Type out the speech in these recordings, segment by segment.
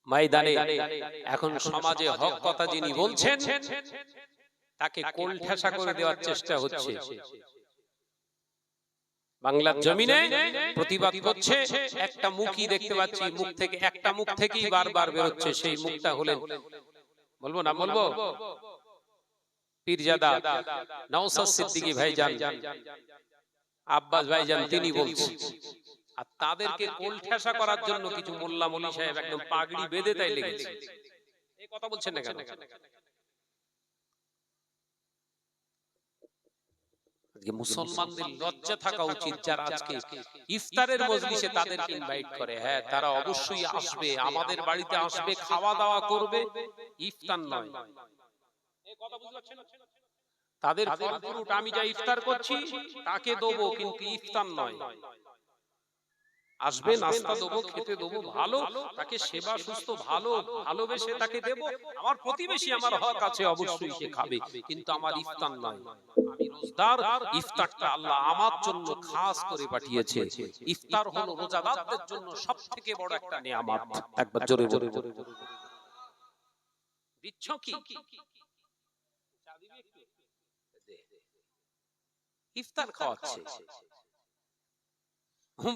ময়দানে এখন সমাজে হক কথা যিনি বলছেন তাকে কোলঠাসা করে দেওয়ার চেষ্টা হচ্ছে। বাংলার জমিনে প্রতিবাদ করছে, একটা মুখই দেখতে পাচ্ছি, মুখ থেকে একটা মুখ থেকেই বারবার বের হচ্ছে, সেই মুখটা হলেন, বলবো না বলবো, পীরজাদা নওশাদ সিদ্দিকী ভাইজান, আব্বাস ভাইজান, তিনি বলছেন। আর তাদেরকে কোলঠাসা করার জন্য কিছু মোল্লা মলি সাহেব একদম পাগড়ি বেঁধে তাই লেগেছে। এই কথা বলছেন না কেন? মুসলমানদের লজ্জা থাকা উচিত, যারা আজকে ইফতারের মজলিসে তাদেরকে ইনভাইট করে। হ্যাঁ, তারা অবশ্যই আসবে, আমাদের বাড়িতে আসবে, খাওয়া দাওয়া করবে, ইফতার নয়। এই কথা বুঝতে পারছেন? তাদের ফল ফ্রুট আমি যা ইফতার করছি তাকে দেবো, কিন্তু ইফতার নয়। আসবে, নাস্তা দেবো, খেতে দেবো, ভালো তাকে সেবা সুস্থ ভালো ভালোবেসে তাকে দেব। আমার প্রতিবেশী, আমার হক আছে, অবশ্যই সে খাবে, কিন্তু আমার ইফতার নয়। আমি রোজদার, ইফতারটা আল্লাহ আমার জন্য খাস করে পাঠিয়েছে। ইফতার হলো রোজাদারদের জন্য সবথেকে বড় একটা নিয়ামত। একবার জোরে জোরে দিচ্ছ কি? ইফতার খাওয়াচ্ছে,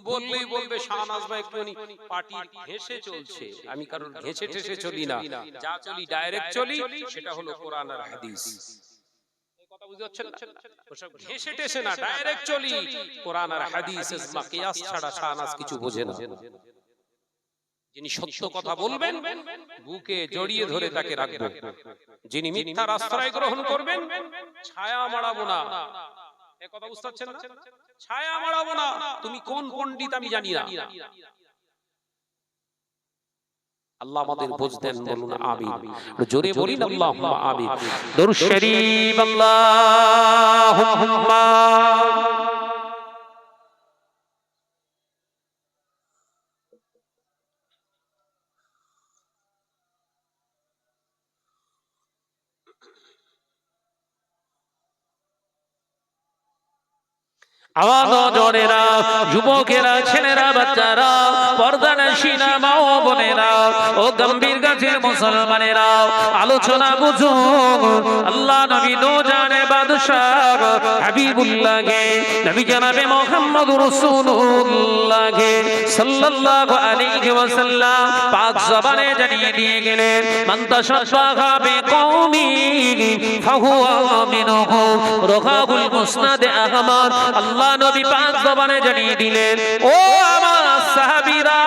বললেই বলবে শাহনাজ ভাই একটুখানি পার্টি ঘেঁষে চলছে। আমি কারণ ঘেঁষে ঠেসে চলি না, যা চলি ডাইরেক্ট চলি, সেটা হলো কোরআন আর হাদিস। এই কথা বুঝতে পারছেন? ওসব ঘেঁষে ঠেসে না, ডাইরেক্ট চলি কোরআন আর হাদিস, ইজমা কিয়াস ছাড়া শাহনাজ কিছু বোঝে না। যিনি সত্য কথা বলবেন বুকে জড়িয়ে ধরে তাকে রাখবো, যিনি মিথ্যার আশ্রয় গ্রহণ করবেন ছায়া মাড়াবো না। এই কথা বুঝতে পারছেন না? ছায়া মাড়াবো না। তুমি কোন পণ্ডিত আমি জানি না। আল্লাহ আমাদের বুঝ দেন, বলুন আমিন। জোরে বলিন আল্লাহুম্মা আমিন। দরুদ শরীফ আল্লাহুম্মা। আওয়াজ জোরেরা, যুবকেরা, ছেলেরা, বাচ্চারা, পর্দানশীনা মা ও বোনেরা, ও গম্ভীর গাছের মুসলমানেরা, আলোচনা বুঝুন। আল্লাহ নবী দোজানে বাদশাহ হাবিবুল্লাহ গে, নবী জনাবে মুহাম্মদুর রাসূলুল্লাহ গে সাল্লাল্লাহু আলাইহি ওয়াসাল্লাম পাক জবানে জানিয়ে দিয়ে গেলেন, মান তাশাব্বাহা বিকওমি ফাহুয়া মিনহু। রাকাবুল মুসনাদ আহমদ। আল্লাহ নবী পাক জবানে জানিয়ে দিলেন, ও আমার সাহাবীরা,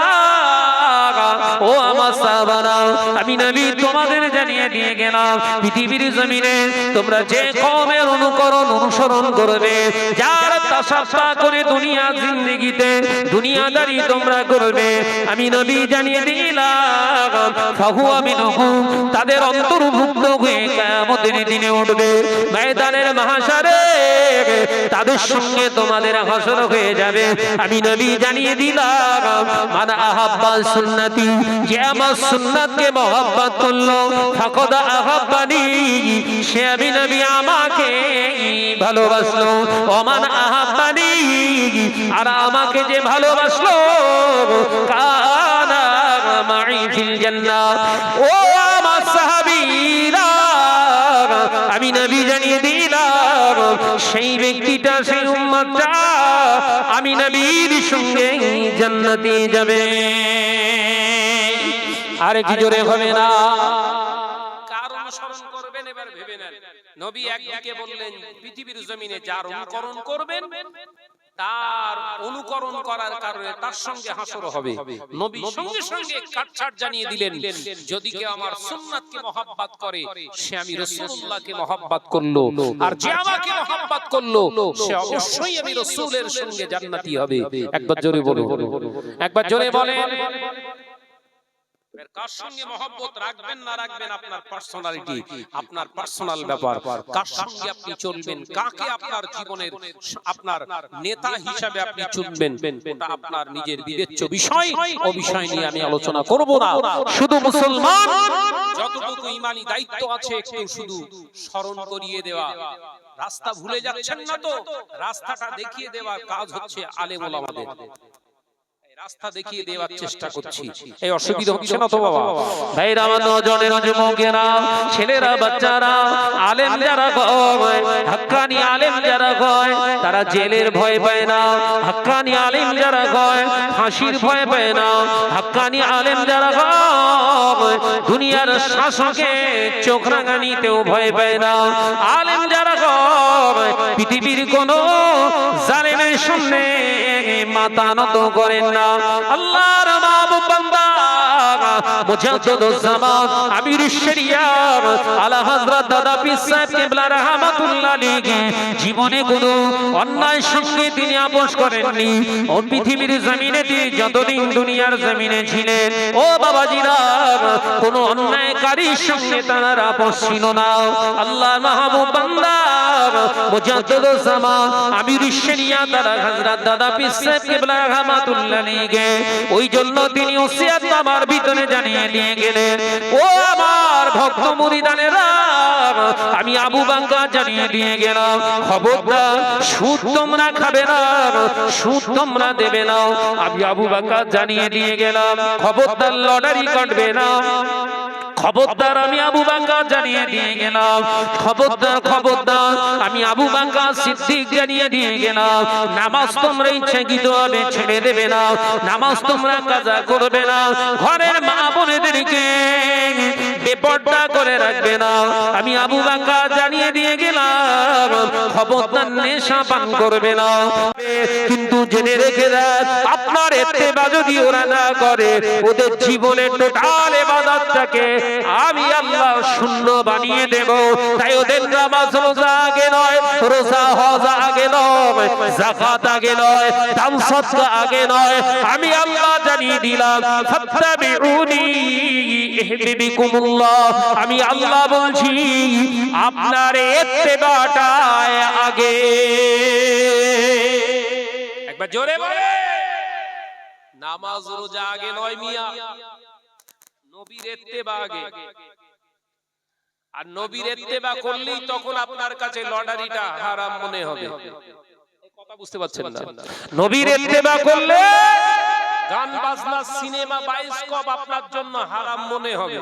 ও আমার সাহাবারা, আমি নবী তোমাদের জানিয়ে দিয়ে গেলাম, পৃথিবীর জমিনে তোমরা যে কওমের অনুসরণ করবে, যার তাসাফা করে দুনিয়া জিন্দেগিতে দুনিয়াদারি তোমরা করবে, আমি নবী জানিয়ে দিলাম ফাহুয়া মিনহুম, তাদের অন্তর্ভুক্ত হয়ে কিয়ামতের দিনে উঠবে, ময়দানের মাহশারে তাদের সঙ্গে তোমাদের হাসর হয়ে যাবে। আমি নবী জানিয়ে দিলাম, মান আহাব্বা সুন্নতি, যে আমার সুন্নাতকে মহব্বত করলো, ফাকাদ আহাব্বানি, সে আমি নবী আমাকে ভালোবাসলো। ওমান আহাব্বানি, আর আমাকে যে ভালোবাসলো, কানা মাই ফিল জান্নাহ। ও আমার সাহাবীরা, আমি নবী জানিয়ে দিলাম, সেই ব্যক্তিটা, সেই উম্মতটা আমি নবীর সঙ্গে জান্নাতে যাবে। আর কি জোরে হবে না? কার অনুসরণ করবেন এবার ভেবে নেন। নবী একদিকে বললেন পৃথিবীর জমিনে যার অনুকরণ করবেন, তার অনুকরণ করার কারণে তার সঙ্গে হাসর হবে। নবী সঙ্গে সঙ্গে কাটছাট জানিয়ে দিলেন, যদি কেউ আমার সুন্নাতকে মহব্বত করে, সে আমি রাসূলুল্লাহকে মহব্বত করলো, আর যে আমাকে মহব্বত করলো, সে অবশ্যই আমি রাসূলের সঙ্গে জান্নাতি হবে। একবার জোরে বলুন, একবার জোরে বলেন। কার সঙ্গে মহব্বত রাখবেন না রাখবেন আপনার পার্সোনালিটি, আপনার পার্সোনাল ব্যাপার। কার সঙ্গে আপনি চলবেন, কাকে আপনার জীবনের আপনার নেতা হিসাবে আপনি চুনবেন, ওটা আপনার নিজের বিবেচ্য বিষয়। ও বিষয় নিয়ে আমি আলোচনা করব না। শুধু মুসলমান যতটুকু ঈমানি দায়িত্ব আছে একটু শুধু স্মরণ করিয়ে দেওয়া। রাস্তা ভুলে যাচ্ছেন না তো? রাস্তাটা দেখিয়ে দেওয়ার কাজ হচ্ছে আলেম ওলামাদের। রাস্তা দেখিয়ে দেওয়ার চেষ্টা করছি। এই অসুবিধা হচ্ছে না তো বাবা? ভাইরা আমার নজনের যুবকেরা, ছেলেরা, বাচ্চারা, আলেম যারা হয়, হাক্কানি আলেম যারা হয়, তারা জেলের ভয় পায় না। হাক্কানি আলেম যারা হয়, ফাঁসির ভয় পায় না। হাক্কানি আলেম যারা হয়, দুনিয়ার শাসকে চোখ রাঙানিতেও ভয় পায় না। আলেম যারা হয়, পৃথিবীর কোন জালেমের সামনে মাথা নত করেন না। আল্লাহর মাহবুব বান্দা মুজাদ্দিদুজ জামান আমিরুশ শরিয়াত আলা হযরত দাদা পীর সাহেব কিবলা রাহমাতুল্লাহ আলাইহি জীবনে কোনো অন্যায় সঙ্গে তিনি আপোষ করেননি। ও পৃথিবীর জমিনে তিনি যতদিন দুনিয়ার জমিনে ছিলেন, ও বাবাজিরা, কোনো অন্যায়কারীর সঙ্গে তার আপোষ ছিল না। আল্লাহর মাহবুব বান্দা মুজাদ্দিদুজ জামান আমিরুশ শরিয়াত আলা হযরত দাদা পীর সাহেব কিবলা রাহমাতুল্লাহ আলাইহি ওই জন্য তিনি ওসিয়ত আমার ভিতরে জানিয়ে দিয়ে গেলেন, ও আমার ভক্ত মুরিদানেরা, আমি আবু বাঙ্কা জানিয়ে দিয়ে গেলাম, খবরদার সুদ তোমরা খাবে না, সুদ তোমরা দেবে না। আমি আবু বাঙ্কা জানিয়ে দিয়ে গেলাম, খবরদার লটারি কাটবে না। খবরদার আমি আবু বাঙ্কা জানিয়ে দিয়ে গেলাম, খবরদার খবরদার আমি আবু বাঙ্কা সিদ্দিক জানিয়ে দিয়ে গেলাম, নামাজ তোমরা ইচ্ছাকৃতভাবে ছেড়ে দেবে না, নামাজ তোমরা কাজা করবে না, ঘরের মা বোনেদেরকে বেপরদা করে রাখবে না। আমি আবু বাঙ্কা জানিয়ে দিয়ে গেলাম, খবরদার নেশা পান করবে না। কিন্তু জেনে রেখে দেন, আপনার ইত্তেবা যদি ওরা না করে, ওদের জীবনের টোটাল ইবাদতটাকে আমি আল্লাহ শূন্য বানিয়ে দেব। তাই ওদের নামাজ রোজা আগে নয়, রোজা হজ আগে নয়, যাকাত আগে নয়, দান সদকা আগে নয়। আমি আল্লাহ জানিয়ে দিলাম, ফাত্তাবিউনি ইহবিবিকুমুল্লাহ। আমি আল্লাহ বলছি, আপনার ইত্তেবাটাই আগে। একবার জোরে বলে, নামাজ রোজা আগে নয় মিয়া, নবীর ইত্তেবা আগে। আর নবীর ইত্তেবা করলেই তখন আপনার কাছে লটারিটা হারাম মনে হবে। এই কথা বুঝতে পারছেন না? নবীর ইত্তেবা করলে গান বাজনা সিনেমা বায়োস্কোপ আপনার জন্য হারাম মনে হবে।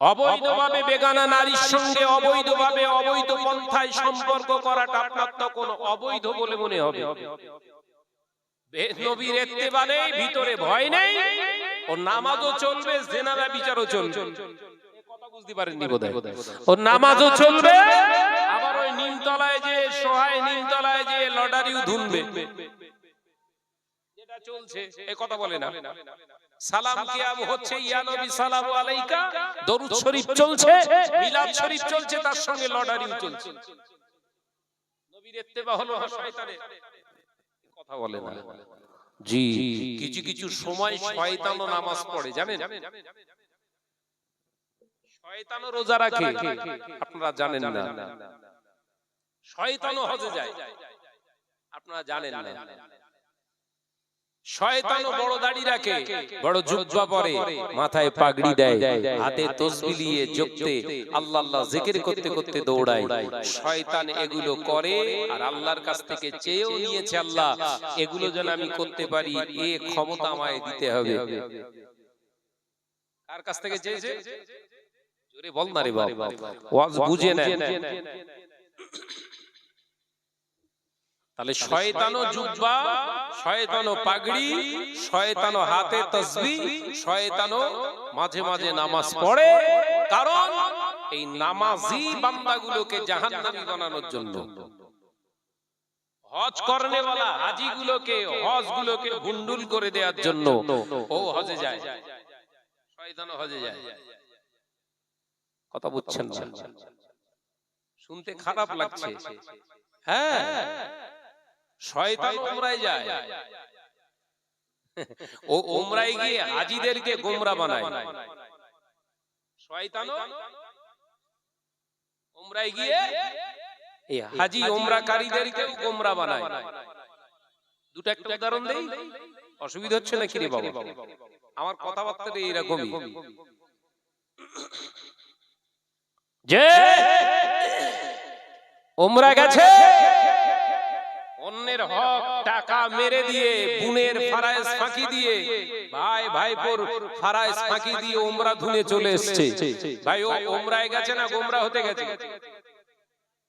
অবৈধভাবে বেগানা নারীর সঙ্গে অবৈধভাবে অবৈধ পন্থায় সম্পর্ক করাটা আপনার তখন অবৈধ বলে মনে হবে। নবীর ইত্তেবা নেই, ভিতরে ভয় নেই, ও নামাজও চলবে, জিনার বিচারও চলবে। এই কথা বুঝতে পারেননি বোধহয়। ও নামাজও চলবে, আবার ওই নিমতলায় যে সহায় নিমতলায় যে লটারিও ধুনবে, যেটা চলছে এই কথা বলে না। সালাম কিয়াম হচ্ছে, ইয়া নবী সালামু আলাইকা, দরুদ শরীফ চলছে, মিলাদ শরীফ চলছে, তার সঙ্গে লটারিও চলছে। নবীর ইত্তেবা হলো শয়তানের কথা বলে না। জি, কিছু কিছু সময় শয়তানও নামাজ পড়ে, জানেন? শয়তানও রোজা রাখে, আপনারা জানেন না। শয়তানও হজে যায়, আপনারা জানেন না। শয়তানও বড় দাড়ি রাখে, বড় জুব্বা পরে, মাথায় পাগড়ি দেয়, হাতে তাসবিহ নিয়ে জপতে আল্লাহ আল্লাহ জিকির করতে করতে দৌড়ায়। শয়তান এগুলো করে আর আল্লাহর কাছ থেকে চেয়েও নিয়েছে, আল্লাহ এগুলো যেন আমি করতে পারি, এ ক্ষমতা আমায় দিতে হবে। কার কাছ থেকে চেয়েছে? জোরে বল না রে বাবা, ওয়াজ বুঝে নেন। তাহলে শয়তানও জুব্বা, শয়তানও পাগড়ি, শয়তানও হাতে তাসবিহ, শয়তানও মাঝে মাঝে নামাজ পড়ে, কারণ এই নামাজি বান্দাগুলোকে জাহান্নামী বানানোর জন্য। হজ করনে वाला হাজীগুলোকে, হজগুলোকে ভুন্ডুল করে দেওয়ার জন্য ও হজে যায়, শয়তানও হজে যায়। কথা বুঝছেন না? শুনতে খারাপ লাগছে। হ্যাঁ, শয়তান উমরায় যায়, ও উমরায় গিয়ে হাজীদেরকে গোমরা বানায়। শয়তানও উমরায় গিয়ে এই হাজী উমরাকারীদেরকে গোমরা বানায়। দুটো একটা উদাহরণ দেই, অসুবিধা হচ্ছে নাকি রে বাবা? আমার কথাবার্তা এইরকমই। যে উমরা গেছে, অন্যের হক টাকা মেরে দিয়ে, বুনের ফারায়েজ ফাঁকি দিয়ে, ভাই ভাইপোর ফারায়েজ ফাঁকি দিয়ে উমরা ধুনে চলে এসেছে। ভাই ও উমরায় গেছে না গোমরা হতে গেছে?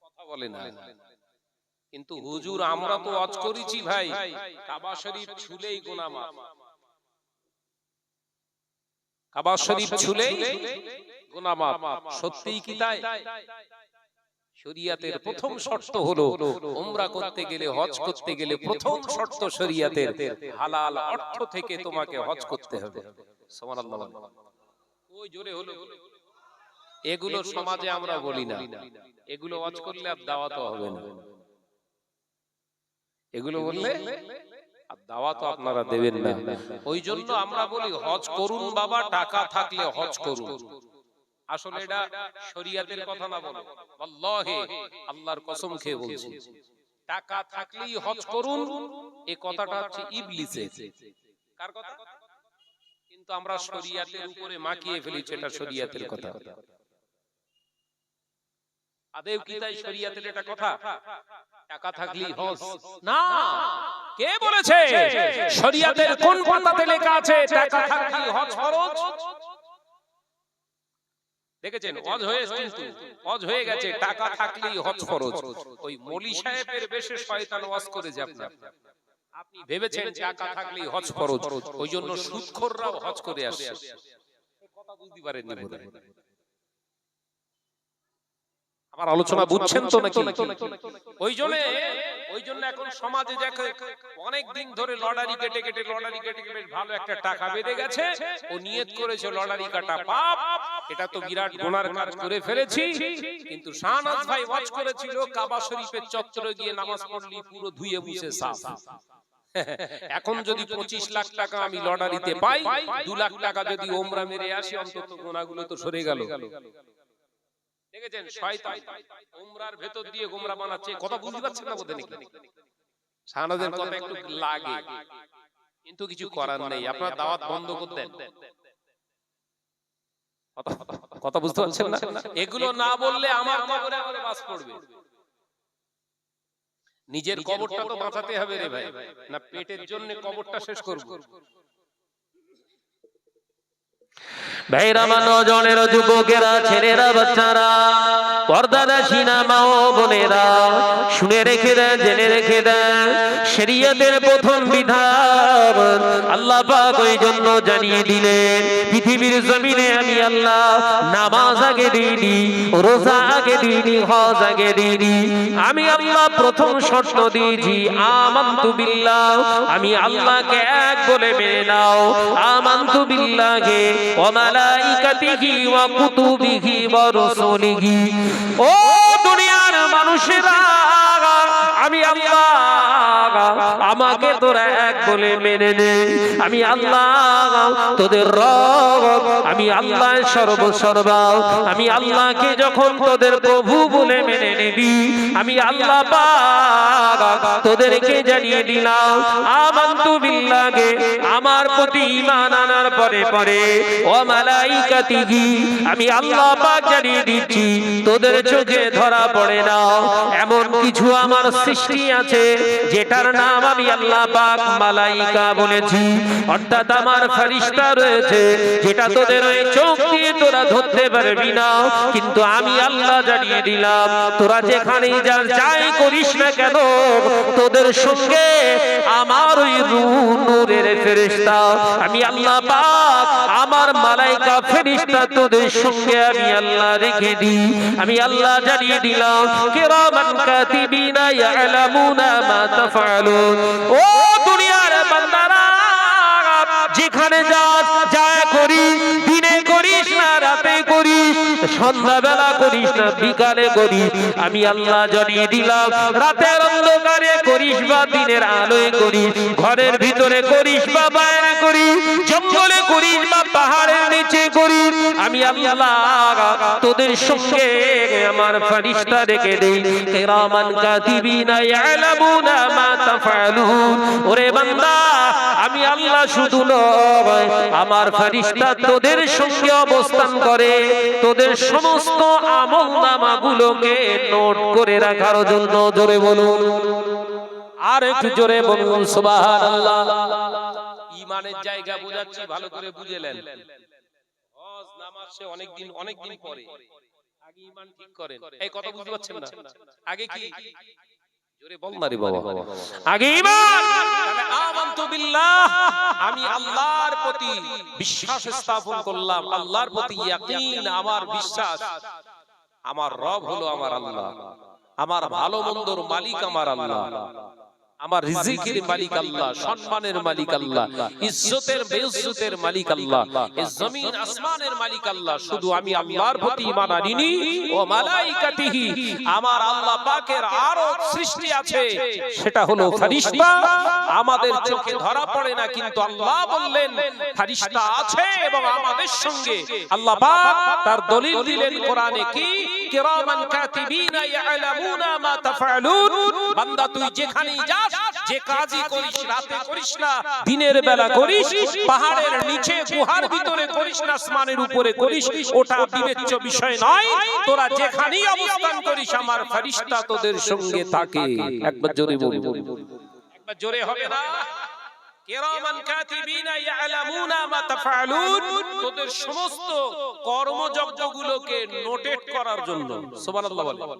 কথা বলে না। কিন্তু হুজুর আমরা তো ওয়াজ করেছি ভাই, কাবা শরীফ ছুলেই গুনাহ মাফ। কাবা শরীফ ছুলেই গুনাহ মাফ। সত্যিই কি তাই? শরীয়তের প্রথম শর্ত হলো উমরা করতে গেলে, হজ করতে গেলে প্রথম শর্ত শরীয়তের হালাল অর্থ থেকে তোমাকে হজ করতে হবে। সুবহানাল্লাহ। ওই জোরে হলো। এগুলো সমাজে আমরা বলি না, এগুলো হজ করলে আর দাওয়াত হবে না। এগুলো বললে আর দাওয়াত আপনারা দেবেন না। ওই জন্য আমরা বলি হজ করুন বাবা, টাকা থাকলে হজ করুন। আসলে এটা শরীয়তের কথা না, বলে আল্লাহে আল্লাহর কসম খেয়ে বলছি, টাকা থাকলেই হজ করুন, এই কথাটা হচ্ছে ইবলিসের। কার কথা? কিন্তু আমরা শরীয়তের উপরে মাখিয়ে ফেলেছি এটা শরীয়তের কথা। আদেও কি তাই শরীয়তের এটা কথা? টাকা থাকলেই হজ না। কে বলেছে? শরীয়তের কোন পাতাতে লেখা আছে টাকা থাকলেই হজ ফরজ? দেখেছেন হজ হয়েছে, কিন্তু হজ হয়ে গেছে, টাকা থাকলেই হজ ফরজ। ওই মৌলী সাহেবের বেশে শয়তান ওয়াজ করেছে আপনার। আপনি ভেবেছেন টাকা থাকলেই হজ ফরজ, ওই জন্য সুদখোররাও হজ করে আসছে। কথা বুঝতে পারেননি বোধহয়। আমার আলোচনা বুঝছেন তো নাকি? ওই জন্য এখন সমাজে দেখে অনেক দিন ধরে লটারি কেটে কেটে বেশ ভালো একটা টাকা বেঁধে গেছে। ও নিয়ত করেছে লটারি কাটা পাপ, এটা তো বিরাট গুনার কাজ করে ফেলেছি। কিন্তু শাহনাজ ভাই ওয়াজ করেছিল কাবা শরীফের চত্বরে গিয়ে নামাজ পড়লি পুরো ধুয়ে মুছে সাফ। এখন যদি 25 লাখ টাকা আমি লটারিতে পাই, 2 লাখ টাকা যদি ওমরা মেরে আসি, অন্তত গুনাহগুলো তো সরে গেল। দেখেছেন শয়তান উমরার ভেতর দিয়ে গোমরা বানাচ্ছে। কথা বুঝতে পারছেন না বোধহয় নাকি? শাহনাজের কথা একটু লাগে, কিন্তু কিছু করার নেই। আপনারা দাওয়াত বন্ধ করতেন। কথা বুঝতে পারছেন না? এগুলো না বললে আমার কবরে আমার বাস পড়বে। নিজের কবরটা তো বাঁচাতে হবে রে ভাই, না পেটের জন্য কবরটা শেষ করব? ভাইরা, নজনের যুবকেরা, ছেলেরা, বাচ্চারা, পর্দাদাসীনা মা ও বোনেরা, শুনে রেখে দেন, জেনে রেখে দেন, শরীয়তের প্রথম বিধান আল্লাহ পাক ওই জন্য জানিয়ে দিলেন, পৃথিবীর জমিনে আমি আল্লাহ নামাজ আগে দিইনি, রোজা আগে দিইনি, হজ আগে দিইনি। আমি আল্লাহ প্রথম শর্ত দিয়েছি আমানতু বিল্লাহ, আমি আল্লাহকে এক বলে মেনে নাও। আমানতু বিল্লাহি ওয়া মালাইকাতিহি ওয়া কুতুবিহি ওয়া রাসূলিহি। ও দুনিয়ার মানুষেরা, আমি আল্লাহ, আমাকে তোরা এক বলে মেনে নে। আমি আল্লাহ তোদের রব, আমি আল্লাহ সর্বসর্বা। আমি আল্লাহকে যখন তোদের প্রভু বলে মেনে নিবি, আমি আল্লাহ পাক তোদেরকে জানিয়ে দিলাম আমানতু বিল্লাহি, আমার প্রতি ঈমান আনার পরে পরে ওয়া মালাইকাতিহি, আমি আল্লাহ পাক জানিয়ে দিচ্ছি তোদের চোখে ধরা পড়ে না এমন কিছু আমার সৃষ্টি আছে যেটার নাম আমি আল্লাহ পাক মালাইকা বলেছি। অর্থাৎ আমার ফেরেশতা রয়েছে যেটা তোদের ওই চোখ দিয়ে তোরা ধরতে পারবি না, কিন্তু আমি আল্লাহ জানিয়ে দিলাম তোরা যেখানেই যাই করিস না কেন, তোদের সঙ্গে আমার ওই নূরের ফেরেশতা আমি আল্লাহ পাক, আমার মালাইকা ফেরেশতা তোদের সঙ্গে আমি আল্লাহ রেখে দিই। আমি আল্লাহ জানিয়ে দিলাম কিরামান কাতিবিনা ইয়ালামুনা মা তাফআলুন। ও দুনিয়ার বান্দারা, যেখানে যা করিস, দিনে করিস না রাতে করিস, সন্ধ্যাবেলা করিস না বিকালে করিস, আমি আল্লাহ জানিয়ে দিলাম রাতের অন্ধকারে করিস বা দিনের আলোয় করিস, ঘরের ভিতরে করিস বা বাইরে করিস, জঙ্গলে করিস বা পাহাড়ের নিচে করিস, আমি আল্লাহ তোদের সঙ্গে আমার ফেরেশতা রেখে দেই। কিরামান কাতিবিনা ইয়ালামুনা মা তাফআলুন। ওরে বান্দা, আমি আল্লাহ শুধু নয়, আমার ফেরেশতা তোদের সঙ্গে অবস্থান করে তোদের সমস্ত আমলনামাগুলোকে নোট করে রাখার জন্য। জোরে বলুন আর একটু জোরে বলুন সুবহানাল্লাহ। ইমানের জায়গা বোঝাচ্ছি, ভালো করে বুঝেলেন। হজ নামাজ সে অনেকদিন পরে, আগে ঈমান ঠিক করেন। এই কথা বুঝতে পারছেন না? আগে কি? জোরে বল না রে বাবা। আগে ঈমান, তাহলে আমানতু বিল্লাহ, আমি আল্লাহর প্রতি বিশ্বাস স্থাপন করলাম, আল্লাহর প্রতি ইয়াকিন, আমার বিশ্বাস। আমার রব হলো আমার আল্লাহ, আমার ভালো মন্দর মালিক আমার আল্লাহ, আমার রিজিকের মালিক আল্লাহ, সম্মানের মালিক আল্লাহ, ইজ্জতের বেইজ্জতের মালিক আল্লাহ, এই জমিন আসমানের মালিক আল্লাহ। শুধু আমি আল্লাহর প্রতি ঈমান আনিনি, ও মালাইকাতিহি, আমার আল্লাহ পাকের আরো সৃষ্টি আছে, সেটা হলো ফেরেশতা। আমাদের চোখে ধরা পড়ে না, কিন্তু আল্লাহ বললেন ফেরেশতা আছে এবং আমাদের সঙ্গে। আল্লাহ পাক তার দলিল দিলেন কোরআনে, কি কিরামান কাতিবিনা ইয়ালামুনা মা তাফআলুন। বান্দা তুই যেখানেই যাস, যে কাজই করিস, রাতে করিস না, দিনের বেলা করিস, পাহাড়ের নিচে গুহার ভিতরে করিস না, আসমানের উপরে করিস, ওটা বিবেচ্য বিষয় নয়। তোরা যেখানেই অবস্থান করিস, আমার ফেরেশতা তোদের সঙ্গে থাকে। একবার জোরে বলুন, একবার জোরে হবে না? কিরামান কাতিবিনা ইয়ালামুনা মা তাফআলুন, তোদের সমস্ত কর্মযজ্ঞগুলোকে নোটেট করার জন্য। সুবহানাল্লাহ বলেন।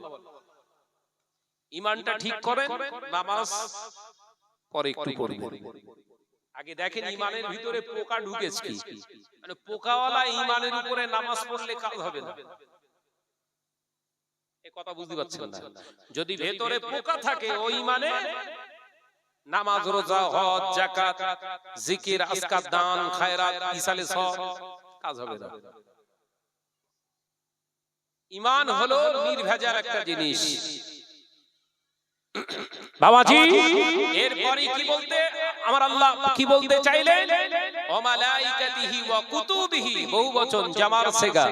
ঈমানটা ঠিক করেন, নামাজ পরে একটু পড়বেন। আগে দেখেন ঈমানের ভিতরে পোকা ঢুকেছে কি, মানে পোকাওয়ালা ঈমানের উপরে নামাজ পড়লে কাজ হবে না। এই কথা বুঝতে পারছেন না? যদি ভেতরে পোকা থাকে ওই ঈমানে, নামাজ, রোজা, হজ, যাকাত, জিকির, আজকার, দান, খায়রাত, ইসালে সব কাজ হবে না। ঈমান হলো নির্ভেজাল একটা জিনিস। বাবাজি, এরপরে কি বলতে আমার আল্লাহ কি বলতে চাইলেন? ও মালাইকাতিহি ওয়া কুতুবিহি, বহুবচন জামার সেগা।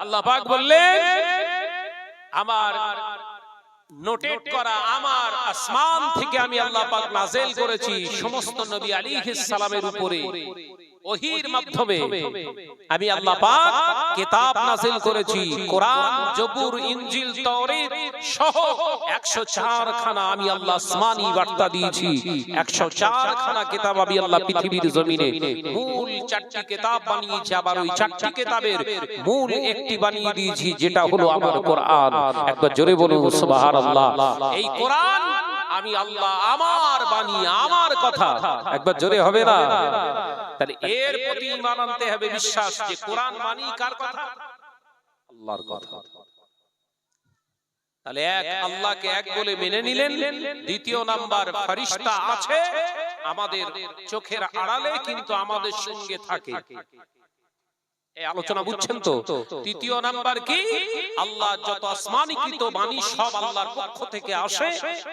আল্লাহ পাক বললেন আমার নোটেট করা, আমার আসমান থেকে আমি আল্লাহ পাক নাযিল করেছি সমস্ত নবী আলাইহিস সালামের উপরে ওহীর মাধ্যমে। আমি আল্লাহ পাক কিতাব নাযিল করেছি, কোরআন, জবুর, ইনজিল, তাওরাত সহ 104 খানা আমি আল্লাহ আসমানি বার্তা দিয়েছি। 104 খানা কিতাব আমি আল্লাহ পৃথিবীর জমিনে মূল 4টি কিতাব বানিয়েছি, আবার ওই 4টি কিতাবের মূল একটি বানিয়ে দিয়েছি, যেটা হলো আমার কোরআন। একবার জোরে বলুন সুবহানাল্লাহ। এই কোরআন আমি আল্লাহ আমার বাণী, আমার কথা। একবার জোরে হবে না? তাহলে এর প্রতি ঈমান আনতে হবে, বিশ্বাস, যে কোরআন মানি কার কথা? আল্লাহর কথা। তাহলে এক আল্লাহকে এক বলে মেনে নিলেন। দ্বিতীয় নাম্বার, ফেরেশতা আছে আমাদের চোখের আড়ালে, কিন্তু আমাদের সঙ্গে থাকে। এই আলোচনা বুঝছেন তো? তৃতীয় নাম্বার কি? আল্লাহ যত আসমানীকৃত বাণী সব আল্লাহর পক্ষ থেকে আসে,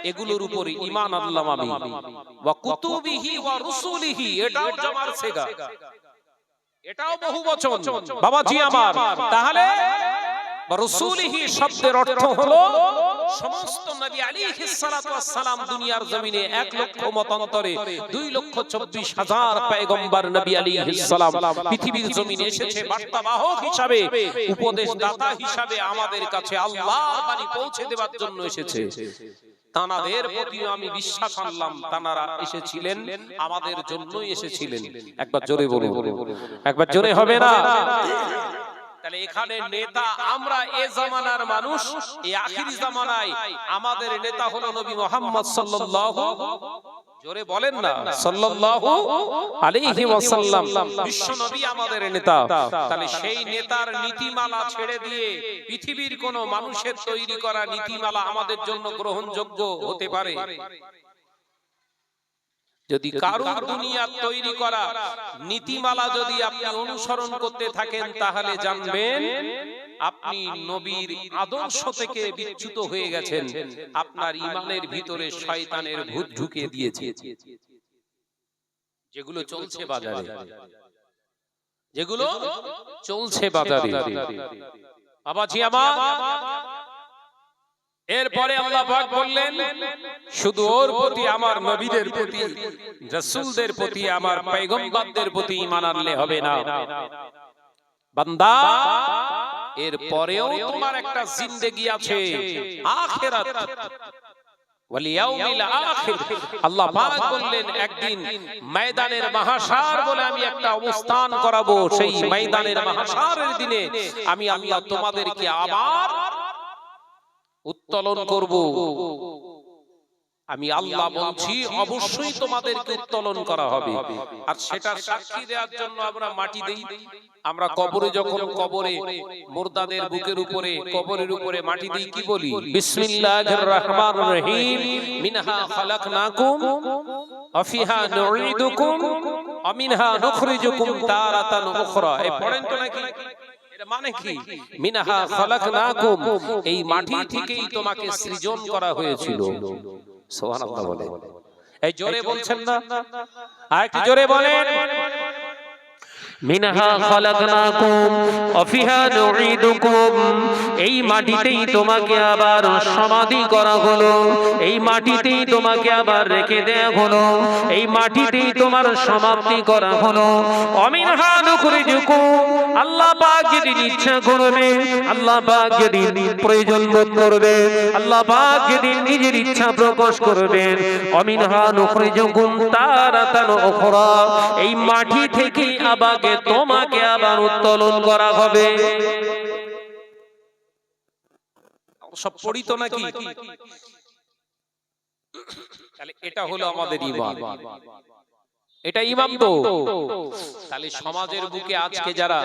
এগুলোর উপরে ঈমান আনলাম আমি। ওয়া কুতুবিহি ওয়া রুসুলিহি, এটাও জামার সেগা, এটাও বহুবচন বাবাজি আমার। তাহলে রাসূলিহি শব্দের অর্থ হলো সমস্ত নবী আলাইহিস সালাতু ওয়াস সালাম দুনিয়ার জমিনে 1 লক্ষ মতান্তরে 2,24,000 পয়গম্বর নবী আলাইহিস সালাম পৃথিবীর জমিনে এসেছে বার্তাবাহক হিসাবে, উপদেশদাতা হিসাবে আমাদের কাছে আল্লাহর বাণী পৌঁছে দেওয়ার জন্য এসেছে। তানাদের প্রতিও আমি বিশ্বাস আনলাম, তানারা এসেছিলেন আমাদের জন্যই এসেছিলেন। একবার জোরে বলুন, একবার জোরে হবে না? তাহলে এখানে নেতা আমরা এ জামানার মানুষ, এই আখিরি জামানায় আমাদের নেতা হলো নবী মুহাম্মদ সাল্লাল্লাহু, জোরে বলেন না, সাল্লাল্লাহু আলাইহি ওয়াসাল্লাম, বিশ্ব নবী আমাদের নেতা। তাহলে সেই নেতার নীতিমালা ছেড়ে দিয়ে পৃথিবীর কোন মানুষের তৈরি করা নীতিমালা আমাদের জন্য গ্রহণযোগ্য হতে পারে? যদি কারুর দুনিয়ার তৈরি করা নীতিমালা যদি আপনি অনুসরণ করতে থাকেন, তাহলে জানবেন আপনি নবীর আদর্শ থেকে বিচ্যুত হয়ে গেছেন। আপনার ঈমানের ভিতরে শয়তানের ভূত ঢুকিয়ে দিয়েছে। যেগুলো চলছে বাজারে, যেগুলো চলছে বাজারে, বাবাজি আমার, এরপরে আল্লাহ পাক বললেন শুধু ওর প্রতি, আমার নবীদের প্রতি, রাসূলদের প্রতি, আমার পয়গম্বরদের প্রতি ঈমান আনলে হবে না বান্দা। এর পরেও তোমার একটা জিন্দেগি আছে, আখিরাত। ওয়াল ইয়াউমিল আখির। আল্লাহ পাক বললেন একদিন ময়দানের মাহশার বলে আমি একটা অবস্থান করাবো, সেই ময়দানের মাহশারের দিনে আমি আল্লাহ তোমাদেরকে আবার উত্তোলন করব। আমি আল্লাহ বলছি অবশ্যই তোমাদেরকে উত্তোলন করা হবে। আর সেটা সাক্ষী দেওয়ার জন্য আমরা মাটি দেই। আমরা কবরে যখন কবরে মুর্দাদের বুকের উপরে কবরের উপরে মাটি দেই কি বলি? বিসমিল্লাহির রহমানির রহিম, মিনহা খালাকনাকুম ওয়া ফিহা নুঈদুকুম ওয়া মিনহা নুখরিজুকুম তারাতান উখরা। এই পড়েন তো নাকি? এটা মানে কি? মিনহা খালাকনাকুম, এই মাটি থেকেই তোমাকে সৃজন করা হয়েছিল। সুবহানাল্লাহ বলে। এই জোরে বলছেন না? আরেকটু জোরে বলেন। মিনহা খালাকনাকুম ওয়া ফিহা নুঈদুকুম, এই মাটিতেই তোমাকে আবার সমাধি করা হলো, এই মাটিতেই তোমাকে আবার রেখে দেয়া হলো, এই মাটিতেই তোমার সমাপ্তি করা হলো। ওয়া মিনহা নুখরিজুকুম, আল্লাহ পাক যেদিন ইচ্ছা করবে, আল্লাহ পাক যেদিন প্রয়োজন বোধ করবে, আল্লাহ পাক যেদিন নিজের ইচ্ছা প্রকাশ করবেন, ওয়া মিনহা নুখরিজুকুম তারাতান উখরা, এই মাটি থেকেই আবার তোমাকে আবার উত্তোলন করা হবে। সব পড়িত নাকি? তাহলে এটা হলো আমাদের ঈমান। এটা ঈমান তো। তাহলে সমাজের বুকে আজকে যারা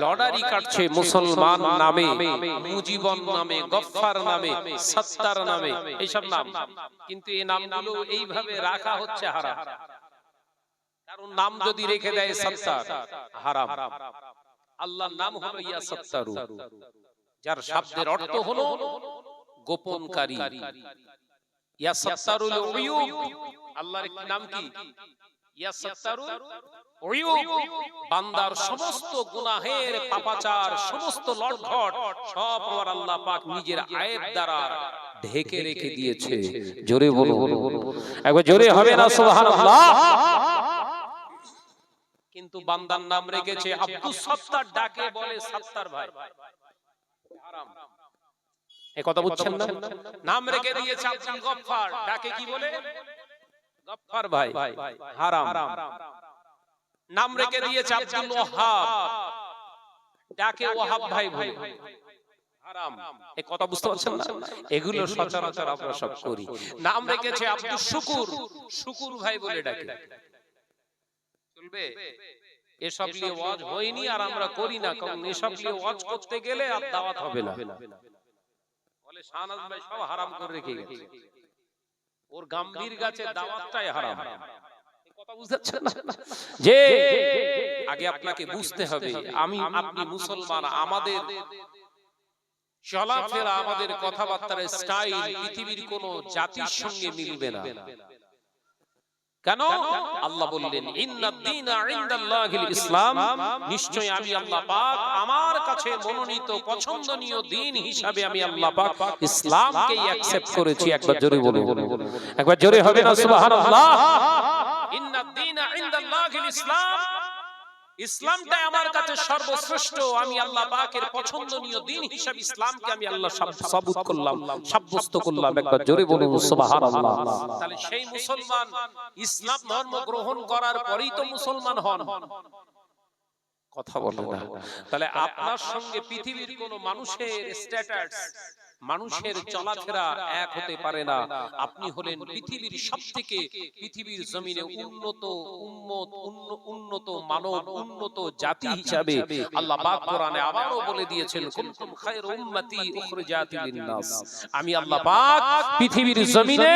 লটারি কাটছে মুসলমান নামে, মুজিবন নামে, গফফার নামে, সত্তার নামে, এইসব নাম, কিন্তু এই নামগুলো এইভাবে রাখা হচ্ছে হারাম। কারণ নাম যদি রেখে দেয় সত্তার, হারাম। আল্লাহর নাম হলো ইয়া সত্তারু, যার শব্দের অর্থ হলো গোপনকারী। ইয়া সত্তারুল উয়ুব, আল্লাহর একটি নাম কি? ইয়া সত্তারুল উয়ুব, বান্দার সমস্ত গুনাহের পাপাচার, সমস্ত লটঘট সব আমার আল্লাহ পাক নিজের আয়েব দ্বারা ঢেকে রেখে দিয়েছে। জোরে বলো, একবার জোরে হবে না সুবহানাল্লাহ? কিন্তু বান্দার নাম রেখেছে আব্দুস সত্তার, ডাকে বলে সত্তার ভাই, হারাম। এই কথা বুঝছেন না? নাম রেখে দিয়েছে আব্দুল গফফার, ডাকে কি বলে? গফফার ভাই, হারাম। নাম রেখে দিয়েছে আব্দুল ওয়াহাব, ডাকে ওয়াহাব ভাই বলে, হারাম। এই কথা বুঝতে পারছেন না? এগুলো সচরাচর আমরা সব করি। নাম রেখেছে আব্দুস শুকুর, শুকুর ভাই বলে ডাকে, চলবে? এসব নিয়ে ওয়াজ হয়নি আর আমরা করি না, কারণ এসব নিয়ে ওয়াজ করতে গেলে আর দাওয়াত হবে না। বলে শাহনাজ ভাই সব হারাম করে রেখে গেছে, ওর গাম্ভীর গাছে দাওয়াতটাই হারাম। এই কথা বুঝছেন না? যে আগে আপনাকে বুঝতে হবে আমি আপনি মুসলমান, আমাদের চলাফেরা, আমাদের কথাবার্তার স্টাইল পৃথিবীর কোন জাতির সঙ্গে মিলবে না। কেন? আল্লাহ বললেন ইন্নাদ দীনা ইনদাল্লাহিল ইসলাম, নিশ্চয় আমি আল্লাহ পাক আমার কাছে মনোনীত পছন্দনীয় দ্বীন হিসাবে আমি আল্লাহ পাক ইসলামকে অ্যাকসেপ্ট করেছি। একবার জোরে বলুন, একবার জোরে হবে না সুবহানাল্লাহ? ইন্নাদ দীনা ইনদাল্লাহিল ইসলাম, ইসলামটাই আমার কাছে সর্বশ্রেষ্ঠ। আমি আল্লাহ পাকের পছন্দনীয় দ্বীন হিসাবে ইসলামকে আমি আল্লাহ সাবুত করলাম, সাব্যস্ত করলাম। একবার জোরে বলুন সুবহানাল্লাহ। তাহলে সেই মুসলমান ইসলাম ধর্ম গ্রহণ করার পরেই তো মুসলমান হন। কথা বলে না। তাহলে আপনার সঙ্গে পৃথিবীর কোন মানুষের স্ট্যাটাস, মানুষের চলাফেরা এক হতে পারে না। আপনি হলেন পৃথিবীর সবথেকে, পৃথিবীর জমিনে উন্নত উম্মত, উন্নত মানব, উন্নত জাতি হিসাবে আল্লাহ পাক কোরআনে আবারও বলে দিয়েছেন কুনতুম খায়রা উম্মতি উখরিজাত লিন-নাস। আমি আল্লাহ পাক পৃথিবীর জমিনে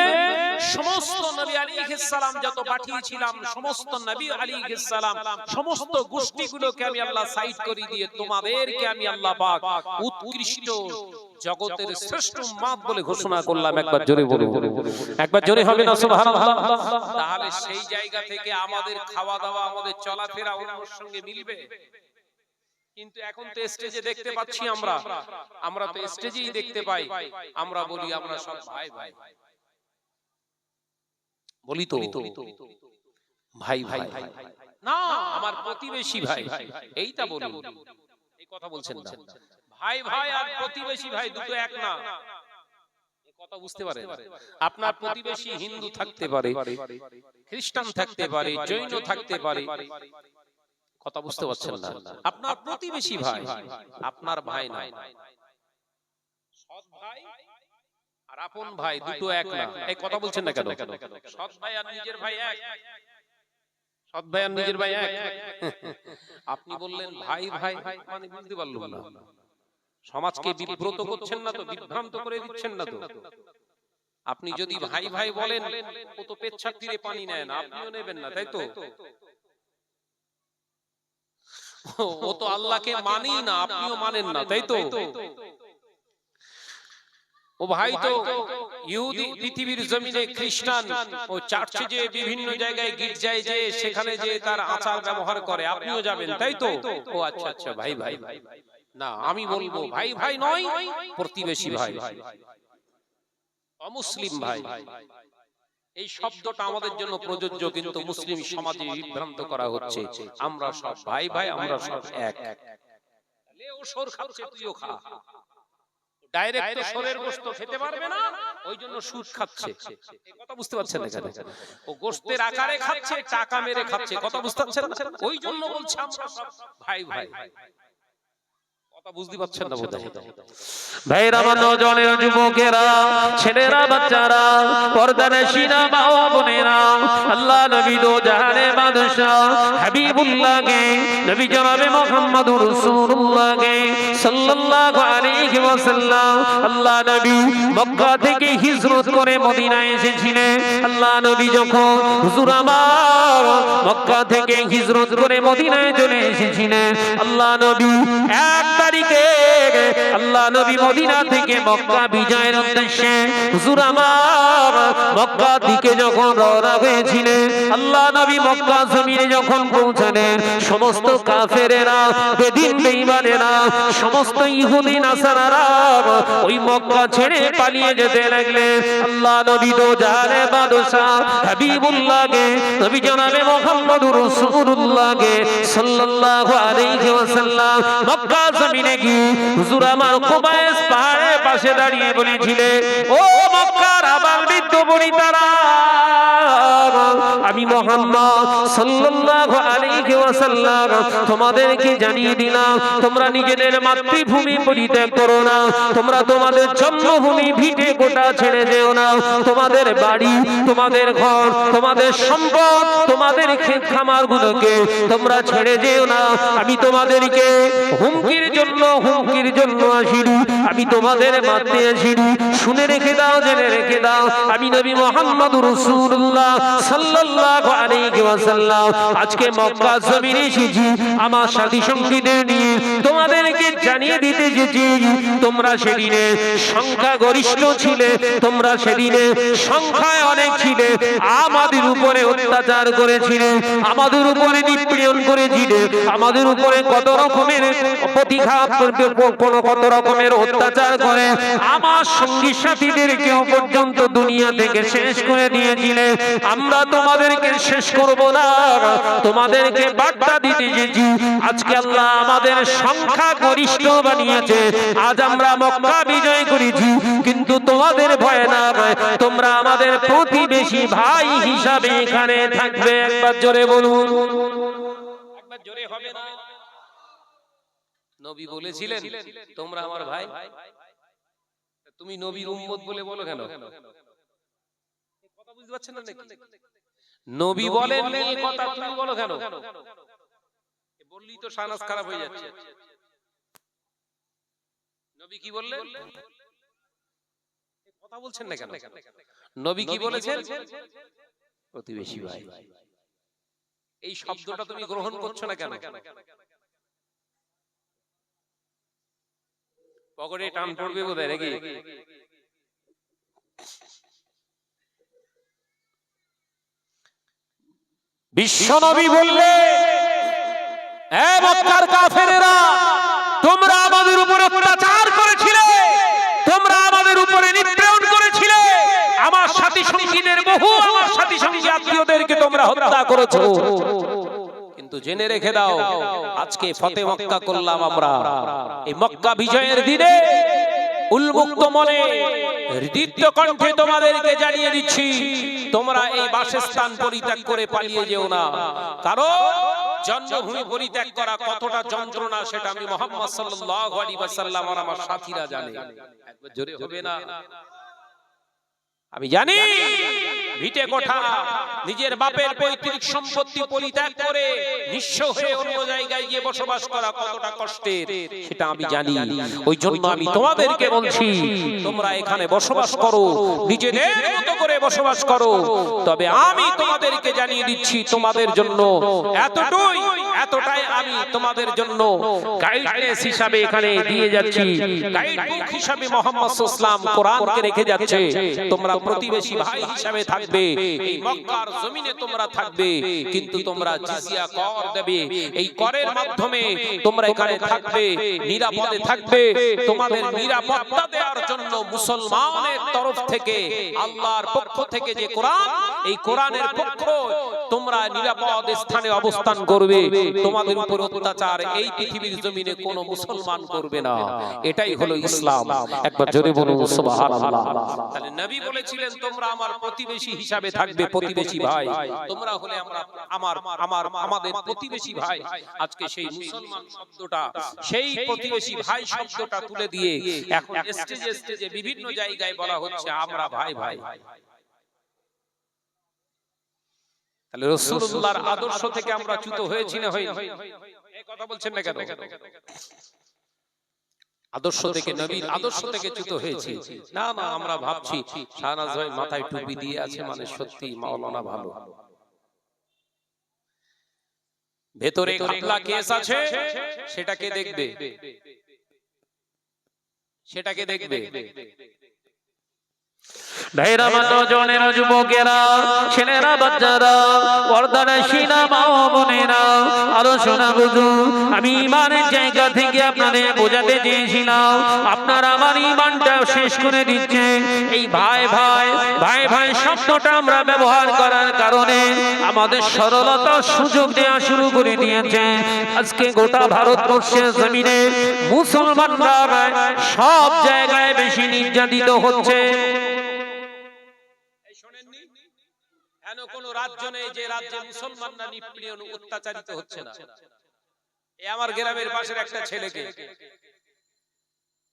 সমস্ত নবী আলাইহিস সালাম যত পাঠিয়েছিলাম, সমস্ত নবী আলাইহিস সালাম সমস্ত গোষ্ঠীগুলোকে আমি আল্লাহ সাইড করে দিয়ে তোমাদেরকে আমি আল্লাহ পাক উৎকৃষ্ট জগতের শ্রেষ্ঠ উম্মত বলে ঘোষণা করলাম। একবার জোরে বলুন, একবার জোরে হবে না সুবহানাল্লাহ? তাহলে সেই জায়গা থেকে আমাদের খাওয়া দাওয়া, আমাদের চলাফেরা অন্যের সঙ্গে মিলবে। কিন্তু এখন তো স্টেজে দেখতে পাচ্ছি আমরা তো স্টেজেই দেখতে পাই, আমরা বলি আমরা সব ভাই ভাই, বলি তো ভাই ভাই না, আমার প্রতিবেশী ভাই, এইটা বলি। এই কথা বলছেন না? ভাই ভাই আর প্রতিবেশী ভাই দুটো এক না। কথা বুঝতে পারেন? আপনার প্রতিবেশী হিন্দু থাকতে পারে, খ্রিস্টান থাকতে পারে, জৈন থাকতে পারে, কথা বুঝতে পারছেন না? আপনার প্রতিবেশী ভাই, আপনার ভাই না। সৎ ভাই আর আপন ভাই দুটো এক না। এই কথা বলছেন না কেন? সৎ ভাই আর নিজের ভাই এক। সৎ ভাই আর নিজের ভাই এক। আপনি বললেন ভাই ভাই, মানে বুঝতে পারলাম না। সমাজকে বিব্রত করছেন না তো, বিভ্রান্ত করে দিচ্ছেন না তো? আপনি যদি ভাই ভাই বলেন, ও তো পেচ্ছাপ তীরে পানি নেয় না, আপনিও নেবেন না, তাই তো? ও তো আল্লাহকে মানেই না, আপনিও মানেন না, তাই তো? ও ভাই তো ইহুদি, পৃথিবীর জমিনে খ্রিস্টান, ও চার্চে যে বিভিন্ন জায়গায় গির্জায় যে সেখানে যে তার আচার ব্যবহার করে, আপনিও যাবেন, তাই তো? ও আচ্ছা আচ্ছা, ভাই ভাই না, আমি বলবো ভাই ভাই নয়, প্রতিবেশী ভাই, অমুসলিম ভাই। এই শব্দটা আমাদের জন্য প্রযোজ্য, কিন্তু মুসলিম সমাজে বিভ্রান্ত করা হচ্ছে। আমরা সব ভাই ভাই, আমরা সব এক। ও সর খাচ্ছে, তুইও খা। ডাইরেক্ট তো সরের গোশত খেতে পারবে না, ওই জন্য সুদ খাচ্ছে। কথা বুঝতে পারছেন না কেন? ও গোশতের আকারে খাচ্ছে, টাকা মেরে খাচ্ছে, কথা বুঝতে পারছেন না? ওই জন্য বলছে আমরা সব ভাই ভাই। বুঝতে পারছেন না বোধহয়? ভাইরা, নওজওয়ানেরা, যুবকেরা, ছেলেরা, বাচ্চারা, পর্দানশীনা মা ও বোনেরা, আল্লাহ নবী দো জাহানের বাদশা হাবিবুল্লাহ কে, নবী জনাবে মুহাম্মদুর রাসূলুল্লাহ কে সাল্লাল্লাহু আলাইহি ওয়াসাল্লাম, আল্লাহ নবী মক্কা থেকে হিজরত করে মদিনায় এসেছিলেন। আল্লাহ নবী যখন হুজুর আমার মক্কা থেকে হিজরত করে মদিনায় চলে এসেছিলেন, আল্লাহ নবী এক তারিখে আল্লাহ নবী মদিনা থেকে মক্কা বিজয়ের উদ্দেশ্যে হুজুর আমার মক্কা দিকে যখন রওনা হয়েছিলেন, আল্লাহ নবী মক্কা জমিনে যখন পৌঁছালেন, সমস্ত কাফেরেরা, বেদিন বেঈমানেরা, সমস্ত ইহুদি নাসারারা ওই মক্কা ছেড়ে পালিয়ে যেতে লাগলেন। আল্লাহ নবী দো জাহানের বাদশা হাবিবুল্লাহ কে, নবী জনাবে মুহাম্মদুর রাসূলুল্লাহ কে সাল্লাল্লাহু আলাইহি ওয়াসাল্লাম মক্কা জমিনে গিয়ে হুজুর আমার কুবাইস পাহাড়ের পাশে দাঁড়িয়ে বলেছিলেন, ও মক্কার আবাল বৃদ্ধ বনিতারা, আমি মুহাম্মদ সাল্লাল্লাহু আলাইহি ওয়াসাল্লাম তোমাদেরকে জানিয়ে দিলাম, তোমরা নিজেদের মাতৃভূমি পরিত্যাগ করো না, তোমরা তোমাদের জন্মভূমি ভিটে গোটা ছেড়ে যেও না, তোমাদের বাড়ি, তোমাদের ঘর, তোমাদের সম্পদ, তোমাদের ক্ষেত খামার গুলোকে তোমরা ছেড়ে যেও না। আমি তোমাদেরকে হুমকির জন্য আসিনি, আমি তোমাদের মারতে আসিনি। শুনে রেখে দাও, জেনে রেখে দাও, আমি নবী মুহাম্মদুর রাসূলুল্লাহ সাল্লাল্লাহু আলাইহি ওয়াসাল্লাম আজকে মক্কা জমিনে এসেছি আমার সাথী সঙ্গীদের নিয়ে তোমাদেরকে জানিয়ে দিতে এসেছি, তোমরা সেদিনে সংখ্যা গরিষ্ঠ ছিলে, তোমরা সেদিনে সংখ্যায় অনেক ছিলে, আমাদের উপরে অত্যাচার করেছিলে, আমাদের উপরে নিপীড়ন করেছিলে, আমাদের উপরে কত রকমের প্রতিঘাত, কত রকমের অত্যাচার করে আমার সঙ্গী সাথীদেরকেও পর্যন্ত দুনিয়া থেকে শেষ করে দিয়েছিলে। আমরা তোমাদেরকে শেষ করব না, তোমাদেরকে বার্তা দিতে এসেছি। আজকে আল্লাহ আমাদের সংখ্যা গরিষ্ঠ বানিয়েছে, আজ আমরা মক্কা বিজয় করেছি, কিন্তু তোমাদের ভয় না, তোমরা আমাদের প্রতিবেশী ভাই হিসাবে এখানে থাকবে। একবার জোরে বলুন, একবার জোরে হবে না? নবী বলেছিলেন তোমরা আমার ভাই, তুমি নবীর উম্মত বলে বলো কেন? কথা বুঝতে পারছেন না নাকি? নবী বলেন এই কথা, তুমি বলো কেন? বললেই তো শানাস খারাপ হয়ে যাচ্ছে। নবী কি বললেন? কথা বলছেন না কেন? নবী কি বলেছেন? প্রতিবেশী ভাই। এই শব্দটা তুমি গ্রহণ করছো না কেন? পকেটে টান পড়বে বোধহয় নাকি? বিশ্বনবী বললে, এ মক্কার কাফেরেরা, তোমরা আমাদের উপর অত্যাচার করেছিলে, তোমরা আমাদের উপরে নিপীড়ন করেছিলে, আমার সাথী সঙ্গীদের বহু আমার সাথী সঙ্গী আত্মীয়দেরকে তোমরা হত্যা করেছো, কিন্তু জেনে রেখে দাও আজকে ফতে মক্কা করলাম আমরা। এই মক্কা বিজয়ের দিনে উন্মুক্ত মনে হৃদিত কণ্ঠে তোমাদেরকে জানিয়ে দিচ্ছি, তোমরা এই বাসস্থান পরিত্যাগ করে পালিয়ে যেও না। কারণ জন্মভূমি পরিত্যাগ করা কতটা যন্ত্রণা সেটা আমি মুহাম্মদ সাল্লাল্লাহু আলাইহি ওয়াসাল্লাম আর আমার সাথীরা জানে। একবার জোরে হবে না? আমি জানি ভিটে কোঠা, নিজের বাপের পৈতৃক সম্পত্তি পরিত্যাগ করে নিঃস্ব হয়ে অন্য জায়গায় গিয়ে বসবাস করা কতটা কষ্টের সেটা আমি জানি। ওই জন্য আমি তোমাদেরকে বলছি, তোমরা এখানে বসবাস করো, নিজেদের মতো করে বসবাস করো। তবে আমি তোমাদেরকে জানিয়ে দিচ্ছি, তোমাদের জন্য এতটাই আমি তোমাদের জন্য গাইডলাইন হিসাবে এখানে দিয়ে যাচ্ছি। গাইডবুক হিসাবে মুহাম্মদ সাল্লাল্লাহু আলাইহি ওয়াসাল্লাম কোরআনকে রেখে যাচ্ছে। তোমরা প্রতিবেশী ভাই হিসাবে থাকবে, এই মক্কার জমিনে তোমরা থাকবে, কিন্তু তোমরা জিজিয়া কর দেবে। এই করের মাধ্যমে তোমরা এখানে থাকবে, নিরাপদে থাকবে। তোমাদের নিরাপত্তা দেওয়ার জন্য মুসলমানের তরফ থেকে, আল্লাহর পক্ষ থেকে যে কোরআন, এই কোরআনের পক্ষ, তোমরা নিরাপদ স্থানে অবস্থান করবে। তোমাদের উপর অত্যাচার এই পৃথিবীর জমিনে কোনো মুসলমান করবে না। এটাই হলো ইসলাম। একবার জোরে বলুন সুবহানাল্লাহ। তাহলে নবী বলেছিলেন, তোমরা আমার প্রতিবেশী হিসাবে থাকবে, প্রতিবেশী ভাই। তোমরা হলে আমাদের প্রতিবেশী ভাই। আজকে সেই মুসলমান শব্দটা, সেই প্রতিবেশী ভাই শব্দটা তুলে দিয়ে এখন স্টেজে বিভিন্ন জায়গায় বলা হচ্ছে আমরা ভাই ভাই। তাহলে রাসূলুল্লাহর আদর্শ থেকে আমরা চ্যুত হয়েছি না হইনি? এই কথা বলছেন না কেন? আদর্শ থেকে, নবীর আদর্শ থেকে চ্যুত হয়েছি না? না, আমরা ভাবছি শাহনাজ ভাই মাথায় টুপি দিয়ে আছে মানে সত্যি মাওলানা ভালো। ভেতরে ঘাপলা কেস আছে, সেটাকে দেখবে, সেটাকে দেখবে। ভাইরা, নওজওয়ানেরা, যুবকেরা, ছেলেরা, বাচ্চারা, পর্দার শিনা মা ও বোনেরা, আরো শোনা বুঝুন। আমি ইমানের জায়গা থেকে আপনাদের বোঝাতে চেয়েছিলাম, আপনারা আমার ইমানটা শেষ করে দিচ্ছেন। এই ভাই ভাই ভাই ভাই শব্দটা আমরা ব্যবহার করার কারণে আমাদের সরলতার সুযোগ দেওয়া শুরু করে দিয়েছে। আজকে গোটা ভারতবর্ষের জমিনে মুসলমানরা সব জায়গায় বেশি নির্যাতিত হচ্ছে। এমন কোন রাজ্য নেই যে রাজ্যে মুসলমানরা নিপীড়ন অত্যাচারিত হচ্ছে না। এই আমার গ্রামের পাশের একটা ছেলেকে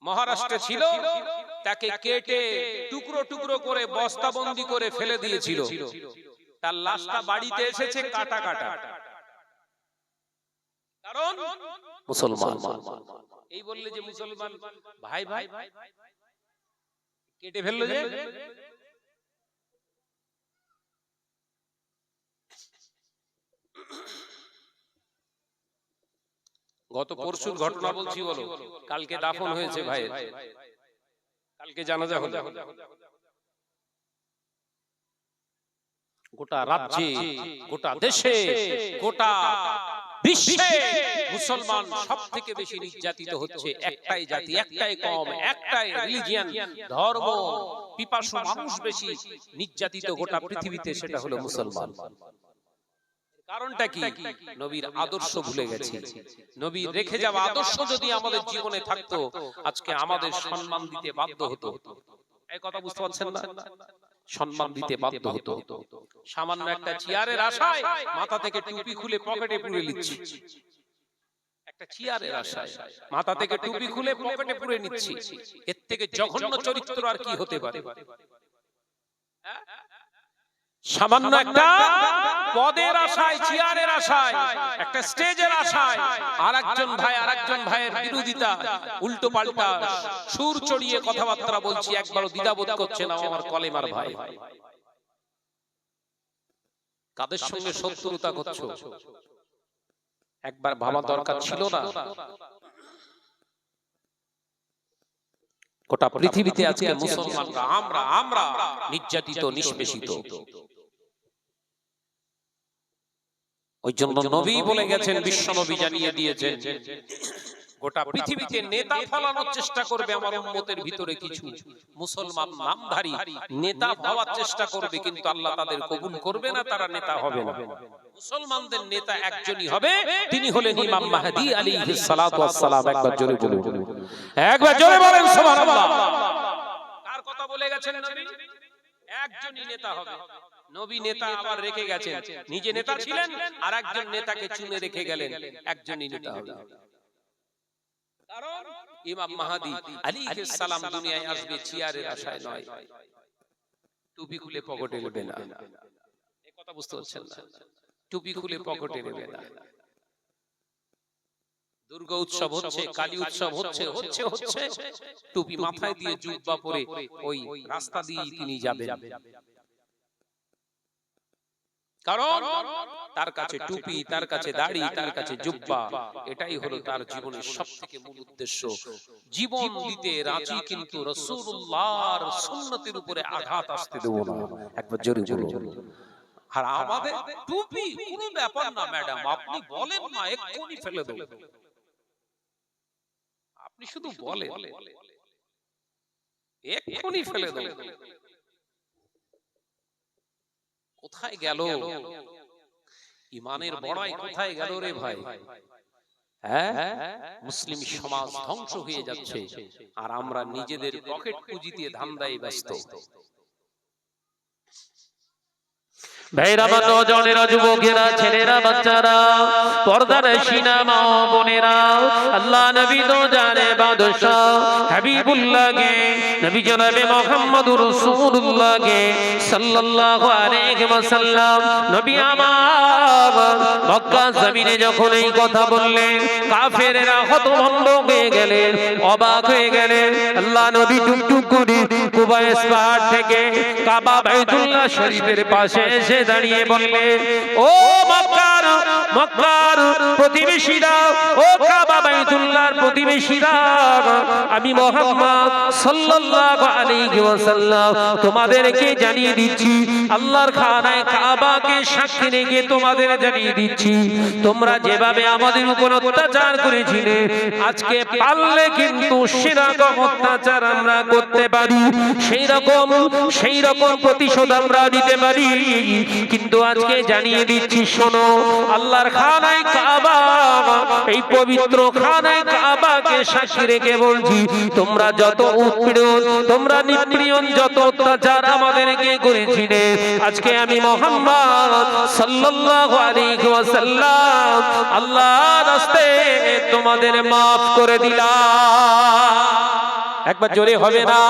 মহারাষ্ট্রে ছিল, তাকে কেটে টুকরো টুকরো করে বস্তাবন্দি করে ফেলে দিয়েছিল। তার লাশটা বাড়িতে এসেছে কাটা কাটা, কারণ মুসলমান। এই বললে যে মুসলমান ভাই ভাই কেটে ফেললো যে। গত পরশুর ঘটনা বলছি, বলো। কালকে দাফন হয়েছে ভাইয়ের, কালকে জানাজা হলো। গোটা রাজ্যে, গোটা দেশে, গোটা বিশ্বে মুসলমান সব থেকে বেশি নির্যাতিত হচ্ছে। একটাই জাতি, একটাই কম, একটাই রিলিজিয়ন, ধর্ম পিপাসু মানুষ বেশি নির্যাতিত গোটা পৃথিবীতে, সেটা হলো মুসলমান। কারণটা কি? নবীর আদর্শ ভুলে গেছি। নবীর রেখে যাওয়া আদর্শ যদি আমাদের জীবনে থাকতো, আজকে আমাদের সম্মান দিতে বাধ্য হতো। এই কথা বুঝতে পারছেন না? সম্মান দিতে বাধ্য হতো। সামান্য একটা চেয়ারের আশায় মাথা থেকে টুপি খুলে পকেটে পুরে নিচ্ছি। একটা চেয়ারের আশায় মাথা থেকে টুপি খুলে পকেটে পুরে নিচ্ছি। এর থেকে জঘন্য চরিত্র আর কি হতে পারে? সামান্য একটা পদের আশায়, চেয়ারের আশায়, একটা স্টেজের আশায় আরেকজন ভাইয়ের বিরোধিতা, উল্টো পাল্টা সুর চড়িয়ে কথাবার্তা বলছি, একবারও দ্বিধাবোধ করছে না আমার কলেমার ভাই। কাদের সঙ্গে শত্রুতা করছো একবার ভাবা দরকার ছিল না? গোটা পৃথিবীতে আজকে মুসলমানরা আমরা নির্যাতিত, নিষ্পেষিত। ওই জন্য নবী বলে গেছেন, বিশ্ব নবী জানিয়ে দিয়েছেন, গোটা পৃথিবীতে নেতা ফলানোর চেষ্টা করবে আমার উম্মতের ভিতরে কিছু মুসলমান নামধারী নেতা হওয়ার চেষ্টা করবে, কিন্তু আল্লাহ তাদের কবুল করবে না, তারা নেতা হবে না। মুসলমানদের নেতা একজনই হবে, তিনি হলেন ইমাম মাহদী আলাইহিস সালাতু ওয়াস সালাম। একবার জোরে বলুন, একবার জোরে বলেন সুবহানাল্লাহ। কার কথা বলে গেছেন নবী? একজনই নেতা হবে। নবী নেতা আবার রেখে গেছেন, নিজে নেতা ছিলেন আর একজন নেতাকে চুনে রেখে গেলেন, একজনই নেতা হবে। কারণ ইমাম মাহদী আলাইহিস সালাম দুনিয়ায় আসবে চেয়ারের আশায় নয়, টুপি খুলে পকেটে নেবে না। এই কথা বুঝতে পারছেন না? টুপি খুলে পকেটে নেবে না। দুর্গা উৎসব হচ্ছে, কালী উৎসব হচ্ছে, টুপি মাথায় দিয়ে জুব্বা পরে ওই রাস্তা দিয়ে তিনি যাবেন। কারণ তার কাছে টুপি, তার কাছে দাড়ি, তার কাছে জুব্বা, এটাই হলো তার জীবনের সবথেকে মূল উদ্দেশ্য। জীবন দিতে রাজি, কিন্তু রাসূলুল্লাহর সুন্নতের উপরে আঘাত আসতে দেব না। একবার জোরে বলুন। আর আমাদের টুপি কোনো ব্যাপার না ম্যাডাম, আপনি বলেন না, এক্ষুনি ফেলে দেব। আপনি শুধু বলেন, এক্ষুনি ফেলে দেব। কোথায় গেল ইমানের বড়াই, কোথায় গেল রে ভাই? হ্যাঁ, মুসলিম সমাজ ধ্বংস হয়ে যাচ্ছে আর আমরা নিজেদের পকেট পুঁজিতে ধান্দায় ব্যস্ত। ভাইরা, নওজওয়ানেরা, যুবকেরা, ছেলেরা, বাচ্চারা, পর্দার শিনা মা বোনেরা, আল্লাহ নবী তো জানে বাদশাহ হাবিবুল্লাহকে, নবী জনাবে মুহাম্মদুর রাসূলুল্লাহকে সাল্লাল্লাহু আলাইহি ওয়াসাল্লাম, নবী আমার মক্কা জমিনে যখন এই কথা বললেন, কাফেররা হতভম্ব হয়ে গেলেন, অবাক হয়ে গেলেন। আল্লাহ নবী টুকটুক করে কুবাইস পাহাড় থেকে কাবা বাইতুল্লাহ শরীফের পাশে এসে দাঁড়িয়ে বললে, ও মক্কার প্রতিবেশীরা, ও কাবা বাইতুল্লাহর প্রতিবেশীরা, আমি মুহাম্মদ সাল্লাল্লাহু আলাইহি ওয়াসাল্লাম তোমাদেরকে জানিয়ে দিচ্ছি, আল্লাহর খানায় কাবাকে সাক্ষী রেখে তোমাদের জানিয়ে দিচ্ছি, তোমরা যেভাবে আমাদের উপর অত্যাচার করেছিলে, আজকে পারলে কিন্তু সেরকম অত্যাচার আমরা করতে পারি, সেই রকম প্রতিশোধ আমরা নিতে পারি। কিন্তু আজকে জানিয়ে দিচ্ছি, শোনো, আল্লাহর খানায় কাবা, এই পবিত্র খানায় কাবাকে সাক্ষী রেখে বলছি, তোমরা যত উৎপীড়ন, তোমরা নিপীড়ন, যত অত্যাচার আমাদেরকে করেছিলে, আজকে আমি মুহাম্মদ সাল্লাল্লাহু আলাইহি ওয়াসাল্লাম আল্লাহর রাস্তায় তোমাদের maaf করে দিলাম। একবার জোরে হবে না?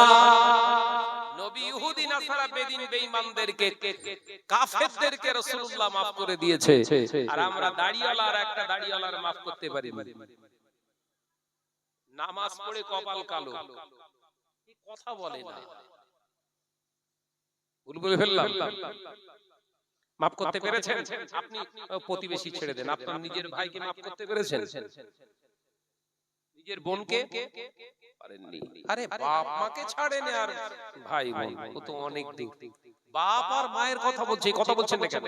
নবী ইহুদি নাসারা বেদিন বেঈমানদেরকে, কাফেরদেরকে রাসূলুল্লাহ maaf করে দিয়েছে, আর আমরা দাড়িওয়ালা আর একটা দাড়িওয়ালার maaf করতে পারি না। নামাজ পড়ে কপাল কালো, কি কথা বলে না, ভুল বলে ফেললাম। maaf করতে পেরেছেন? আপনি প্রতিবেশী ছেড়ে দেন, আপনার নিজের ভাইকে maaf করতে পেরেছেন? নিজের বোনকে পারেননি। আরে বাপ মাকে ছাড়েন, আর ভাই বোন ও তো অনেক দিক। বাপ আর মায়ের কথা বলছে, কথা বলছেন না কেন?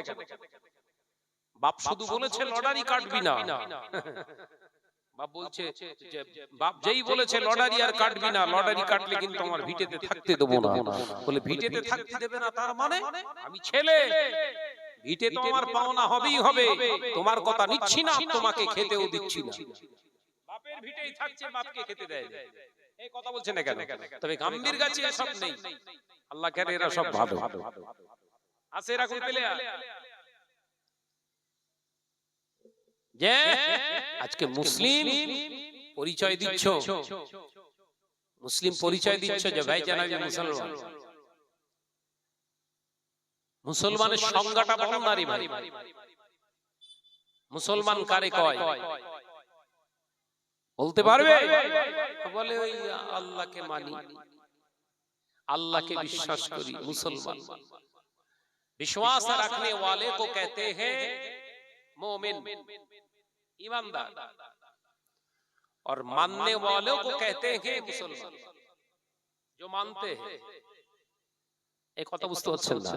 বাপ শুধু বলেছে লটারি কাটবি না, বাপ বলছে যে, বাপ যেই বলেছে লটারি আর কাটবি না, লটারি কাটলে কিন্তু আমার ভিটেতে থাকতে দেবো না। বলে ভিটেতে থাকতে দেবে না, তার মানে আমি ছেলে, ভিটে তো আমার পাওনা হবেই হবে, তোমার কথা নিচ্ছি না, তোমাকে খেতেও দিচ্ছি না। বাপের ভিটেই থাকছে, বাপকে খেতে দেয় না। এই কথা বলছেন না কেন? তবে গাম্ভীর গাছে সব নেই, আল্লাহ কেন এরা সব ভালো আছে, এরকম পেলে যে আজকে মুসলিম পরিচয় দিচ্ছ, মুসলিম পরিচয় দিচ্ছ যে ভাই জানাবি মুসলমান। মুসলমানের সংজ্ঞাটা বল না রে ভাই, মুসলমান কারে কয় বলতে পারবে? বলে ওই আল্লাহকে মানি, अल्लाह के विश्वास करी मुसलमान। विश्वास रखने वाले को कहते हैं मोमिन, ईमानदार, और मानने वालों को कहते हैं मुसलमान, जो मानते हैं। एक কথা বুঝতে পারছেন না?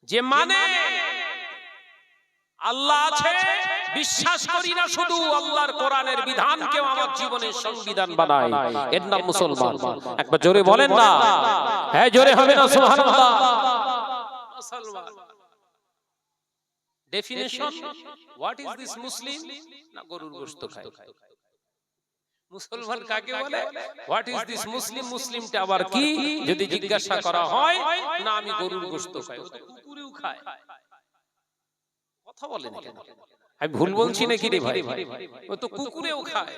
যে মানে আল্লাহ আছে, বিশ্বাস করি না শুধু আল্লাহর কোরআনের বিধানকেও আমার জীবনের সংবিধান বানাই, এর নাম মুসলমান। একবার জোরে বলেন না, হ্যাঁ জোরে হবে না সুবহানাল্লাহ। মুসলমান ডেফিনিশন, হোয়াট ইজ দিস মুসলিম? না গরুর গোশত খায়, মুসলমান কাকে বলে? হোয়াট ইজ দিস মুসলিম? মুসলিমটা আবার কি যদি জিজ্ঞাসা করা হয়, না আমি গরুর গোশত খাই। ও তো কুকুরেও খায়। কথা বলেন কেন? আমি ভুল বলছি নাকি রে ভাই? ও তো কুকুরেও খায়।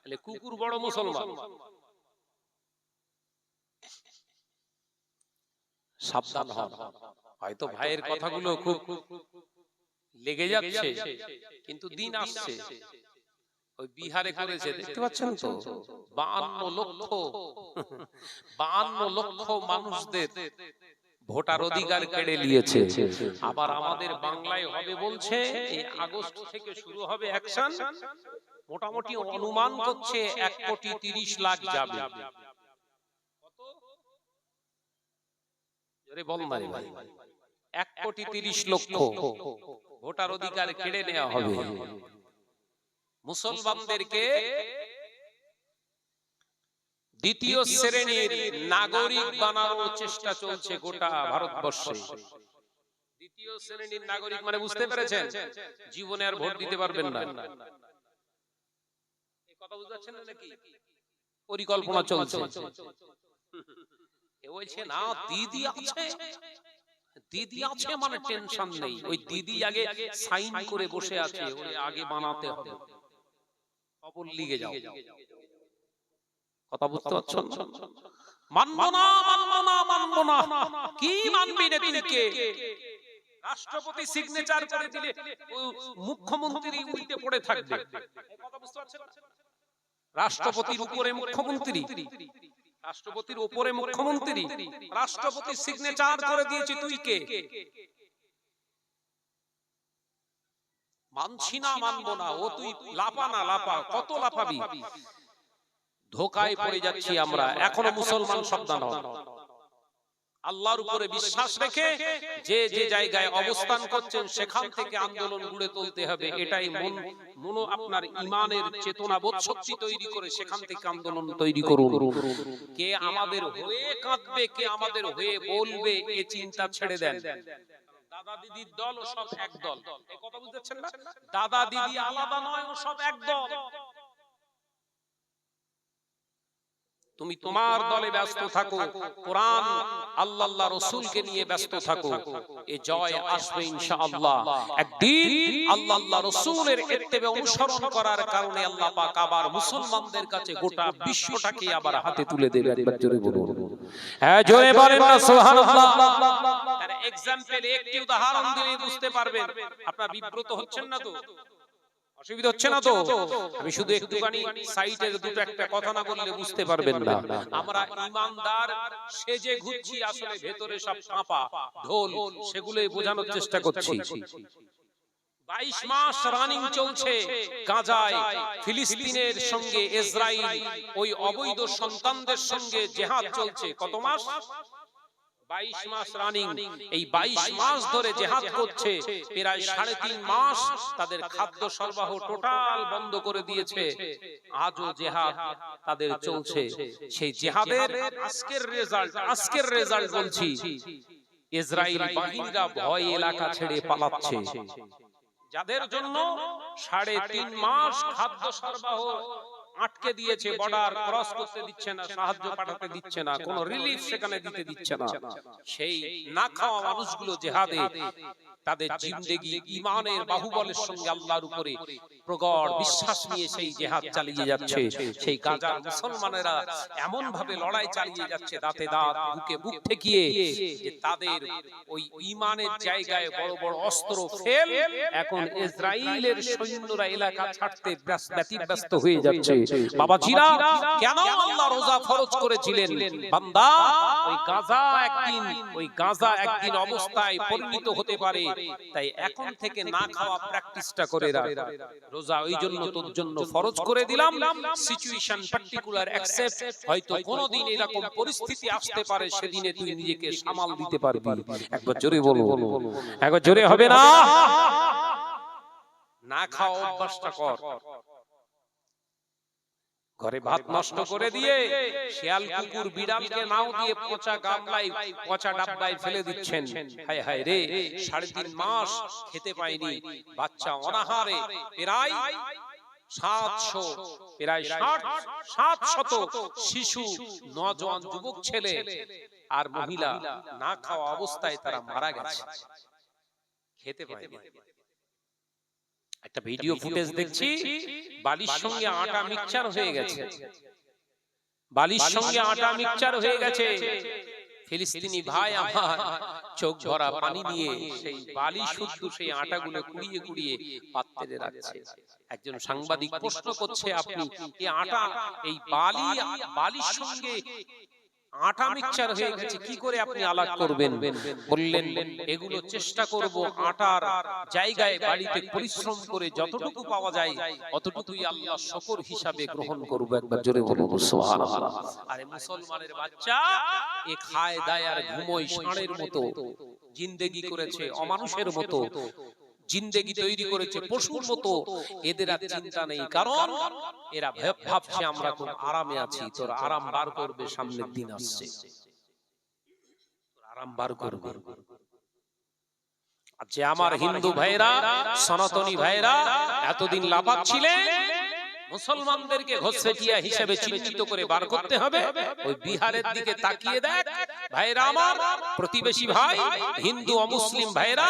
তাহলে কুকুর বড় মুসলমান? সাবধান হন। হয়তো ভাইয়ের কথাগুলো খুব লেগে যাচ্ছে, কিন্তু দিন আসছে। ওই বিহারে করেছে, দেখতে পাচ্ছেন তো, 52 লক্ষ মানুষদের ভোটার অধিকার কেড়ে নিয়েছে। আবার আমাদের বাংলায় হবে বলছে, এই আগস্ট থেকে শুরু হবে অ্যাকশন। মোটামুটি অনুমান করছে 1,30,00,000 যাবে। বল না রে ভাই, 1,30,00,000 ভোটার অধিকার কেড়ে নেওয়া হবে। মুসলমানদেরকে দ্বিতীয় শ্রেণীর নাগরিক বানানোর চেষ্টা চলছে গোটা ভারতবর্ষে। দ্বিতীয় শ্রেণীর নাগরিক মানে বুঝতে পেরেছেন? জীবনে আর ভোট দিতে পারবেন না। এই কথা বুঝতে পারছেন নাকি? পরিকল্পনা চলছে। এ বলছে না দিদি আছে, দিদি আছে মানে টেনশন নেই। ওই দিদি আগে সাইন করে বসে আছে, ওই আগে বানাতে হবে। খবর লিগে যাও। কথা বুঝতে পারছো? মানবো না, মানবো না, মানবো না। কি মানবি রে তুই? কে? রাষ্ট্রপতি সিগনেচার করে দিলে মুখ্যমন্ত্রী উল্টে পড়ে থাকবে। কথা বুঝতে পারছেন? রাষ্ট্রপতির উপরে মুখ্যমন্ত্রী, রাষ্ট্রপতির উপরে মুখ্যমন্ত্রী, রাষ্ট্রপতি সিগনেচার করে দিয়েছে, তুই কে? মানছি না, মানবো না। ও তুই লাপা না লাপা, কত লাপাবি? ধোকায় পড়ে যাচ্ছি আমরা। এখনো মুসলমান সাবধান হন। আল্লাহর উপরে বিশ্বাস রেখে যে যে জায়গায় অবস্থান করছেন সেখান থেকে আন্দোলন গড়ে তুলতে হবে। এটাই মন আপনার ইমানের চেতনা বোধ শক্তি তৈরি করে সেখান থেকে আন্দোলন তৈরি করুন। কে আমাদের হয়ে কাঁদবে, কে আমাদের হয়ে বলবে, এ চিন্তা ছেড়ে দেন। দাদা দিদির দল ও সব এক দল। এই কথা বুঝতেছেন না? দাদা দিদি আলাদা নয়, ও সব এক দল। তুমি তোমার দলে ব্যস্ত থাকো, কোরআন আল্লাহ রাসূলকে নিয়ে ব্যস্ত থাকো। এই জয় আসবে ইনশাআল্লাহ। একদিন আল্লাহ রাসূলের ইত্তেবা অনুসরণ করার কারণে আল্লাহ পাক আবার মুসলমানদের কাছে গোটা বিশ্বটাকে আবার হাতে তুলে দেবে। একবার জোরে বলুন, হ্যাঁ জোরে বলেন না সুবহানাল্লাহ। তার एग्जांपल একটি উদাহরণ দিলে বুঝতে পারবেন। আপনারা বিব্রত হচ্ছেন না তো? অসুবিধা হচ্ছে না তো? আমি শুধু একটুখানি সাইডের দুটো একটা কথা না বললে বুঝতে পারবেন না। আমরা ঈমানদার সেজে ঘুরছি, আসলে ভেতরে সব কাঁপা ঢোল, সেগুলোই বোঝানোর চেষ্টা করছি। 22 মাস রানিং চলছে গাজায়, ফিলিস্তিনের সঙ্গে ইসরাইল ওই অবৈধ সন্তানদের সঙ্গে জিহাদ চলছে। কত মাস? 22 মাস রানিং। এই 22 মাস ধরে জিহাদ করছে। প্রায় 3.5 মাস তাদের খাদ্য সরবরাহ টোটাল বন্ধ করে দিয়েছে। আজও জিহাদ তাদের চলছে। সেই জিহাদের আজকের রেজাল্ট বলছি, ইসরাইল বাহিনীরা ভয় এলাকা ছেড়ে পালাচ্ছে। যাদের জন্য 3.5 মাস খাদ্য সরবরাহ আটকে দিয়েছে, বর্ডার ক্রস করতে দিচ্ছে না, সাহায্য পাঠাতে দিচ্ছে না, কোনো রিলিফ সেখানে দিতে দিচ্ছে না, সেই না খাওয়া মানুষগুলো জিহাদে তাদের জিন্দেগি ঈমানের বাহুবলের সঙ্গে আল্লাহর উপরে প্রগাঢ় বিশ্বাস নিয়ে সেই জিহাদ চালিয়ে যাচ্ছে। সেই গাজার মুসলমানেরা এমন ভাবে লড়াই চালিয়ে যাচ্ছে, দাঁতে দাঁত বুকে বুক ঠেকিয়ে, যে তাদের ওই ঈমানের জায়গায় বড় বড় অস্ত্র ফেল, এখন ইসরাইলের সৈন্যরা এলাকা ছাড়তে ব্যতিব্যস্ত হয়ে যাচ্ছে। বাবাজিরা, কেন আল্লাহ রোজা ফরজ করেছিলেন? বান্দা, ওই গাজা একদিন অবস্থায় পরিণত হতে পারে, তাই এখন থেকে না খাওয়া প্র্যাকটিসটা করে রাখ। রোজা ওই জন্য তোর জন্য ফরজ করে দিলাম। সিচুয়েশন পার্টিকুলার অ্যাকসেপ্ট, হয়তো কোনদিন এরকম পরিস্থিতি আসতে পারে, সেদিনে তুই নিজেকে সামাল দিতে পারবি। একবার জোরে বলো, একবার জোরে হবে না? না খাওয়া অভ্যাসটা কর। ঘরে ভাত নষ্ট করে দিয়ে শিয়াল কুকুর বিড়ালকে নাও দিয়ে পচা গামলায় পচা ডাব্বায় ফেলে দিচ্ছেন। হায় হায় রে, 3.5 মাস খেতে পায়নি বাচ্চা, অনাহারে প্রায় 700 প্রায় 700 শিশু, নওজোয়ান যুবক ছেলে আর মহিলা না খাওয়া অবস্থায় তারা মারা গেছে, খেতে পায়নি। একটা ভিডিও ফুটেজ দেখছি, বালির সঙ্গে আটা মিক্সচার হয়ে গেছে, বালির সঙ্গে আটা মিক্সচার হয়ে গেছে। ফিলিস্তিনি ভাই আমার চোখ ভরা পানি দিয়ে সেই বালি শুদ্ধ সেই আটাগুলো কুড়িয়ে কুড়িয়ে পাত্রে রাখছে। একজন সাংবাদিক প্রশ্ন করছে, আপনি এই আটা, এই বালির সঙ্গে আটা মিক্সচার হয়ে গেছে, কি করে আপনি আলাদা করবেন? বললেন, এগুলো চেষ্টা করব আটার জায়গায় বাড়িতে পরিশ্রম করে যতটুকু পাওয়া যায় অতটুকুই আল্লাহ শুকর হিসাবে গ্রহণ করব। একবার জোরে বলুন সুবহানাল্লাহ। আরে মুসলমানের বাচ্চা এ খায় দায় আর ঘুমোয় ষাঁড়ের মতো, জিন্দেগি করেছে অমানুষের মতো, জিন্দেগি তৈরি করেছে পশুর মতো। এদের আর চিন্তা নেই, কারণ এরা ভাবছে আমরা খুব আরামে আছি। তোর আরাম বার করবে, সামনের দিন আসছে, আরাম বার করবে। আচ্ছা আমার হিন্দু ভাইরা, সনাতনী ভাইরা, এতদিন লাফাচ্ছিলেন, মুসলমানদেরকে ঘোষেটিয়া হিসেবে চিহ্নিত করে বার করতে হবে। ওই বিহারের দিকে তাকিয়ে দেখ ভাইরা আমার, প্রতিবেশী ভাই হিন্দু অমুসলিম ভাইরা,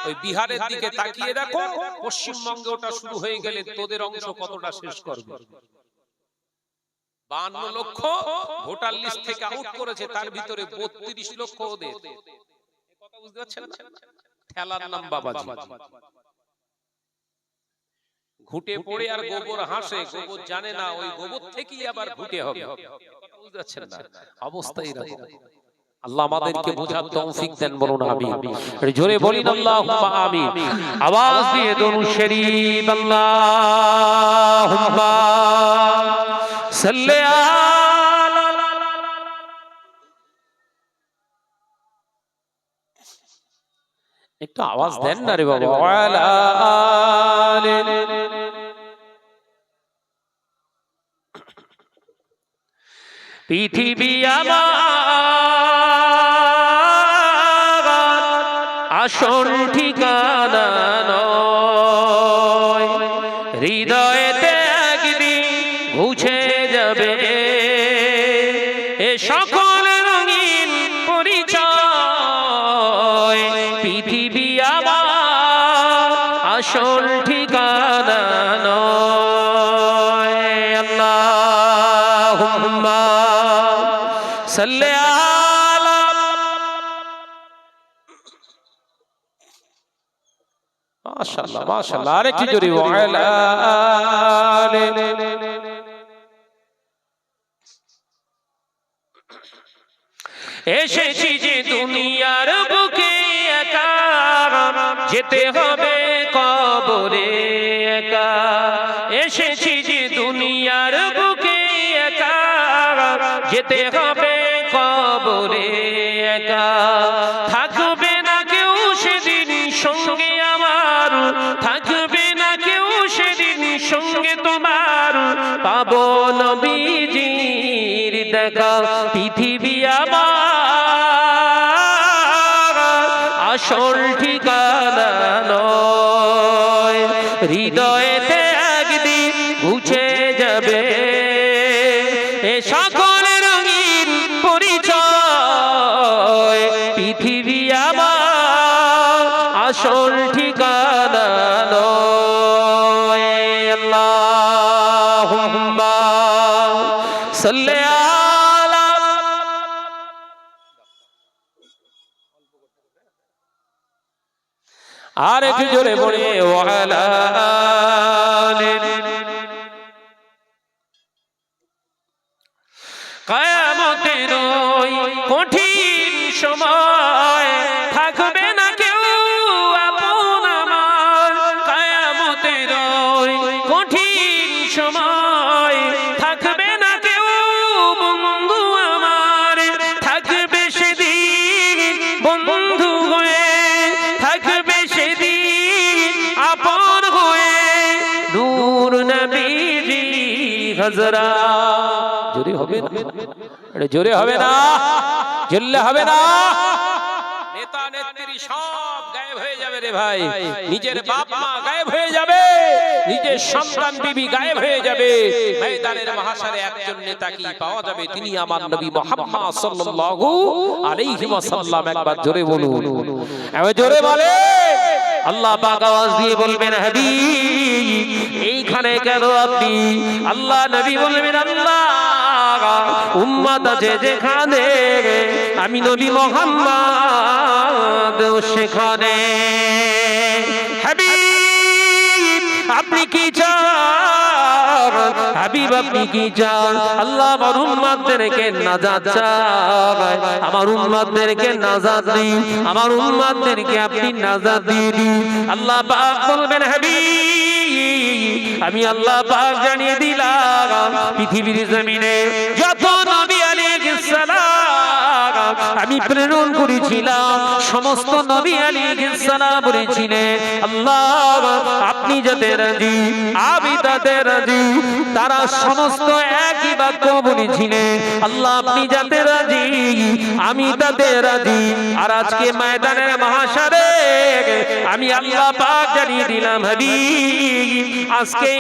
ওই বিহারের দিকে তাকিয়ে দেখো, পশ্চিমবঙ্গে ওটা শুরু হয়ে গেলে তোদের অংশ কতটা শেষ করবে। 52 লক্ষ ভোটার লিস্ট থেকে আউট করেছে, তার ভিতরে 32 লক্ষ ওদের। কথা বুঝতে পারছেন না? ঠেলার নাম বাবাজি। ঘুটে পড়ে আর গোবর হাসে, গোবর জানে না ওই গোবর থেকেই আবার ঘুটে হবে। বুঝতে পারছেন না? অবস্থাই এরকম। আল্লাহ আমাদেরকে বোঝার তৌফিক দেন, বলুন আমিন। জোরে বলিন আল্লাহুম্মা আমিন। আওয়াজ দিয়ে দরুদ শরীফ আল্লাহুম্মা সাল্লি আলা। একটু আওয়াজ দেন না রে বাবা। ওয়ালা আলি। পৃথিবী আমার আসল ঠিকানা নয়, হৃদয়েতে একদিন মুছে যাবে এ সকল রঙিন পরিচয়। পৃথিবী আমার আসল ঠিকানা নয়। আল্লাহুম্মা সাল্লি আলা। মাশাআল্লাহ মাশাআল্লাহ, আরেকটু জোরে ওয়ালা আলি। এসেছি যে দুনিয়ার বুকে একা, যেতে হবে কবরে একা। এসেছি যে দুনিয়ার বুকে একা, যেতে হবে কবরে একা। থাকবে না কেউ সেদিন সঙ্গে আমার, থাকবে না কেউ সেদিন সঙ্গে তোমার, পাবো নবীজির দেখা। পৃথিবী আমার আসল ঠিকানা নয়, হৃদয়েতে একদিন মুছে যাবে এ সকল রঙিন পরিচয়। পৃথিবী আমার আসল ঠিকানা নয়। আল্লাহুম্মা সাল্লি আলা। আর একটু জোরে বলে ওয়ালা আলি। কিয়ামতের ওই কঠিন সময় থাকবে না কেউ আপন আমার। কিয়ামতের ওই কঠিন সময় থাকবে না কেউ বন্ধু আমার। থাকবে সেদিন বন্ধু হয়ে, থাকবে সেদিন আপন হয়ে নূর নবীজি হাজরা। জোরে হবে না, জোরে হবে না, জ্বললে হবে না। নেতা নেত্রী সব গায়েব হয়ে যাবে রে ভাই, নিজের বাপ মা গায়েব হয়ে যাবে। নিজের সন্তান বিবি গায়েব হয়ে যাবে, ময়দানের মাহশারে একজন নেতাকে পাওয়া যাবে, তিনি আমার নবী মুহাম্মদ সাল্লাল্লাহু আলাইহি ওয়াসাল্লাম। একবার জোরে বলুন, এবার জোরে বলে। আল্লাহ পাক আওয়াজ দিয়ে বলবেন, হাবিব এইখানে কেন আপনি? আল্লাহ নবী বলবেন, আল্লাহ উম্মত আছে যেখানে, আমি নবী মুহাম্মদ সেখানে। হাবিব আপনি কি চান? হাবিব আপনি কি চান? আল্লাহ আমার উম্মতদেরকে নাজাত চায়, আমার উম্মতদেরকে নাজাত দিন, আমার উম্মতদেরকে আপনি নাজাত দিয়ে দিন। আল্লাহ পাক বলবেন, হাবিব আমি আল্লাহ পাক জানিয়ে দিলাম পৃথিবীর জমিনে যত নবী আলাইহিস সালাম আমি প্রেরণ করেছিলাম, সমস্ত নবী আলাইহিস সালাম বলেছিলেন, আল্লাহ আপনি যাতে রাজি আমি তাতে রাজি। তারা সমস্ত একই বাক্য বলেছিলেন, আল্লাহ আপনি যাতে রাজি আমি তাতে রাজি। আর আজকে ময়দানের মাহশারে আমি আল্লাহ পাক জানিয়ে দিলাম, হাবিব আজকে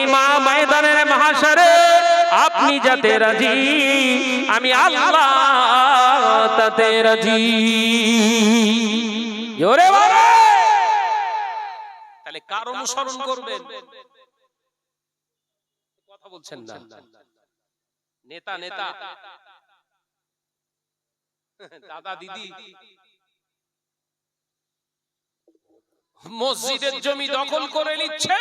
ময়দানের মাহশারে আপনি যাতে রাজি আমি আল্লাহ তাতে রাজি। জোরে বলে। তাহলে কার অনুসরণ করবেন? কথা বলছেন না। নেতা নেতা দাদা দিদি মসজিদের জমি দখল করে নিচ্ছে,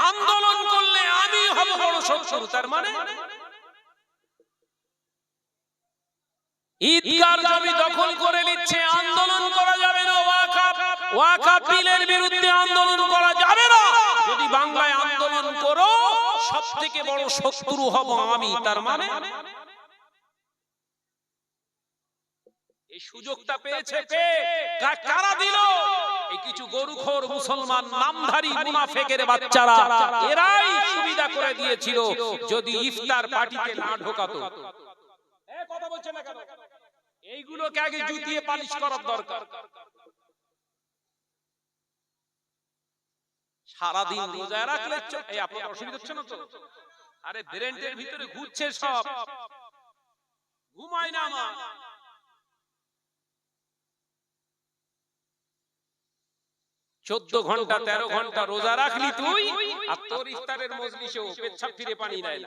আন্দোলন করলে আমি হব বড় শত্রু। তার মানে ঈদগার জমি দখল করে নিচ্ছে, আন্দোলন করা যাবে না। ওয়াকাফ বিলের বিরুদ্ধে আন্দোলন করা যাবে না। যদি বাংলায় আন্দোলন করো সবথেকে বড় শত্রু হব আমি। তার মানে এই সুযোগটা পেয়েছে কে? কারা দিল? এই কিছু গরুখোর মুসলমান নামধারী মুনাফিকের বাচ্চারা, এরাই সুবিধা করে দিয়েছিল যদি ইফতার পার্টিতে না ঢোকাতো। কথা বলছেন না কেন? এইগুলোকে আগে জুতিয়ে পালিশ করার দরকার। সারাদিন রোজা রাখলে এই আপনার অসুবিধা হচ্ছে না তো? আরে ব্রেনের ভিতরে ঘুরছে সব, ঘুমায় না। আমার 14 ঘন্টা 13 ঘন্টা রোজা রাখলি তুই, আর তোর ইফতারের মজলিসেও পেচ্ছাপ ফিরে পানি নাই।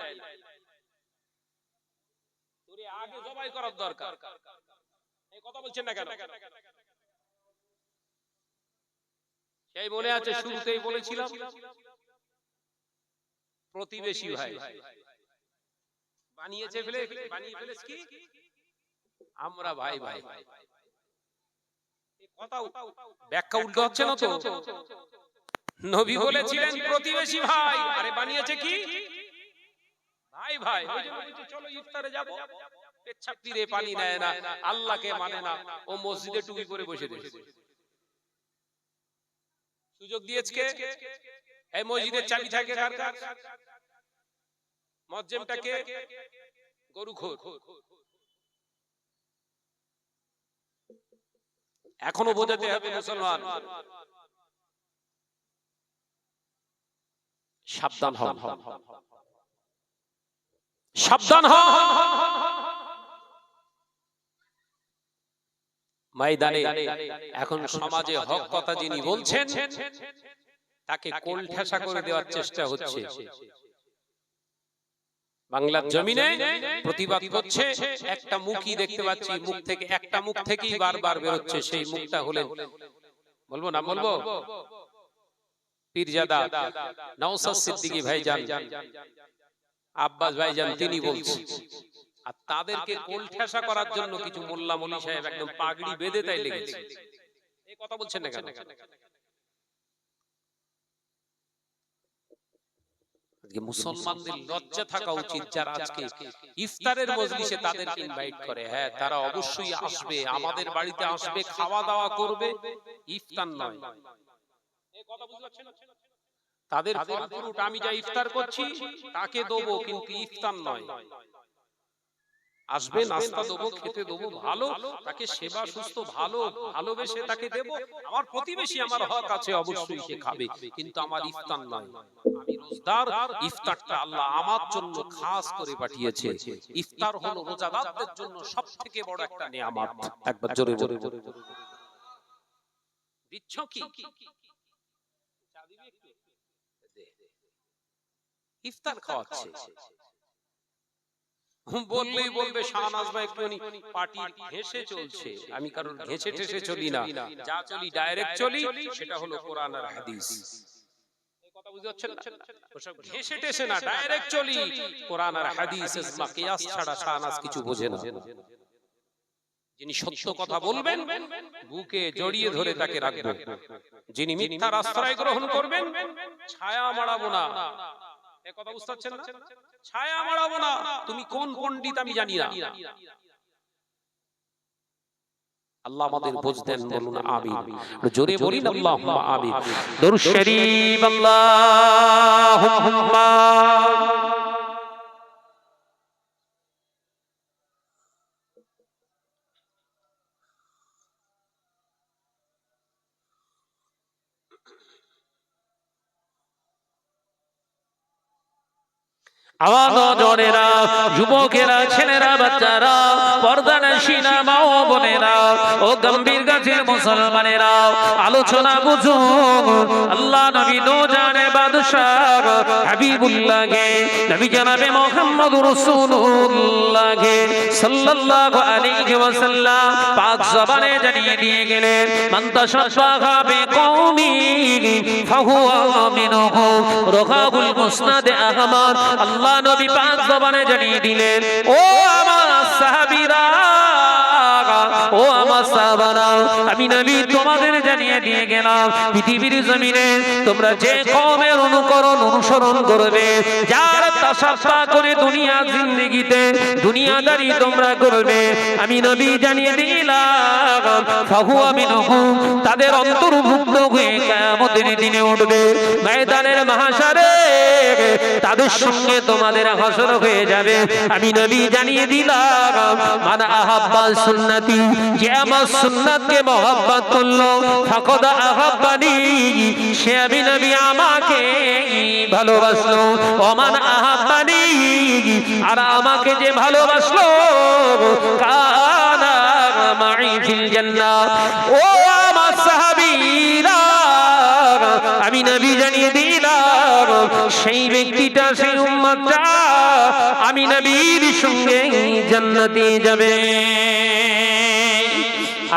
তোরে আগে জবাই করার দরকার। এই কথা বলছেন না কেন? সেই মনে আছে শুরুতেই বলেছিলাম, প্রতিবেশী ভাই বানিয়ে ফেলেছ কি আমরা ভাই ভাই। কথা ব্যাখ্যা উল্টো হচ্ছে না তো? নবী বলেছিলেন প্রতিবেশী ভাই, আরে বানিয়েছে কি ভাই ভাই। ওই যে বলেছে চলো ইফতারে যাব, পেচ্ছাপ তীরে পানি নেয় না, আল্লাহকে মানে না, ও মসজিদে টুপি পরে বসে রয়েছে। সুযোগ দিয়েছে কে? এই মসজিদের চাবি থাকে কার কার? মুয়াজ্জিমটা কে? গরুখোর। এখনো বোঝাতে হবে মুসলমান, সাবধান হন, সাবধান হন। ময়দানে এখন সমাজে হক কথা যিনি বলছেন তাকে কোল ঠেসা করে দেওয়ার চেষ্টা হচ্ছে। বাংলার জমিনে প্রতিবাদ করছে, একটা মুখই দেখতে পাচ্ছি, মুখ থেকে একটা মুখ থেকেই বারবার বের হচ্ছে। সেই মুখটা হলেন, বলবো না বলবো, পীরজাদা নওশাদ সিদ্দিকী ভাইজান, আব্বাস ভাইজান, তিনি বলছেন। আর তাদেরকে কোল ঠেসা করার জন্য কিছু মোল্লা মলি সাহেব একদম পাগড়ি বেঁধে তাই লেগেছে। এই কথা বলছেন না কেন? মুসলমানদের লজ্জা থাকা উচিত, যারা আজকে ইফতারের মজলিসে তাদেরকে ইনভাইট করে। হ্যাঁ, তারা অবশ্যই আসবে, আমাদের বাড়িতে আসবে, খাওয়া দাওয়া করবে, ইফতার নয়। এই কথা বুঝতে পারছেন? তাদের ফল ফ্রুট আমি যা ইফতার করছি তাকে দেবো, কিন্তু ইফতার নয়। আসবে, নাস্তা দেবো, খেতে দেবো, ভালো তাকে সেবা সুস্থ ভালো ভালোবেসে তাকে দেব। আমার প্রতিবেশী আমার হক আছে, অবশ্যই সে খাবে, কিন্তু আমার ইফতার নয়। আমি রোজদার, ইফতারটা আল্লাহ আমার জন্য খাস করে পাঠিয়েছে। ইফতার হলো রোজাদারদের জন্য সবথেকে বড় একটা নিয়ামত। একবার জোরে জোরে দিচ্ছ কি? ইফতার খাওয়াচ্ছে। বললেই বলবে শাহনাজ ভাই একটুখানি পার্টি ঘেঁষে চলছে। আমি কারোর ঘেঁষে ঠেসে চলি না, যা চলি ডাইরেক্ট চলি, সেটা হলো কোরআন আর হাদিস। এই কথা বুঝতে পারছেন না? ওসব ঘেঁষে ঠেসে না, ডাইরেক্ট চলি কোরআন আর হাদিস। ইসমা কিয়াস ছাড়া শাহনাজ কিছু বোঝে না। যিনি সত্য কথা বলবেন বুকে জড়িয়ে ধরে তাকে রাখবো, যিনি মিথ্যার আশ্রয় গ্রহণ করবেন ছায়া মাড়াবো না। এই কথা বুঝতে পারছেন না? ছায়া মাড়াবো না। তুমি কোন পণ্ডিত আমি জানি না। আল্লাহ আমাদের বুঝ দেন, বলুন আমিন। জোরে বলিন আল্লাহুম্মা আমিন। দরুদ শরীফ আল্লাহুম্মা আমার নজরেরা, যুবকেরা, ছেলেরা, বাচ্চারা, পর্দানশীনা মা ও বোনেরা, ও গম্ভীর গাছের মুসলমানেরা, আলোচনা বুঝুন। আল্লাহ নবী নূজানে বাদশাহ হাবিবুল্লাহকে, নবী জনাবে মুহাম্মদুর রাসূলুল্লাহকে সাল্লাল্লাহু আলাইহি ওয়াসাল্লাম পাক জবানে জানিয়ে দিয়ে গেলেন, মান তাশাব্বাহা বিকওমি ফাহুয়া মিনহু। রাকাবুল মুসনাদ আহমদ। আল্লাহ নবী পাক জবানে জানিয়ে দিলেন, ও আমার সাহাবীরা, ও আমার সাহাবারা, আমি নবী তোমাদের জানিয়ে দিয়ে গেলাম, পৃথিবীর জমিনে তোমরা যে কওমের অনুসরণ করবে, যার তাসাফা করে দুনিয়া জিন্দেগিতে দুনিয়াদারি তোমরা করবে, আমি নবী জানিয়ে দিলাম ফাহুয়া মিনহুম, তাদের অন্তর্ভুক্ত হয়ে কিয়ামতের দিনে উঠবে, ময়দানের মাহশারে তাদের সঙ্গে তোমাদের হাসর হয়ে যাবে। আমি নবী জানিয়ে দিলাম, মান আহাব্বা সুন্নতি, যে আমার সুন্নাতকে মহব্বত করলো, ফাকাদ আহাব্বানি, সে আমি নবী আমাকে ভালোবাসলো। ওমান আহাব্বানি, আর আমাকে যে ভালোবাসলো, কানা মাই ফিল জান্নাহ। ও আমার সাহাবীরা, আমি নবী জানিয়ে দিলাম, সেই ব্যক্তিটা, সেই উম্মতটা আমি নবীর সঙ্গে জান্নাতে যাবে।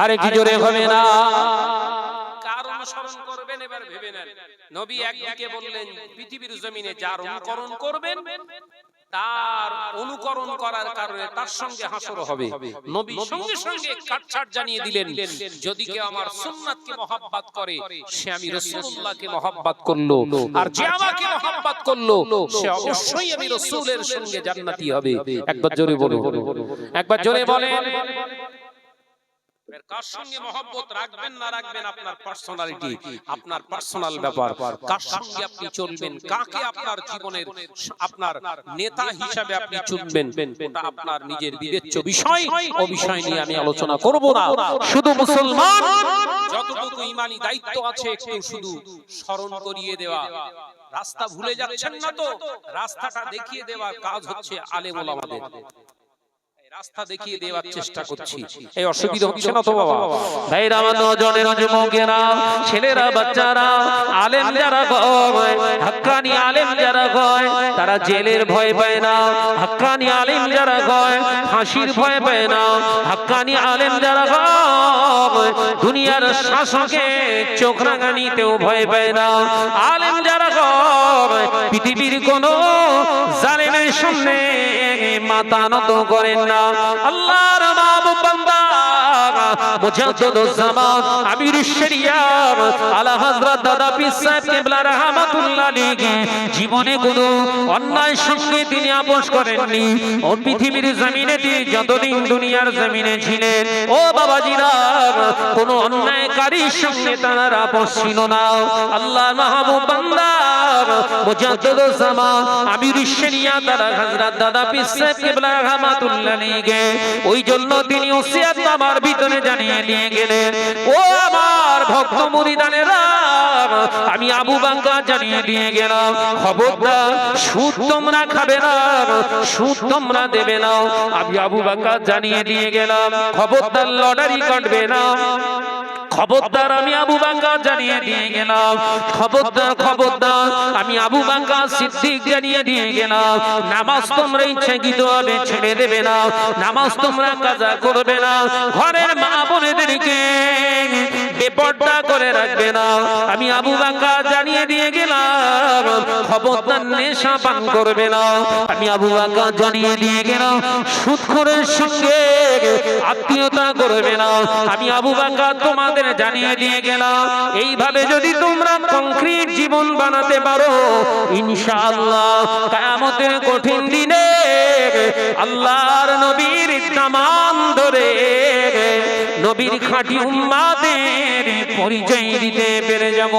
আর কি জোরে হবে না? কার অনুসরণ করবেন এবার ভেবে নেন। নবী একদিকে বললেন পৃথিবীর জমিনে যার অনুকরণ করবেন, তার অনুকরণ করার কারণে তার সঙ্গে হাসর হবে। নবী সঙ্গে সঙ্গে কাটছাট জানিয়ে দিলেন, যদি কেউ আমার সুন্নাতকে মহব্বত করে, সে আমি রাসূলুল্লাহকে মহব্বত করলো, আর যে আমাকে মহব্বত করলো, সে অবশ্যই আমি রাসূলের সঙ্গে জান্নাতি হবে। একবার জোরে বলুন, একবার জোরে বলেন। কার সঙ্গে মহব্বত রাখবেন না রাখবেন আপনার পার্সোনালিটি, আপনার পার্সোনাল ব্যাপার। কার সঙ্গে আপনি চলবেন, কাকে আপনার জীবনের আপনার নেতা হিসাবে আপনি চুনবেন, ওটা আপনার নিজের বিবেচ্য বিষয়। ও বিষয় নিয়ে আমি আলোচনা করব না। শুধু মুসলমান যতটুকু ঈমানি দায়িত্ব আছে একটু শুধু স্মরণ করিয়ে দেওয়া। রাস্তা ভুলে যাচ্ছেন না তো? রাস্তাটা দেখিয়ে দেওয়ার কাজ হচ্ছে আলেম ওলামাদের। রাস্তা দেখিয়ে দেওয়ার চেষ্টা করছি। এই অসুবিধা হচ্ছে না তো বাবা? ভাইরা, আমার নজরের যুবকেরা, ছেলেরা, বাচ্চারা, আলেম যারা হয়, হাক্কানি আলেম যারা হয়, তারা জেলের ভয় পায় না। হাক্কানি আলেম যারা হয়, ফাঁসির ভয় পায় না। হাক্কানি আলেম যারা হয়, দুনিয়ার শাসকে চোখ রাঙানিতেও ভয় পায় না। আলেম যারা হয়, পৃথিবীর কোন জালেমের সামনে মাথা নত করেন না। আল্লাহর মাহবুব বান্দা মুজাদ্দিদুজ জামান আমিরুশ শরিয়াত আলা হযরত দাদা পীর সাহেব কিবলা রাহমাতুল্লাহ আলাইহি জীবনে কোনো অন্যায় সঙ্গে তিনি আপোষ করেননি। ও পৃথিবীর জমিনে তিনি যতদিন দুনিয়ার জমিনে ছিলেন, ও বাবাজিরা, কোনো অন্যায়কারীর সঙ্গে তার আপোষ ছিল না। আল্লাহর মাহবুব বান্দা মুজাদ্দিদুজ জামান আমিরুশ শরিয়াত আলা হযরত দাদা পীর সাহেব কিবলা রাহমাতুল্লাহ আলাইহি ওই জন্য তিনি ওসিয়ত আমার ভিতরে জানিয়ে দিয়ে গেলেন, ও আমার ভক্ত মুরিদানেরা, আমি আবু বকর জানিয়ে দিয়ে গেলাম, খবরদার সুদ তোমরা খাবে না, সুদ তোমরা দেবে না। আমি আবু বকর জানিয়ে দিয়ে গেলাম, খবরদার লটারি কাটবে না। খবরদার আমি আবু বকর জানিয়ে দিয়ে গেলাম, খবরদার খবরদার আমি আবু বকর সিদ্দিক জানিয়ে দিয়ে গেলাম, নামাজ তোমরা ইচ্ছাকৃতভাবে ছেড়ে দেবে না, নামাজ তোমরা কাজা করবে না, ঘরের মা বোনেদেরকে বেপরদা করে রাখবে না। আমি আবু বকর জানিয়ে দিয়ে গেলাম, খবরদার নেশা পান করবে না। আমি আবু বকর জানিয়ে দিয়ে গেলাম, সুদখোরের সঙ্গে আত্মীয়তা করবে না। আমি আবু বকর তোমাদের জানিয়ে দিয়ে গেলাম, এইভাবে যদি তোমরা কংক্রিট জীবন বানাতে পারো, ইনশাআল্লাহ কিয়ামতের কঠিন দিনে আল্লাহর নবীর দামান ধরে নবীর খাঁটি উম্মতের পরিচয় দিতে পেরে যাব।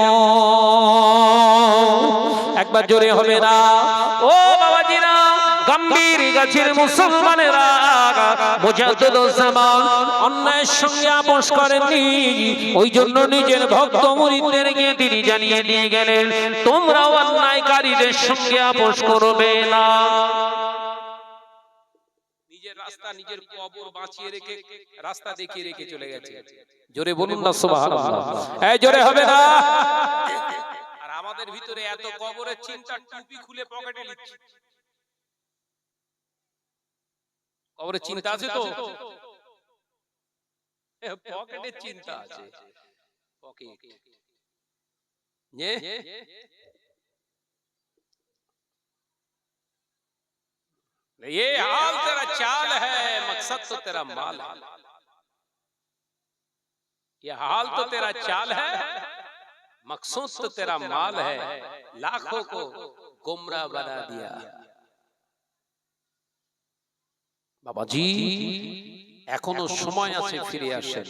একবার জোরে হবে না? ও বাবাজিরা, গম্ভীর গাছের মুসলমানেরা, মুজাদ্দিদুজ জামান অন্যায়ের সঙ্গে আপোষ করেননি। ওই জন্য নিজের ভক্ত মুরিদদেরকে তিনি জানিয়ে দিয়ে গেলেন, তোমরাও অন্যায়কারীদের সঙ্গে আপোষ করবে না। নিজের রাস্তা নিজের কবর বাঁচিয়ে রেখে রাস্তা দেখিয়ে রেখে চলে গেছে। জোরে বলুন না সুবহানাল্লাহ। এই জোরে হবে না? আর আমাদের ভিতরে এত কবরের চিন্তা, টুপি খুলে পকেটে নিচ্ছে। কবরের চিন্তা আছে তো? পকেটের চিন্তা আছে। পকেট ये हाल तेरा चाल है, मकसद तो तेरा माल है। ये हाल तो तेरा चाल है, मकसूद तो तेरा माल है, लाखों को गुमराह बना दिया। বাবাজি, এখনো সময় আছে, ফিরে আসেন।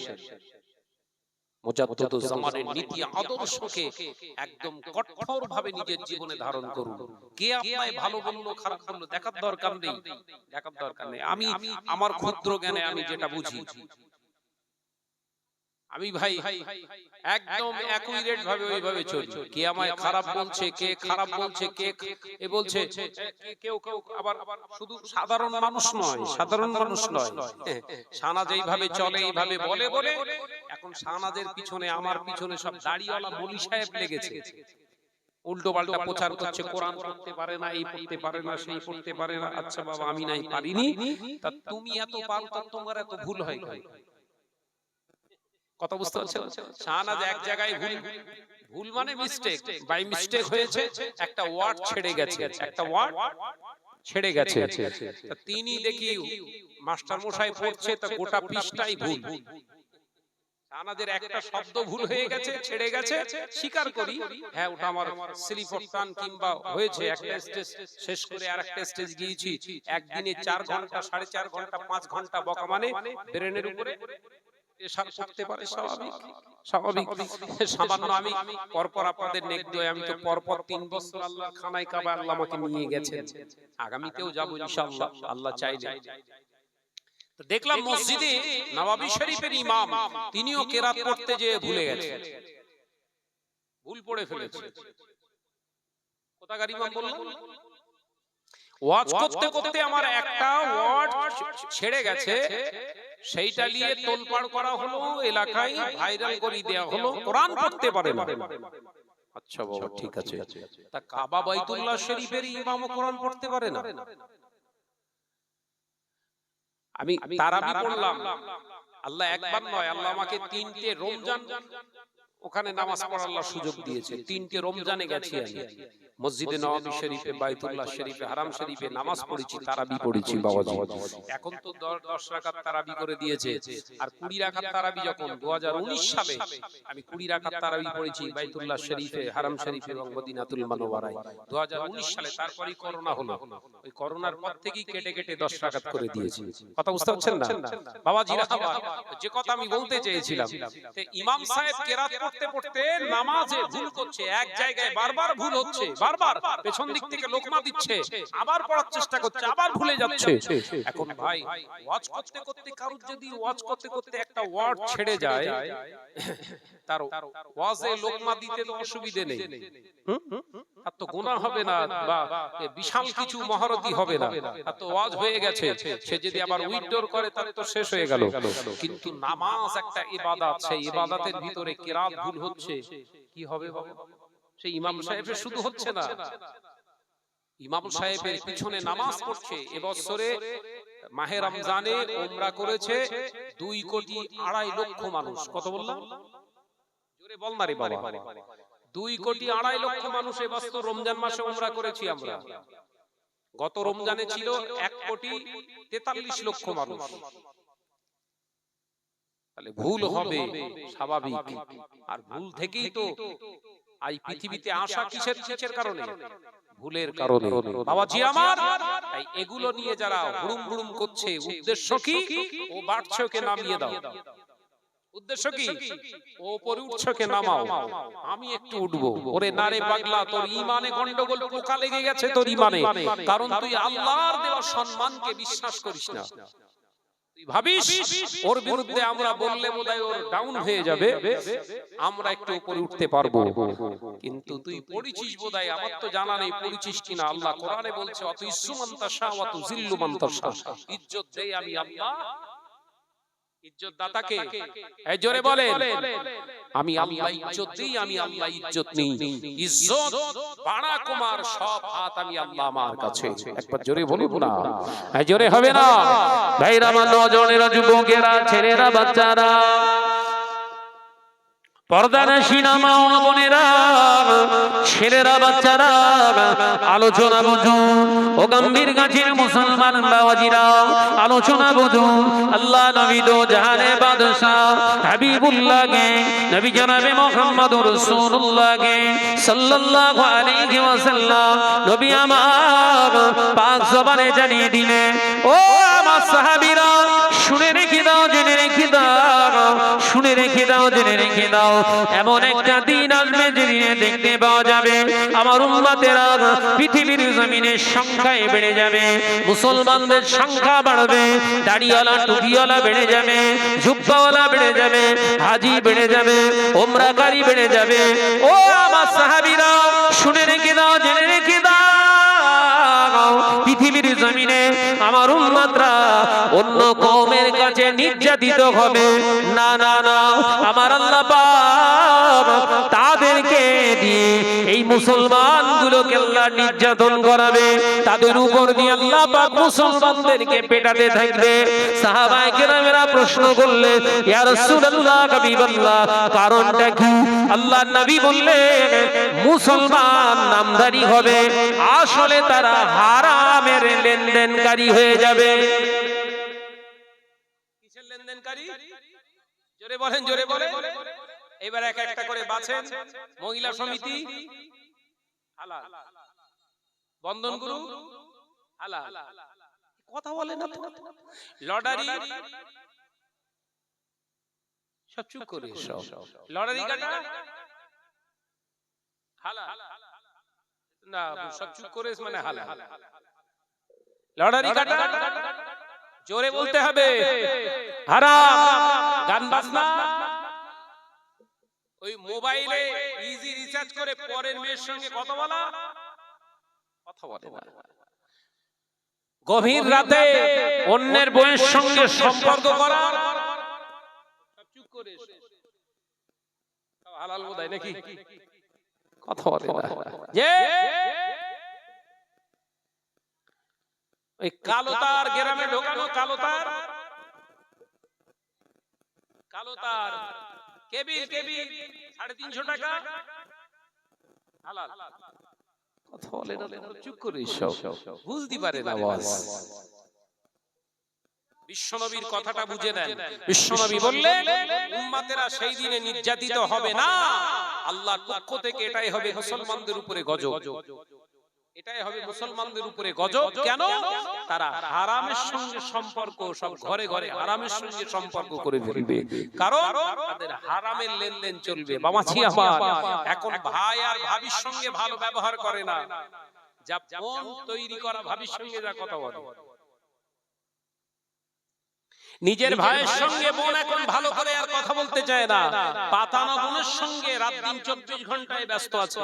মুজাদ্দিদুজ জামানের নীতি আদর্শকে একদম কঠোরভাবে নিজের জীবনে ধারণ করুন। কে আপনাকে ভালো বললো খারাপ বললো দেখার দরকার নেই, দেখার দরকার নেই। আমি আমার ক্ষুদ্র জ্ঞানে আমি যেটা বুঝি, আমি ভাই একদম অ্যাকুরেট ভাবে ওইভাবে চলি। কে আমায় খারাপ বলছে, কে খারাপ বলছে, কে এ বলছে, কেউ কেউ আবার শুধু সাধারণ মানুষ নয়, সাধারণ মানুষ নয়, শাহনাজ এইভাবে চলে, এইভাবে বলে বলে এখন শাহনাজের পিছনে আমার পিছনে সব দাড়িওয়ালা মৌলী সাহেব লেগেছে, উল্টো পাল্টা প্রচার করছে, কোরআন পড়তে পারে না, এই পড়তে পারে না, সেই পড়তে পারে না। আচ্ছা বাবা, আমি নাই পারিনি, তা তুমি এত পারো, তা তোমার এত ভুল হয় কেন? কথা বুঝতে পারছেন? শাহনাজ এক জায়গায় ভুল মানে মিস্টেক, বাই মিস্টেক হয়েছে, একটা ওয়ার্ড ছেড়ে গেছে, একটা ওয়ার্ড ছেড়ে গেছে। তিনি দেখি মাস্টার মশাই পড়ছে, তা গোটা পৃষ্ঠাই ভুল। শাহনাজের একটা শব্দ ভুল হয়ে গেছে, ছেড়ে গেছে, স্বীকার করি, হ্যাঁ ওটা আমার স্লিপ অফ টাং কিংবা হয়েছে। একটা স্টেজ শেষ করে আরেকটা স্টেজ গিয়েছি, একদিনে 4 ঘন্টা 4.5 ঘন্টা 5 ঘন্টা বকা মানে ব্রেনের উপরে করতে পারে, স্বাভাবিক স্বাভাবিক। সামান্য আমি পরপর আপনাদের নেক দোয়, আমি তো পরপর 3 বছর আল্লাহর খানায় কাবা আল্লাহ আমাকে নিয়ে গেছেন, আগামীতেও যাব ইনশাআল্লাহ আল্লাহ চাইলে। তো দেখলাম মসজিদে নববী শরীফের ইমাম তিনিও কেরাত পড়তে যেয়ে ভুলে গেছেন, ভুল পড়ে ফেলেছে। কোথাকার ইমাম বললাম? ওয়াজ করতে করতে আমার একটা ওয়ার্ড ছেড়ে গেছে, সেইটা নিয়ে তোলপাড় করা হলো, এলাকায় ভাইরাল করে দেয়া হলো, কোরআন পড়তে পারে না। আচ্ছা বাবা, ঠিক আছে, তা কাবা বাইতুল্লাহ শরীফের ইমামও কোরআন পড়তে পারে না? আমি তারাবি পড়লাম, আল্লাহ একবার নয়, আল্লাহ আমাকে 3টে রমজান ওখানে নামাজ পড়ার সুযোগ দিয়েছে। 3টে রমজানে গেছি আমি, মসজিদে নববী শরীফে, বাইতুল্লাহ শরীফে, হারাম শরীফে নামাজ পড়েছি, তারাবি পড়েছি বাবাজি। এখন তো 10 রাকাত তারাবি করে দিয়েছে। আর 20 রাকাত তারাবি যখন 2019 সালে আমি 20 রাকাত তারাবি পড়েছি বাইতুল্লাহ শরীফে, হারাম শরীফে এবং মদিনাতুল মুনাওয়ারায় 2019 সালে। তারপরেই করোনা হলো। ওই করোনার পর থেকেই কেটে কেটে 10 রাকাত করে দিয়েছি। কথা বুঝতে পারছেন না বাবাজিরা? যে কথা আমি বলতে চেয়েছিলাম, ইমাম সাহেব কেরাত পড়তে পড়তে নামাজে ভুল করছে, এক জায়গায় বারবার ভুল হচ্ছে, বারবার পেছন দিক থেকে লোকমা দিচ্ছে, আবার পড়ার চেষ্টা করছে, আবার ভুলে যাচ্ছে। এখন ভাই ওয়াজ করতে করতে কারুর যদি ওয়াজ করতে করতে একটা ওয়ার্ড ছেড়ে যায়, তার ওয়াজে লোকমা দিতে তো অসুবিধে নেই, আর তো গুনাহ হবে না বা বিশাল কিছু মহারতি হবে না, আর তো ওয়াজ হয়ে গেছে। সে যদি আবার উইথড্র করে তাহলে তো শেষ হয়ে গেল। কিন্তু নামাজ একটা ইবাদত, সেই ইবাদতের ভিতরে কিরাত ভুল হচ্ছে, কি হবে বাবা? সেই ইমাম সাহেবের শুধু হচ্ছে না, ইমাম সাহেবের পিছনে নামাজ পড়ছে। এবছরে মাহে রমজানে উমরা করেছে 2,2,2,5 লক্ষ মানুষ। কত বললাম? জোরে বল না রে বাবা। 2,2,2,5 লক্ষ মানুষ এবছর রমজান মাসে উমরা করেছি আমরা। গত রমজানে ছিল 1,43 লক্ষ মানুষ। তাহলে ভুল হবে স্বাভাবিক, আর ভুল থেকেই তো এই পৃথিবীতে আসা। কিসের কারণে? ভুলের কারণে বাবাজি আমার। তাই এগুলো নিয়ে যারা হুড়ুম হুড়ুম করছে, উদ্দেশ্য কি? ও বাড়ছে, ওকে নামিয়ে দাও। উদ্দেশ্য কি? ও উপরে উঠছে, ওকে নামাও, আমি একটু উঠবো। ওরে নারে পাগলা, তোর ঈমানে গন্ডগোল, পোকা লেগে গেছে তোর ঈমানে। কারণ তুই আল্লাহর দেওয়া সম্মানকে বিশ্বাস করিস না। ভাবিস ওর বিরুদ্ধে আমরা বললে বোধহয় ওর ডাউন হয়ে যাবে, আমরা একটু উপরে উঠতে পারবো। কিন্তু তুই পড়িছিস বোধহয়, আমার তো জানা নেই পড়িছিস কিনা। আল্লাহ কোরআনে বলছে, অত ইজ্জু মান তাশা ওয়া তুযিল্লু মান তাশা। ইজ্জত দেই আমি আল্লাহ, ইজ্জত দাতাকে। এই জোরে বলেন, আমি আল্লাহ ইজ্জত দেই, আমি আল্লাহ ইজ্জত নেই। ইজ্জত বাড়া কুমার সব হাত আমি আল্লাহ আমার কাছে। একবার জোরে বলুন না, এই জোরে হবে না? ভাইরা আমার, নজনেরা, যুবকেরা, ছেলেরা, বাচ্চারা, পর্দানশীনা মা ও বোনেরা, ছেলেরা, বাচ্চারা, আলোচনা বুঝুন। ও গম্ভীর গাছের মুসলমান বাবাজিরা, আলোচনা বুঝুন। আল্লাহ নবী দো জাহানে বাদশাহ হাবিবুল্লাহ কে, নবী জনাবে মুহাম্মদুর রাসূলুল্লাহ কে সাল্লাল্লাহু আলাইহি ওয়াসাল্লাম নবী আমার পাক জবানে জানিয়ে দিলেন, ও আমার সাহাবীরা, শুনে রেখে দাও, জেনে রেখে দাও, শুনে রেখে দাও, জেনে রেখে দাও। এমন একটা দিন আসবে যেদিনে দেখতে পাওয়া যাবে আমার উম্মতেরা পৃথিবীর জমিনে সংখ্যায় বেড়ে যাবে, মুসলমানদের সংখ্যা বাড়বে, দাড়িওয়ালা টুপিওয়ালা বেড়ে যাবে, জুব্বাওয়ালা বেড়ে যাবে, হাজি বেড়ে যাবে, ওমরাকারী বেড়ে যাবে। ও আমার সাহাবীরা, শুনে রেখে দাও, জেনে রেখে দাও, পৃথিবীর জমিনে আমার উম্মতরা অন্য কওমের কাছে নির্যাতিত হবে না, না, না। আমার আল্লাহ পাক তাদেরকে দিয়ে এই মুসলমানগুলোকে আল্লাহ নির্যাতন করাবে, তাদের উপর দিয়ে আল্লাহ পাক মুসলমানদেরকে পেটাতে থাকবে। সাহাবায়ে কেরামেরা প্রশ্ন করলেন, ইয়া রাসূলুল্লাহ, হাবিবাল্লাহ, কারণটা কি? আল্লাহর নবী বললেন, মুসলমান নামধারী হবে, আসলে তারা হারামের লেনদেনকারী হয়ে যাবে। কিসের লেনদেনকারী? জোরে বলেন, জোরে বলেন। এবার এক একটা করে বাছেন। মহিলা সমিতি হালাল, বন্ধন গ্রুপ হালাল, কথা বলে না তো। লটারি, সব চুপ করে, সব লটারি কাটা হালাল না, সব চুপ করে মানে হালাল। লটারি কাটা জোরে বলতে হবে হারাম। গান বাজনা, ওই মোবাইলে ইজি রিচার্জ করে পরের মেয়ের সঙ্গে কথা বলা, কথা বলে না। গভীর রাতে অন্যের বউয়ের সঙ্গে সম্পর্ক করা, সব চুপ করে, হালাল বোধহয় নাকি, কথা বলে না। যে ওই কালো তার গ্রামে ঢোকানো, কালো তার, কালো তার, কেবিল, কেবিল 350 টাকা হালাল। কথা বলে না, চুপ করে সব বুঝতে পারে না আওয়াজ। বিশ্বনবীর কথাটা বুঝে নেন। বিশ্বনবী বললেন উম্মতেরা সেই দিনে নির্যাতিত হবে না, আল্লাহর পক্ষ থেকে এটাই হবে মুসলমানদের উপরে গজব। এটাই হবে মুসলমানদের উপরে গজব। কেন? তারা হারামের সঙ্গে সম্পর্ক, সব ঘরে ঘরে হারামের সঙ্গে সম্পর্ক করে ফেলবে, কারণ তাদের হারামের লেনদেন চলবে। বাবাজি আমার, এখন ভাই আর ভাবির সঙ্গে ভালো ব্যবহার করে না, যা বোন তৈরি করা ভাবির সঙ্গে যা কথা বলে। নিজের ভাইয়ের সঙ্গে বোন এখন ভালো করে আর কথা বলতে চায় না, পাতানো বোনের সঙ্গে রাত দিন 24 ঘন্টায় ব্যস্ত আছে।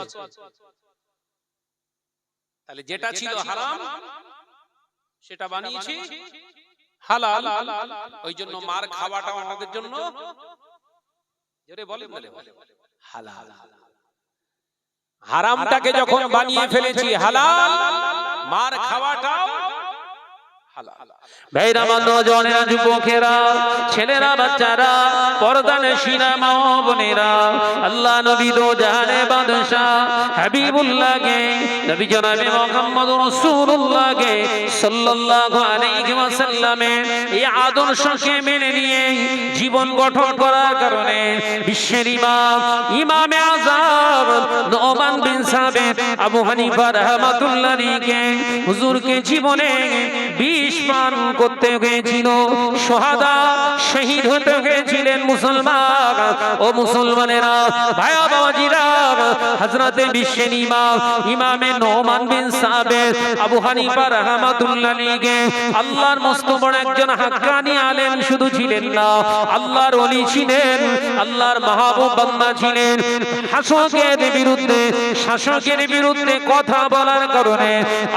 তাহলে যেটা ছিল হারাম সেটা বানিয়েছি হালাল। ওই জন্য মার খাওয়াটা আমাদের জন্য জোরে বলেন হালাল। হারামটাকে যখন বানিয়ে ফেলেছি হালাল, মার খাওয়াটাও হালাল। ভাইরা, নওজওয়ানেরা, যুবকেরা, ছেলেরা, বাচ্চারা, পর্দানশীনা মা ও বোনেরা, আল্লাহ নবী দো জাহানে বাদশা হাবিবুল্লাহ কে, নবী জনাবে মুহাম্মদ রাসূলুল্লাহ কে সাল্লাল্লাহু আলাইহি ওয়াসাল্লামের এই আদর্শকে মেনে নিয়ে জীবন গঠন করার কারণে বিশ্বের ইমামে আযম নোমান বিন সাবিত আবু হানিফা রাহমাতুল্লাহ আলাইহি হুজুরকে জীবনে 20 পান করতে হয়েছিল, শাহাদা শহীদ হতে হয়েছিলেন মুসলমান। ও মুসলমানেরা, ভাইয়া বাবাজিরা, হযরতে বিশ্বের ইমামে নোমান বিন সাবিত আবু হানিফা রাহমাতুল্লাহ আলাইহি আল্লাহর মস্ত বড় একজন হাক্কানি আলেম শুধু ছিলেন না, আল্লাহর ওলি ছিলেন, আল্লাহর মাহবুব বান্দা ছিলেন। শাসকের বিরুদ্ধে কথা বলার কারণে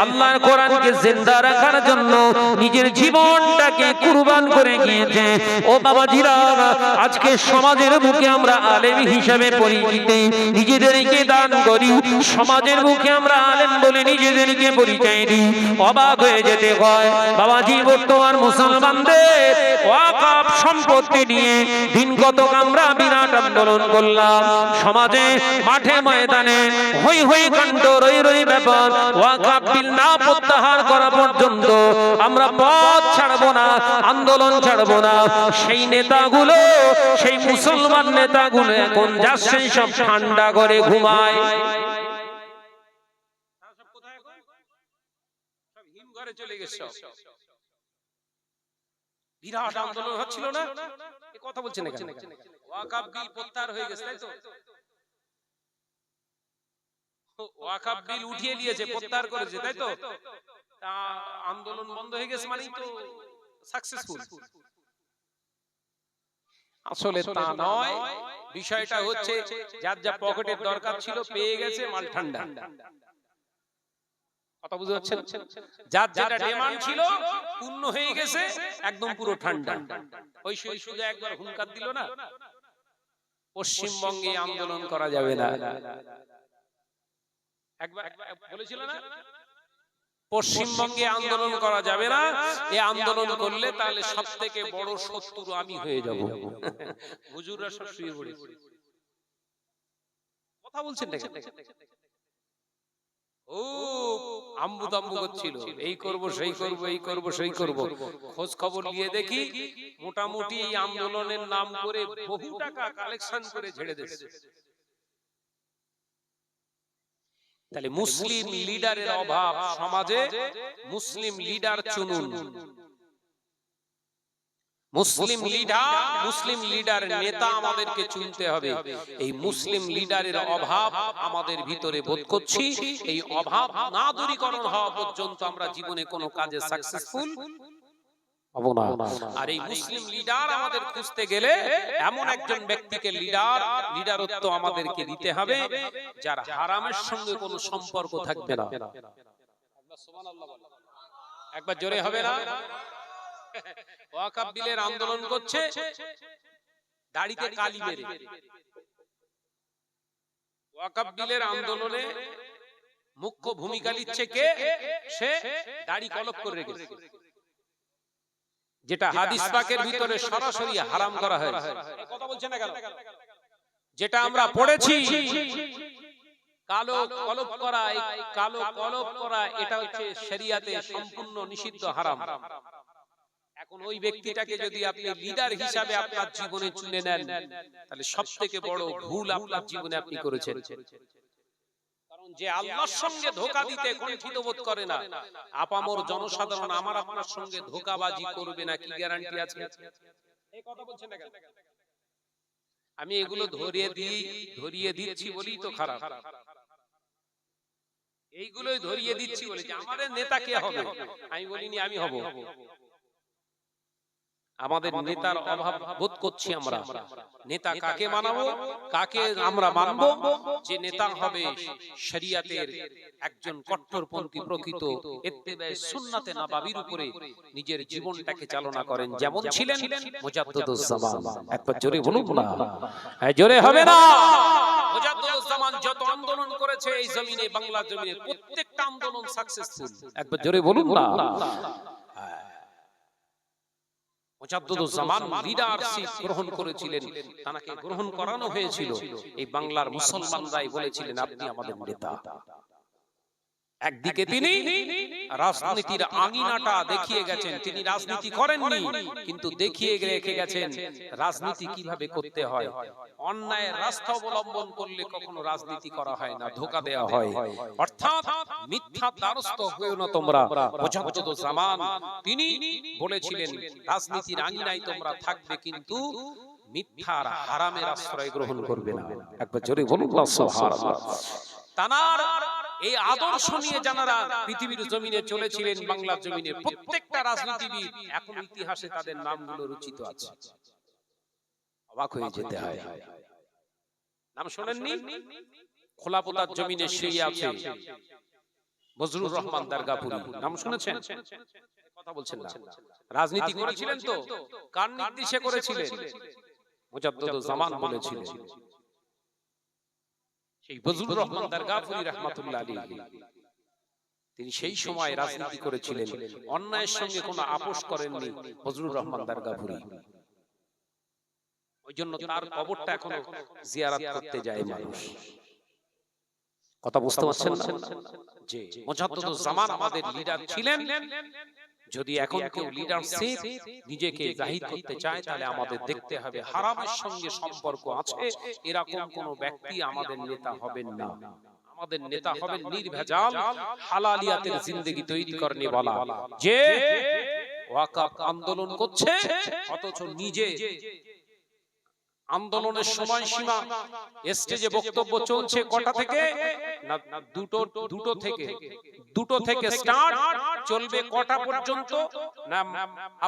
আল্লাহর কোরআনকে জিন্দা রাখার জন্য নিজের জীবনটাকে কুরবান করে গিয়েছে। ও বাবাজিরা, আজকে সমাজের বুকে আমরা আলেম হিসাবে পরিচিত, নিজেদেরকে দান করি, সমাজের বুকে আমরা আলেম বলে নিজেদেরকে পরিচয় দিই। অবাক হয়ে যেতে হয় বাবাজি, বর্তমান মুসলমানদের ওয়াকফ সম্পত্তি নিয়ে দিন কতক আমরা বিরাট আন্দোলন করলাম, সমাজে মাঠে ময়দানে হই হই কাণ্ড, রই রই ব্যাপার। ওয়াকফ বিল না প্রত্যাহার করা পর্যন্ত আমরা পথ ছাড়বো না, আন্দোলন ছাড়বো না। সেই নেতাগুলো, সেই মুসলমান নেতাগুলো এখন যাচ্ছে সব ঠান্ডা করে ঘুমায়। চলে গেছে, বিরাট আন্দোলন হচ্ছিল না, এই কথা বলছেন না কেন? ওয়াকফ বিল প্রত্যাহার হয়ে গেছে, তাই তো? ওয়াকফ বিল উঠিয়ে নিয়েছে, প্রত্যাহার করেছে, তাই তো? তা আন্দোলন বন্ধ হয়ে গেছে মানেই তো সাকসেসফুল। আসলে তা নয়, বিষয়টা হচ্ছে যার যা পকেটের দরকার ছিল পেয়ে গেছে, মাল ঠান্ডা। কথা বুঝতে পারছেন? যার যেটা ডিমান্ড ছিল পূর্ণ হয়ে গেছে, একদম পুরো ঠান্ডা। ওই শুধু একবার হুঙ্কার দিল না, পশ্চিমবঙ্গে আন্দোলন করা যাবে না, একবার বলেছিল না, পশ্চিমবঙ্গে আন্দোলন করা যাবে না, এই আন্দোলন করলে তাহলে সবথেকে বড় শত্রু আমি হয়ে যাব। হুজুররা সব শুয়ে পড়েছে, কথা বলছেন না? ও আম্বু তাম্বু করছিল, এই করব সেই করব, এই করব সেই করব। খোঁজ খবর নিয়ে দেখি মোটামুটি এই আন্দোলনের নাম করে বহু টাকা কালেকশন করে ছেড়ে দিয়েছে। তাহলে মুসলিম লিডারের অভাব সমাজে, মুসলিম লিডার চুনুন। মুসলিম লিডার নেতা আমাদেরকে চুনতে হবে। এই মুসলিম লিডারের অভাব আমাদের ভিতরে বোধ করছি, এই অভাব না দূরীকরণ হওয়া পর্যন্ত আমরা জীবনে কোনো কাজে সাকসেসফুল হব না। আর এই মুসলিম লিডার আমাদের খুঁজতে গেলে এমন একজন ব্যক্তিকে লিডারত্ব আমাদেরকে দিতে হবে যার হারামের সঙ্গে কোনো সম্পর্ক থাকবে না। একবার জোরে হবে না? ওয়াকফ বিলের আন্দোলন করছে, দাড়িতে কালি মেরে। ওয়াকফ বিলের আন্দোলনে মুখ্য ভূমিকা নিচ্ছে কে? সে দাড়ি কলপ করে রেখেছে, যেটা হাদিস পাকের ভিতরে সরাসরি হারাম করা হয়েছে। কথা বলছে না কেন? যেটা আমরা পড়েছি কালো কলব করা, এই কালো কলব করা এটা হচ্ছে শরিয়াতে সম্পূর্ণ নিষিদ্ধ, হারাম। এখন ওই ব্যক্তিটাকে যদি আপনি লিডার হিসাবে আপনার জীবনে চুনে নেন, তাহলে সবথেকে বড় ভুল আপনার জীবনে আপনি করেছেন। কারণ যে আল্লাহর সঙ্গে ধোঁকা দিতে কুণ্ঠিত বোধ করে না, আপামর জনসাধারণ আমার আপনার সঙ্গে ধোঁকাবাজি করবে না, কি গ্যারান্টি আছে? এই কথা বলছেন না কেন? আমি এগুলো ধরিয়ে দিচ্ছি বলেই তো খারাপ। এইগুলোই ধরিয়ে দিচ্ছি বলে যে আমাদের নেতা কে হবে, আমি বলিনি আমি হব। আমাদের নেতার অভাব বোধ করছি আমরা। নেতা কাকে মানাবো, কাকে আমরা মানব? যে নেতা হবে শরিয়াতের একজন কট্টরপন্থী প্রকৃত ইত্তেবায়ে সুন্নাতে নববীর উপরে নিজের জীবনটাকে চালনা করেন, যেমন ছিলেন মুজাদ্দিদুজ জামান। একবার জোরে বলুন না, হ্যাঁ জোরে হবে না। মুজাদ্দিদুজ জামান যত আন্দোলন করেছে এই জমিনে, বাংলা জমিনে, প্রত্যেকটা আন্দোলন সাকসেসফুল। একবার জোরে বলুন না। মুজাদ্দিদুজ জামান লিডারশিপ গ্রহণ করেছিলেন, তাকে গ্রহণ করানো হয়েছিল। এই বাংলার মুসলমানরাই বলেছিলেন আপনি আমাদের নেতা। একদিকে তিনি রাজনীতির আঙিনাটা দেখিয়ে গেছেন, তিনি রাজনীতি করেননি কিন্তু দেখিয়ে রেখে গেছেন রাজনীতি কিভাবে করতে হয়। অন্যায়ের রাস্তা অবলম্বন করলে কখনো রাজনীতি করা হয় না, ধোঁকা দেওয়া হয়। অর্থাৎ মিথ্যা দ্বারস্থ হয়েও না তোমরা। মুজাদ্দিদুজ জামান তিনি বলেছিলেন রাজনীতির আঙিনায় তোমরা থাকবে কিন্তু মিথ্যার হারামের আশ্রয় গ্রহণ করবে না। একবার জোরে বলুন সুবহানাল্লাহ। তানার এই আদর্শ নিয়ে যারা পৃথিবীর জমিনে চলেছিলেন, বাংলার জমিনে প্রত্যেকটা রাজনীতিবিদ এখন ইতিহাসে তাদের নামগুলো রচিত আছে। অবাক হয়ে যেতে হয়। নাম শোনেননি? খোলাপোতার জমিনে শুয়ে আছে বজলুর রহমান দারগাপুরি, নাম শুনেছেন? কথা বলছেন না। রাজনীতি করেছিলেন তো, কার নির্দেশে করেছিলেন? মুজাদ্দিদুজ জামান বলেছিলেন। সেই বজলুর রহমান দারগাপুরি রাহমাতুল্লাহ আলাইহি তিনি সেই সময় রাজনীতি করেছিলেন, অন্যায়ের সঙ্গে কোনো আপোষ করেননি বজলুর রহমান দারগাপুরি। ওইজন্য তার কবরটা এখনো জিয়ারত করতে যায় মানুষ। কথা বুঝতে পারছেন না? যে মুজাদ্দিদুজ জামান আমাদের লিডার ছিলেন। যদি এখন কেউ লিডারশিপ নিজেকে জাহির করতে চায়, তাহলে আমাদের দেখতে হবে হারামের সঙ্গে সম্পর্ক আছে এরকম কোন ব্যক্তি আমাদের নেতা হবেন না। আমাদের নেতা হবেন নির্ভেজাল হালালিয়াতের জিন্দেগি তৈরি করনে वाला, যে ওয়াকফ আন্দোলন করছে অথচ নিজে আন্দোলনের সময়সীমা স্টেজে বক্তব্য চলছে কটা থেকে না, দুটো থেকে স্টার্ট চলবে কটা পর্যন্ত না,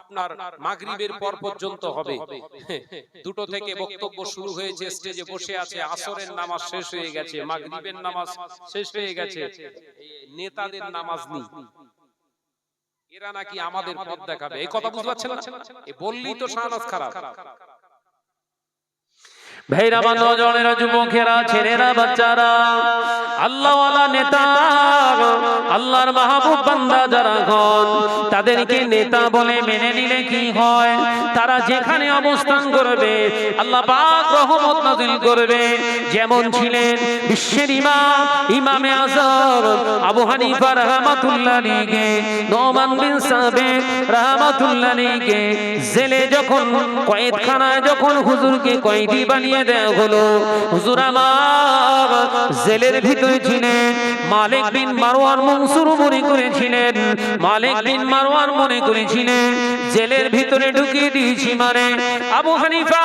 আপনার মাগরিবের পর পর্যন্ত হবে। দুটো থেকে বক্তব্য শুরু হয়েছে, স্টেজে বসে আছে, আসরের নামাজ শেষ হয়ে গেছে, মাগরিবের নামাজ শেষ হয়ে গেছে, নেতাদের নামাজ নেই। এরা নাকি আমাদের পথ দেখাবে, এই কথা বুঝতে পারছেন না? এ বললেই তো শাহনাজ খারাপ। ভাইরা, নওজওয়ানেরা, যুবকেরা, ছেলেরা, বাচ্চারা, আল্লাহওয়ালা নেতা, আল্লাহর মাহবুব বান্দা যারা হন, তাদেরকে নেতা বলে মেনে নিলে কি হয়? তারা যেখানে অবস্থান করবে আল্লাহ পাক রহমত নাযিল করবে। যেমন ছিলেন বিশ্বের ইমামে আযম আবু হানিফা রাহমাতুল্লাহ আলাইহি, নোমান বিন সাবিত রাহমাতুল্লাহ আলাইহি জেলে যখন, কয়েদখানায় যখন হুজুরকে কয়েদি বানিয়ে দেওয়া হলো, হুজুর আমার জেলের ভিতরে ছিলেন। মালিক বিন মারওয়ান মনসুর মনে করেছিলেন, মালিক বিন মারওয়ান মনে করেছিলেন জেলের ভিতরে ঢুকিয়ে দিয়েছি মানে আবু হানিফা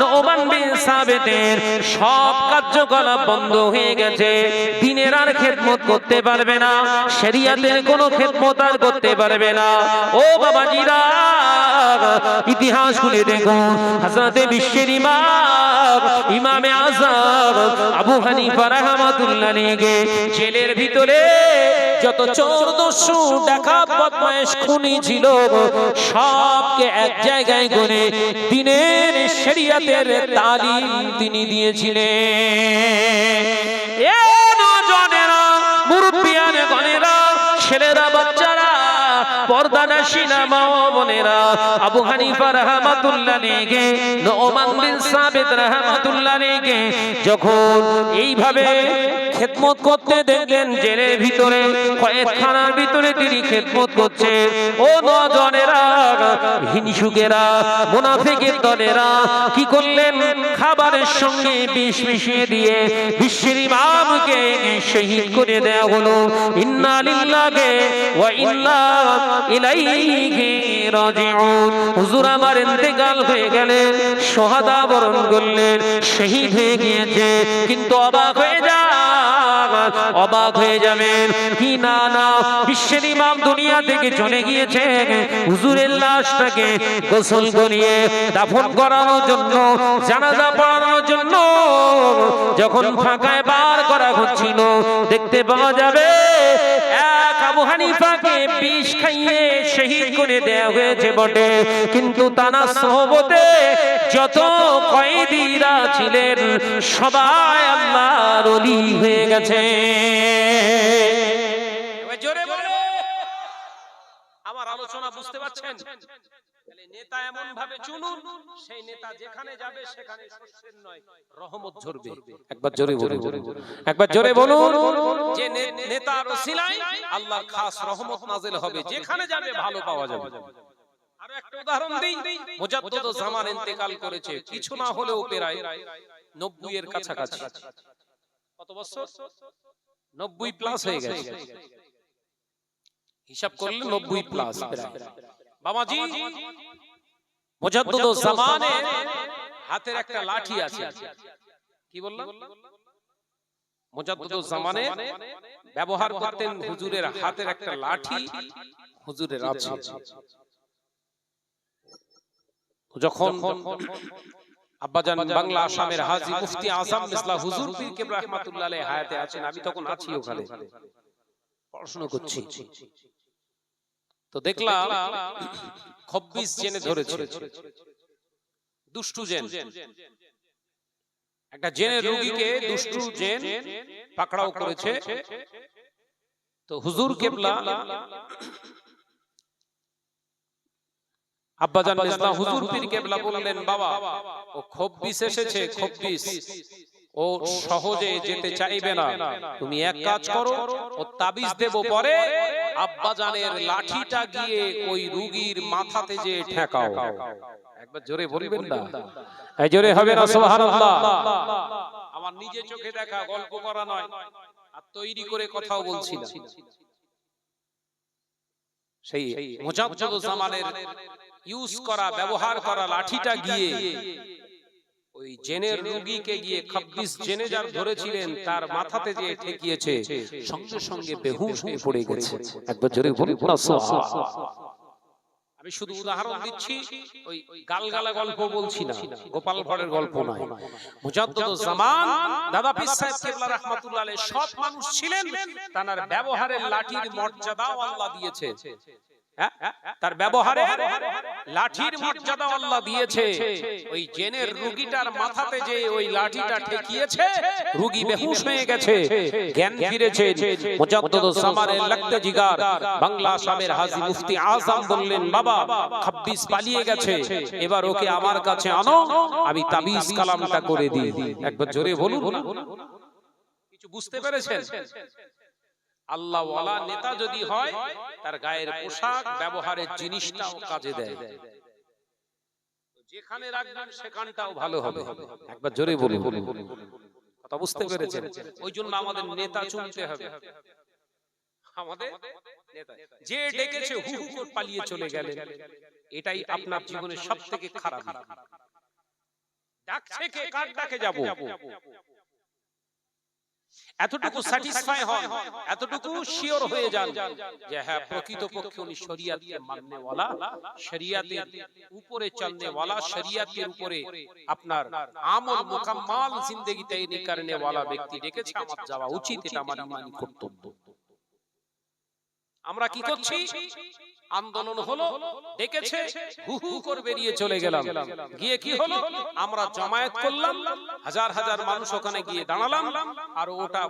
নোমান বিন সাবিতের সব কার্যকলাপ বন্ধ হয়ে গেছে, দ্বীনের আর খেদমত করতে পারবে না, শরিয়াতের কোনো খেদমত আর করতে পারবে না। ও বাবাজিরা, ইতিহাস খুলে দেখুন, হযরতে বিশ্বের ইমামে আযম আবু হানিফা রাহমাতুল্লাহ আলাইহি জেলের ভিতরে যত চোর দস্যু ডাকাত বদমাইশ খুনি ছিল সবকে এক জায়গায় করে দ্বীনের শরিয়াতের তালিম তিনি দিয়েছিলেন। এ নওজওয়ানেরা, মুরব্বিয়ানে গণেরা, ছেলেরা, বাচ্চারা, পর্দানাশিনা মা ও বোনেরা, আবু হানিফা রাহমাতুল্লাহ আলাইহি, নোমান বিন সাবিত রাহমাতুল্লাহ আলাইহি যখন এইভাবে খেদমত করতে দেখলেন, জেলের ভিতরে কয়েদখানার ভিতরে তিনি খেদমত করছে, ও নওজওয়ানেরা, হিংসুকেরা, মুনাফিকের দলেরা কি করলেন, খাবারের সঙ্গে বিষ মিশিয়ে দিয়ে বিশ্বের ইমামকে শহীদ করে দেয়া হলো। ইন্না লিল্লাহি ওয়া ইন্না ইলাইহি রাজিউন। হুজুর আমার ইন্তেকাল হয়ে গেলেন, শাহাদা বরণ করলেন, শহীদ হয়ে গিয়েছে। কিন্তু অবাক হয়ে যাবেন কি না, না, বিশ্বের ইমাম দুনিয়া থেকে চলে গিয়েছে, হুজুরের লাশটাকে গোসল করিয়ে দাফন করানোর জন্য, জানাজা পড়ানোর জন্য যখন ফাঁকায় বার করা হচ্ছিল, দেখতে পাওয়া যাবে এক আবু হানিফাকে বিষ খাইয়ে শহীদ করে দেয়া হয়েছে বটে, কিন্তু তার সোহবতে যত কয়েদিরা ছিলেন সবাই আল্লাহর ওলি হয়ে গেছে। জোরে বলো, আমার আলোচনা বুঝতে পারছেন? নেতা এমন ভাবে চুনুন, সেই নেতা যেখানে যাবে সেখানে শস্যের নয় রহমত ঝরবে। একবার জোরে বলুন, একবার জোরে বলুন, যে নেতার ওসিলায় আল্লাহর খাস রহমত নাযিল হবে, যেখানে যাবে ভালো পাওয়া যাবে। আরো একটা উদাহরণ দিই, মুজাদ্দিদ জামান ইন্তেকাল করেছে, কিছু না হলেও প্রায় 90 এর কাছাকাছি। কত বছর? 90 প্লাস হয়ে গেছে, হিসাব করলে 90 প্লাস প্রায়। বাবাজি, মুজাদ্দিদ জামানের হাতের একটা লাঠি আছে। কি বললাম? মুজাদ্দিদ জামানে ব্যবহার করতেন হুজুরের হাতের একটা লাঠি, হুজুরের আছে। যখন আব্বাজান বাংলা আসামের হাজী মুফতি আজম মিসলা হুজুর পীর কেবলা রাহমাতুল্লাহ আলাইহি হায়াতে আছেন, আমি তখন আছি ওখানে পড়াশোনা করছি, তো দেখলাম 26 জেনে ধরেছে, দুষ্টু জেন। একটা জেনের রোগীকে দুষ্টু জেন পাকড়াও করেছে। তো হুজুর কেবলা আব্বাজান মিসলা হুজুর পীর কেবলা বললেন, বাবা ও 26 এসেছে, 26 ও সহজে যেতে চাইবে না, তুমি এক কাজ করো, ও তাবিজ দেব, পরে আব্বাজানের লাঠিটা গিয়ে ওই রোগীর মাথাতে যে ঠেকাও। একবার জোরে বলবেন না? এই জোরে হবে না সুবহানাল্লাহ? আমার নিজে চোখে দেখা, গল্প করা নয়, আর তৈরি করে কথাও বলছি না। সেই মুজাদ্দিদ জামানের ইউজ করা, ব্যবহার করা লাঠিটা গিয়ে ওই জেনের রোগীকে গিয়ে 26 জেনে যার ধরেছিলেন তার মাথাতে যে ঠেকিয়েছে, সঙ্গে সঙ্গে বেহুশ হয়ে পড়ে গেছে। একবার জোরে বলুন না সুবহানাল্লাহ। আমি শুধু উদাহরণ দিচ্ছি, ওই গালগালা গল্প বলছি না, গোপাল ভাড়ের গল্প নয়। মুজাদ্দিদ জামান দাদা পীর সাহেব কেবলা রাহমাতুল্লাহ আলাইহি সৎ মানুষ ছিলেন, তার ব্যবহারের লাঠির মর্যাদাও আল্লাহ দিয়েছে। তার ব্যবহারে লাঠির মর্যাদা আল্লাহ দিয়েছে। ওই জেনের রোগীটার মাথাতে যে ওই লাঠিটা ঠেকিয়েছে, রোগী বেহুশ হয়ে গেছে, জ্ঞান ফিরেছে। মুজাদ্দিদ জামানের লাগতে জিগার বাংলা আসামের হাজী মুফতি আজম বললেন, বাবা 26 পালিয়ে গেছে, এবার ওকে আমার কাছে আনো, আমি তাবিজ কালামটা করে দিই। একবার জোরে বলুন। কিছু বুঝতে পেরেছেন? আল্লাহ ওয়ালা নেতা যদি হয়, তার গায়ের পোশাক, ব্যবহারের জিনিসটাও কাজে দেয়, যেখানে রাখবেন সেখানটাও ভালো হবে। একবার জোরে বলুন, কথা বুঝতে পেরেছেন? ওই জন্য আমাদের নেতা চুনতে হবে। আমাদের নেতা যে ডেকেছে হু হু করে পালিয়ে চলে গেলেন, এটাই আপনার জীবনের সবথেকে খারাপ। ডাকছে কে, কার ডাকে যাব, এতটুকু স্যাটিসফাই হন, এতটুকু শিওর হয়ে যান যে হ্যাঁ, প্রকৃতপক্ষে উনি শরিয়াতকে মাননে ওয়ালা, শরিয়াতের উপরে চলনে ওয়ালা, শরিয়াতের উপরে আপনার আমল মুকাম্মাল জিন্দেগি তৈরি করনে ওয়ালা ব্যক্তি ডেকেছে, আমার যাওয়া উচিত, এটা আমার ইমানি কর্তব্য। আমরা কি করছি? আন্দোলন হলো, ডেকেছে, হু হু করে বেরিয়ে চলে গেলাম। গিয়ে কি হলো? আমরা জমায়েত করলাম, হাজার হাজার মানুষ ওখানে গিয়ে দাঁড়ালাম, আর ওটা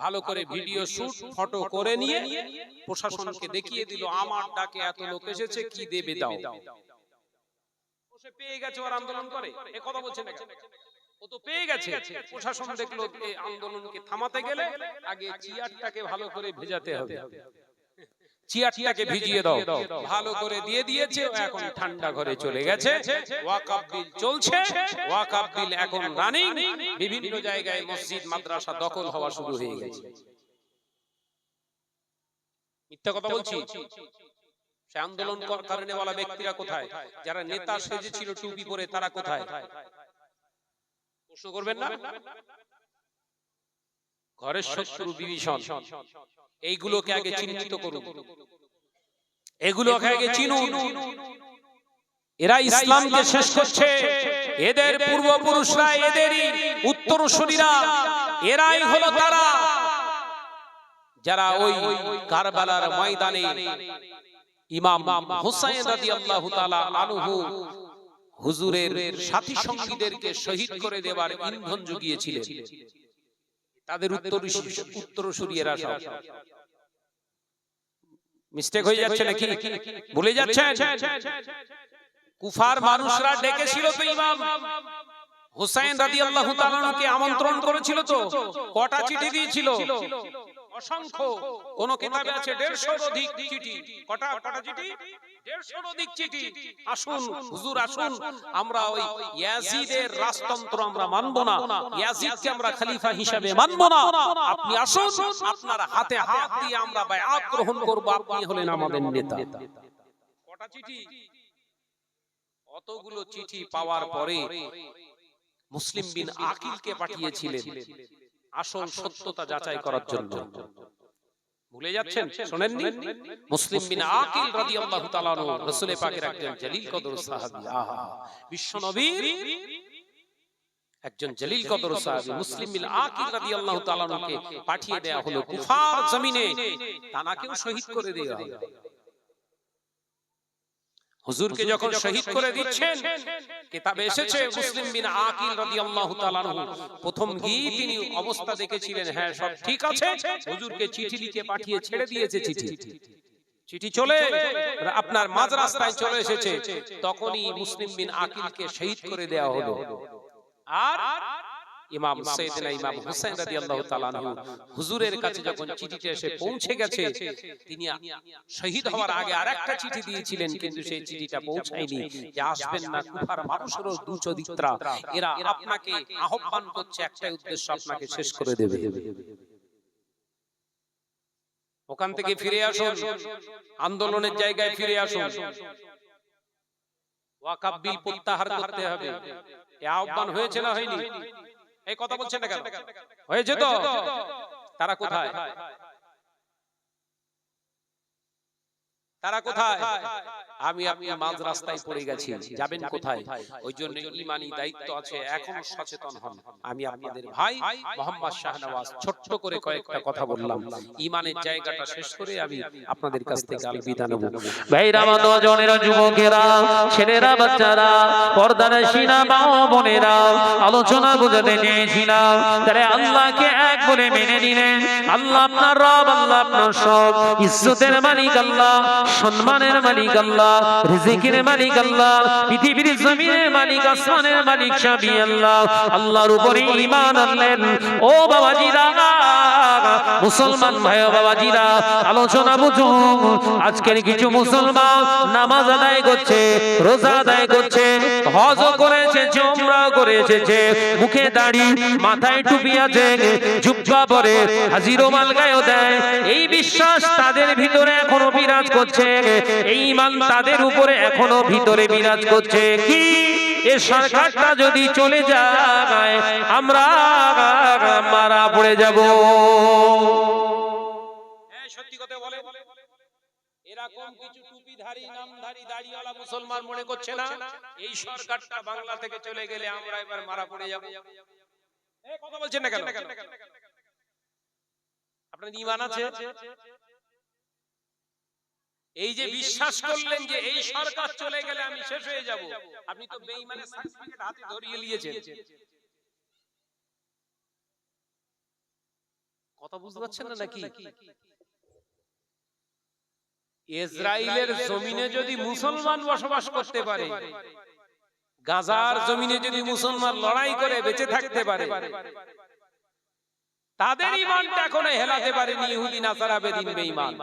ভালো করে ভিডিও শুট ফটো করে নিয়ে প্রশাসনকে দেখিয়ে দিল, আমার ডাকে এত লোক এসেছে, কি দেবে দাও। সে পেয়ে গেছে ওর আন্দোলন করে, এ কথা বলছে না কেন? ও তো পেয়ে গেছে। প্রশাসন দেখলো এই আন্দোলনকে থামাতে গেলে আগে চেয়ারটাকে ভালো করে ভেজাতে হবে, চেয়ারটাকে ভিজিয়ে দাও, ভালো করে দিয়ে দিয়েছে। ও এখন ঠান্ডা ঘরে চলে গেছে। ওয়াকফ বিল চলছে, ওয়াকফ বিল এখন রানিং, বিভিন্ন জায়গায় মসজিদ মাদ্রাসা দখল হওয়া শুরু হয়ে গেছে। মিথ্যা কথা বলছি? সে আন্দোলন করনে वाला ব্যক্তিরা কোথায়? যারা নেতা সেজেছিল টুপি পরে, তারা কোথায়? প্রশ্ন করবেন না? ঘরের শত্রু বিভীষণ, এইগুলোকে আগে চিহ্নিত করুন, এগুলোকে আগে চিনুন। এরা ইসলামকে শেষ করছে, এদের পূর্বপুরুষরা, এদেরই উত্তরসূরিরা, এরাই হলো তারা যারা ওই কারবালার ময়দানে ইমাম হুসাইন রাদিয়াল্লাহু তাআলা আনহু হুজুরের সাথী সঙ্গীদেরকে শহীদ করে দেবার ইন্ধন জুগিয়েছিলেন। তাদের উত্তরসূরিরা সব মিস্টেক হয়ে যাচ্ছে নাকি? ভুলে যাচ্ছেন? কুফার মানুষরা ডেকেছিল তো ইমাম হুসাইন রাদিয়াল্লাহু তাআলা আনহুকে আমন্ত্রণ করেছিল তো, কটা চিঠি দিয়েছিল? অসংখ্য। কোন কিতাবে আছে 150 অধিক চিঠি। কটা চিঠি? 150 অধিক চিঠি। আসুন হুজুর, আসুন, আমরা ওই ইয়াজিদের রাজতন্ত্র আমরা মানব না, ইয়াজিদকে আমরা খলিফা হিসেবে মানব না, আপনি আসুন, আপনার হাতে হাত দিয়ে আমরা বায়াত গ্রহণ করব, আপনি হলেন আমাদের নেতা। কটা চিঠি? অতগুলো চিঠি পাওয়ার পরে মুসলিম বিন আকিলকে পাঠিয়েছিলেন আসল সত্যতা যাচাই করার জন্য। ভুলে যাচ্ছেন? শুনেননি? মুসলিম বিন আকিল রাদিয়াল্লাহু তাআলা আনহু রাসূল পাকের একজন জলিল কদর সাহাবী, আহা, বিশ্ব নবীর একজন জলিল কদর সাহাবী মুসলিম বিন আকিল রাদিয়াল্লাহু তাআলা আনহুকে পাঠিয়ে দেয়া হলো কুফার জমিনে, তানাকেও শহীদ করে দেয়া হলো। হুজুরকে যখন শহীদ করে দিচ্ছেন, কিতাবে এসেছে মুসলিম বিন আকিল রাদিয়াল্লাহু তাআলা আনহু প্রথম গিয়ে তিনি অবস্থা দেখেছিলেন, হ্যাঁ সব ঠিক আছে, হুজুরকে চিঠি লিখে পাঠিয়ে ছেড়ে দিয়েছে। চিঠি চলে আপনার মাঝ রাস্তায় চলে এসেছে, তখনই মুসলিম বিন আকিলকে শহীদ করে দেয়া হলো। আর ইমাম সাইয়েদনা ইমাম হুসাইন রাদিয়াল্লাহু তাআলা আনহু হুজুরের কাছে যখন চিঠিটা এসে পৌঁছে গেছে, তিনি শহীদ হওয়ার আগে আরেকটা চিঠি দিয়েছিলেন, কিন্তু সেই চিঠিটা পৌঁছায়নি, যে আসবেন না, কুফার মানুষেরও দুচরিত্রা, এরা আপনাকে আহ্বান করছে, একটাই উদ্দেশ্য, আপনাকে শেষ করে দেবে। ওখান থেকে ফিরে আসুন, আন্দোলনের জায়গায় ফিরে আসুন, ওয়াকফ বিল প্রত্যাহার করতে হবে। এই আহ্বান হয়েছে না হয়নি? এই কথা বলছেন না কেন? হয়েছে তো? তারা কোথায়? তারা কোথায়? আমি আপনি মাঝ রাস্তায় পড়ে গেছি, যাবেন কোথায়? ওই জন্য ঈমানি দায়িত্ব আছে, এখনো সচেতন হন। আমি আপনাদের ভাই মোহাম্মদ শাহনওয়াজ ছোট্ট করে কয়েকটা কথা বললাম, ঈমানের জায়গাটা শেষ করে আমি আপনাদের কাছ থেকে বিদায় নেব। ভাইরা, নওজওয়ানেরা, যুবকেরা, ছেলেরা, বাচ্চারা, পর্দানশীনা মা ও বোনেরা, আলোচনা বুঝাতে চেয়েছিলাম, তাহলে আল্লাহকে এক বলে মেনে নিলেন। আল্লাহ আপনার রব, আল্লাহ আপনার সব, ইজ্জতের মালিক আল্লাহ, সম্মানের মালিক আল্লাহ, রিজিকের মালিক আল্লাহ, পৃথিবীর জমিনের মালিক, আসমানের মালিক সবই আল্লাহ। আল্লাহর উপরে ঈমান আনলেন। ও বাবাজিরা, মুসলমান ভাই ও বাবাজিরা, আলোচনা বুঝুন। আজকের কিছু মুসলমান নামাজ আদায় করছে, রোজা আদায় করছে, হজ করেছে, উমরা করে এসেছে, মুখে দাড়ি, মাথায় টুপি আছে, জুব্বা পরে, হাজির মাল গায়ে দেয়, এই বিশ্বাস তাদের ভিতরে এখনো বিরাজ করছে, এই ঈমান তাদের উপরে এখনো ভিতরে বিরাজ করছে। কি এ সরকারটা যদি চলে যায়, আমরা মারা পড়ে যাব। সত্যি কথা বলে, এরকম কিছু টুপিধারী, নামধারী, দাড়িওয়ালা মুসলমান মনে করছে না এই সরকারটা বাংলা থেকে চলে গেলে আমরা এবার মারা পড়ে যাব? এই কথা বলছেন না কেন? আপনার ঈমান আছে? এই যে বিশ্বাস করলেন যে এই সরকার চলে গেলে আমি শেষ হয়ে যাব, আপনি তো বেঈমানের সার্টিফিকেট হাতে ধরিয়ে নিয়েছেন। কথা বুঝতে পারছেন না নাকি? ইসরায়েলের জমিনে যদি মুসলমান বসবাস করতে পারে, গাজার জমিনে যদি মুসলমান লড়াই করে বেঁচে থাকতে পারে, তাদের ঈমানটা এখনো হেলাতে পারেনি ইহুদি নাসারা বেদিন বেঈমান।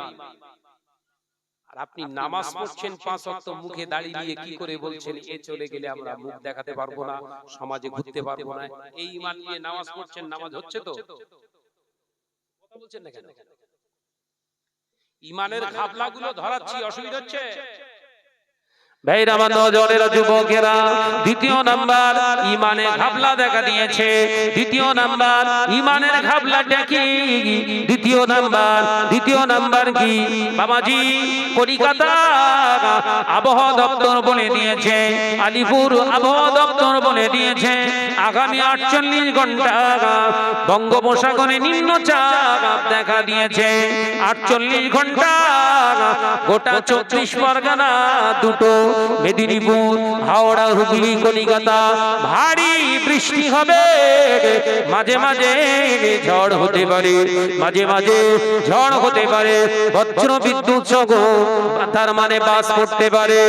আর আপনি নামাজ পড়ছেন 5 ওয়াক্ত, মুখে দাড়ি নিয়ে কি করে বলছেন এ চলে গেলে আমরা মুখ দেখাতে পারবো না, সমাজে ঘুরতে পারবো না। এই ঈমান নিয়ে নামাজ পড়ছেন, নামাজ হচ্ছে তো? কথা বলছেন না কেন? ঈমানের ঘাবলাগুলো ধরাচ্ছি, অসুবিধা হচ্ছে? ভাইরা আমার নজরের যুবকেরা, দ্বিতীয় নাম্বার ঈমানে ঘাবলা দেখা দিয়েছে। দ্বিতীয় নাম্বার ঈমানের ঘাবলাটা কি? দ্বিতীয় নাম্বার কি বাবাজি? কলিকাতা আবহাওয়া দপ্তর বলে দিয়েছে, আলিপুর আবহাওয়া দপ্তর বলে দিয়েছে, আগামী 48 ঘন্টা বঙ্গোপসাগরে নিম্নচাপ দেখা দিয়েছে। 48 ঘন্টা গোটা 24 পরগনা, দুটো মেদিনীপুর, হাওড়া, হুগলি, কলিকাতা ভারী বৃষ্টি হবে। মাঝে মাঝে ঝড় হতে পারে, বজ্র বিদ্যুৎ সহ, তার মানে বাস পড়তে পারে।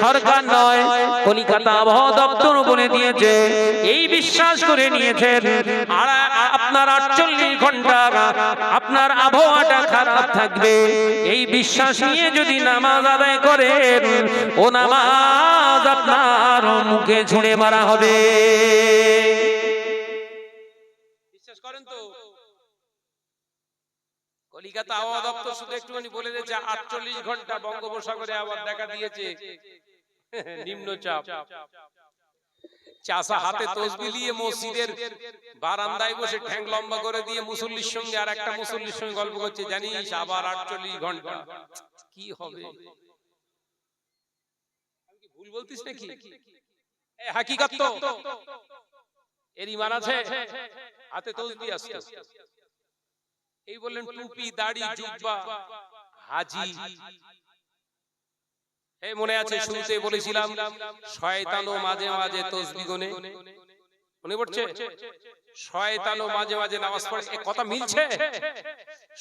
সরকার নয়, কলিকাতা আবহাওয়া দপ্তর বলে দিয়েছে। এই বিশ্বাস করে নিয়েছেন আর আপনার 48 ঘন্টা আপনার আবহাওয়াটা খারাপ থাকবে। এই বিশ্বাস নিয়ে যদি নামাজ আদায় করেন, ও নামাজ আপনার মুখে ছুঁড়ে মারা হবে। বিশ্বাস করেন তো? কলিকাতা আবহাওয়া দপ্তর শুধু একটুখানি বলে দিয়েছে 48 ঘন্টা বঙ্গোপসাগরে আবার দেখা দিয়েছে নিম্নচাপ। চাষা হাতে তসবিহ নিয়ে মসজিদের বারান্দায় বসে ঠ্যাং লম্বা করে দিয়ে মুসল্লির সঙ্গে আর একটা মুসল্লির সঙ্গে গল্প করছে, জানিস আবার 48 ঘন্টা কি হবে? ভুল বলতিস নাকি? হাকিকত তো এর ঈমান আছে, হাতে তসবিহ আসছে। এই বললেন টুপি, দাড়ি, জুব্বা, হাজি। এই মনে আছে শুরুতে বলেছিলাম শয়তানও মাঝে মাঝে তসবিহ গোনে, মনে পড়ছে? শয়তানও মাঝে মাঝে নামাজ পড়ে। এই কথা মিলছে?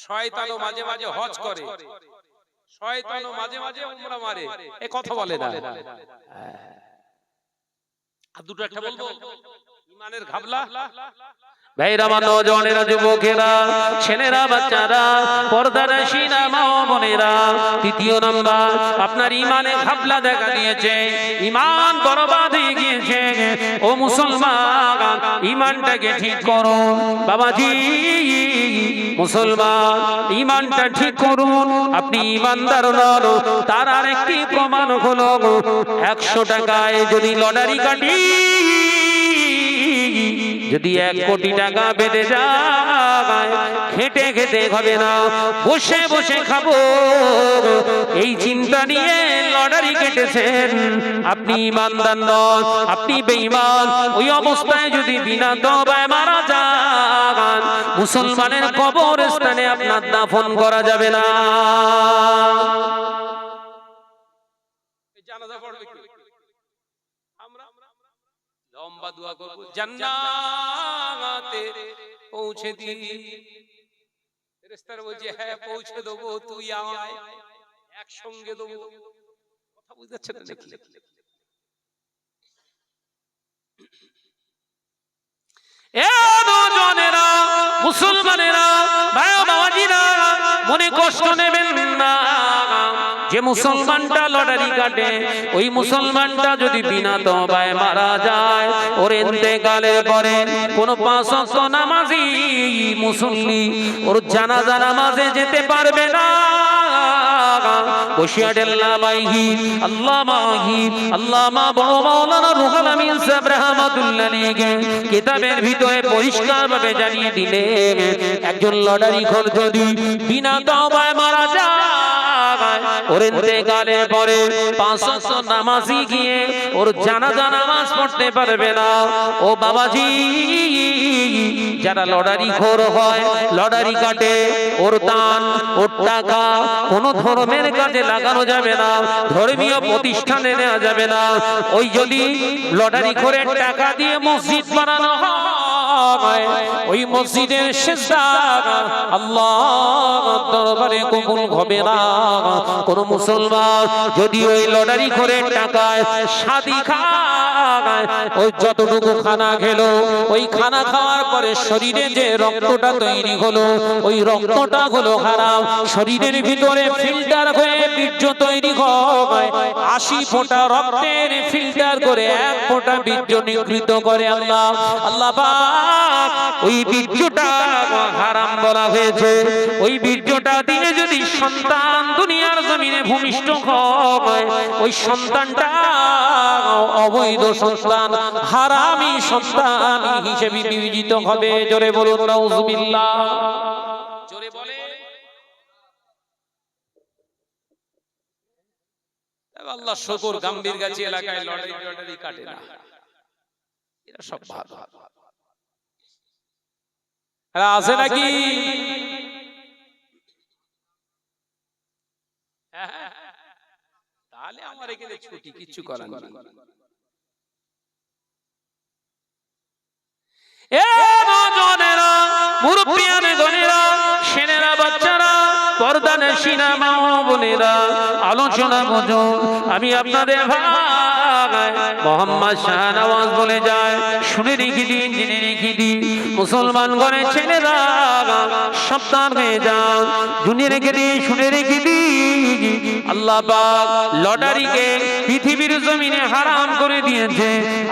শয়তানও মাঝে মাঝে হজ করে, শয়তানও মাঝে মাঝে উমরা মারে, এই কথা বলে না। আর দুটো একটা বলবো, ঈমানের ঘাবলা। ভাইরা আমার নওজওয়ানেরা, যুবকেরা, ছেলেরা, বাচ্চারা, পর্দানশীনা মা ও বোনেরা, তৃতীয় নাম্বার আপনার ঈমানে ঘাবলা দেখা দিয়েছে, ঈমান বরবাদ হয়ে গিয়েছে। ও মুসলমান, ঈমানটাকে ঠিক করো বাবাজি। মুসলমান, ঈমানটা ঠিক করুন। আপনি ঈমানদার নন, তার আরেকটি প্রমাণ হলো 100 টাকায় যদি লটারি কাটি, যদি 1 কোটি টাকা বেঁধে যায়, খেটে খেতে হবে না, বসে বসে খাবো, এই চিন্তা নিয়ে লটারি কেটেছেন, আপনি ঈমানদার নন, আপনি বেঈমান। ওই অবস্থায় যদি বিনা তওবায় মারা যান, মুসলমানের কবরস্থানে আপনার দাফন করা যাবে না। জানাজা পড়বে কি? আমরা লম্বা দোয়া করব, জান্নাতে পৌঁছে দি। ফেরেশতারা বলছে হ্যাঁ পৌঁছে দেবো, তুই আয়, একসঙ্গে দেবো। কথা বুঝতে পারছেন নাকি? এ নওজওয়ানেরা, মুসলমানেরা, ভাই ও বাবাজিরা, মনে কষ্ট নেবেন না। যে মুসলমানটা লটারি কাটে, ওই মুসলমানটা যদি বিনা তওবায় মারা যায়, ওর ইন্তেকালের পরে কোন 5 ওয়াক্ত নামাজি মুসল্লি ওর জানাজা নামাজে যেতে পারবে না। আল্লামা বড় মাওলানা রুহুল আমিন সাহেব রাহমাতুল্লাহ আলাইহি কিতাবের ভিতরে পরিষ্কার ভাবে জানিয়ে দিলেন, একজন লটারি খোর যদি বিনা তওবায় মারা যায়, ওর ইন্তেকালের পরে 5 ওয়াক্ত নামাজি গিয়ে ওর জানাজা নামাজ পড়তে পারবে না। ও বাবাজি, যারা লটারি খোর হয়, লটারি কাটে, ওর দান ওর টাকা কোন ধর্মের কাজে লাগানো যাবে না, ধর্মীয় প্রতিষ্ঠানে নেওয়া যাবে না। ওই যদি লটারি খোরের টাকা দিয়ে মসজিদ বানানো হয়, ওই মসজিদের সিজদা আল্লাহর দরবারে কবুল হবে না। কোন মুসলমান যদি ওই লটারি খোরের টাকায় শাদি খায়, ওই যতটুকু খানা খেলো, ওই খানা খাওয়ার পরে শরীরে যে রক্তটা তৈরি হলো, ওই রক্তটা হলো হারাম। শরীরের ভিতরে ফিল্টার হয়ে বীর্য তৈরি হয়, 80 ফোঁটা রক্তের ফিল্টার করে 1 ফোঁটা বীর্য নিগৃহীত করে আল্লাহ। আল্লাহ পাক ওই বীর্যটা হারাম বলা হয়েছে। ওই বীর্যটা দিয়ে যদি সন্তান দুনিয়ার জমিনে ভূমিষ্ঠ হয়, ওই সন্তানটা অবৈধ সন্তান, হারামি সন্তান হিসেবে বিবেচিত হবে। জোরে বলুন নাউজুবিল্লাহ। জোরে বলে আল্লাহ শুকর, গাম্ভীরগাছি এলাকায় লটারি কাটে না, এরা সব ভালো আছে নাকি? তাহলে আমার এখানে ছুটি, কিচ্ছু করার নেই। এ নওজওয়ানেরা, মুরব্বিয়ানে গনেরা, সেনেরা, বাচ্চারা, পর্দানশীনা মা বোনেরা, আলোচনা বুঝো। আমি আপনাদের ভাই মোহাম্মদ শাহনওয়াজ বলে যায়, শুনে রেখে দিন, জেনে রেখে দিন। মুসলমান ঘরে ছেলেরা সাবধান হয়ে যান, শুনে রেখে দিন, শুনে রেখে দিন। আল্লাহ পাক লটারিকে পৃথিবীর জমিনে হারাম করে দিয়েছে,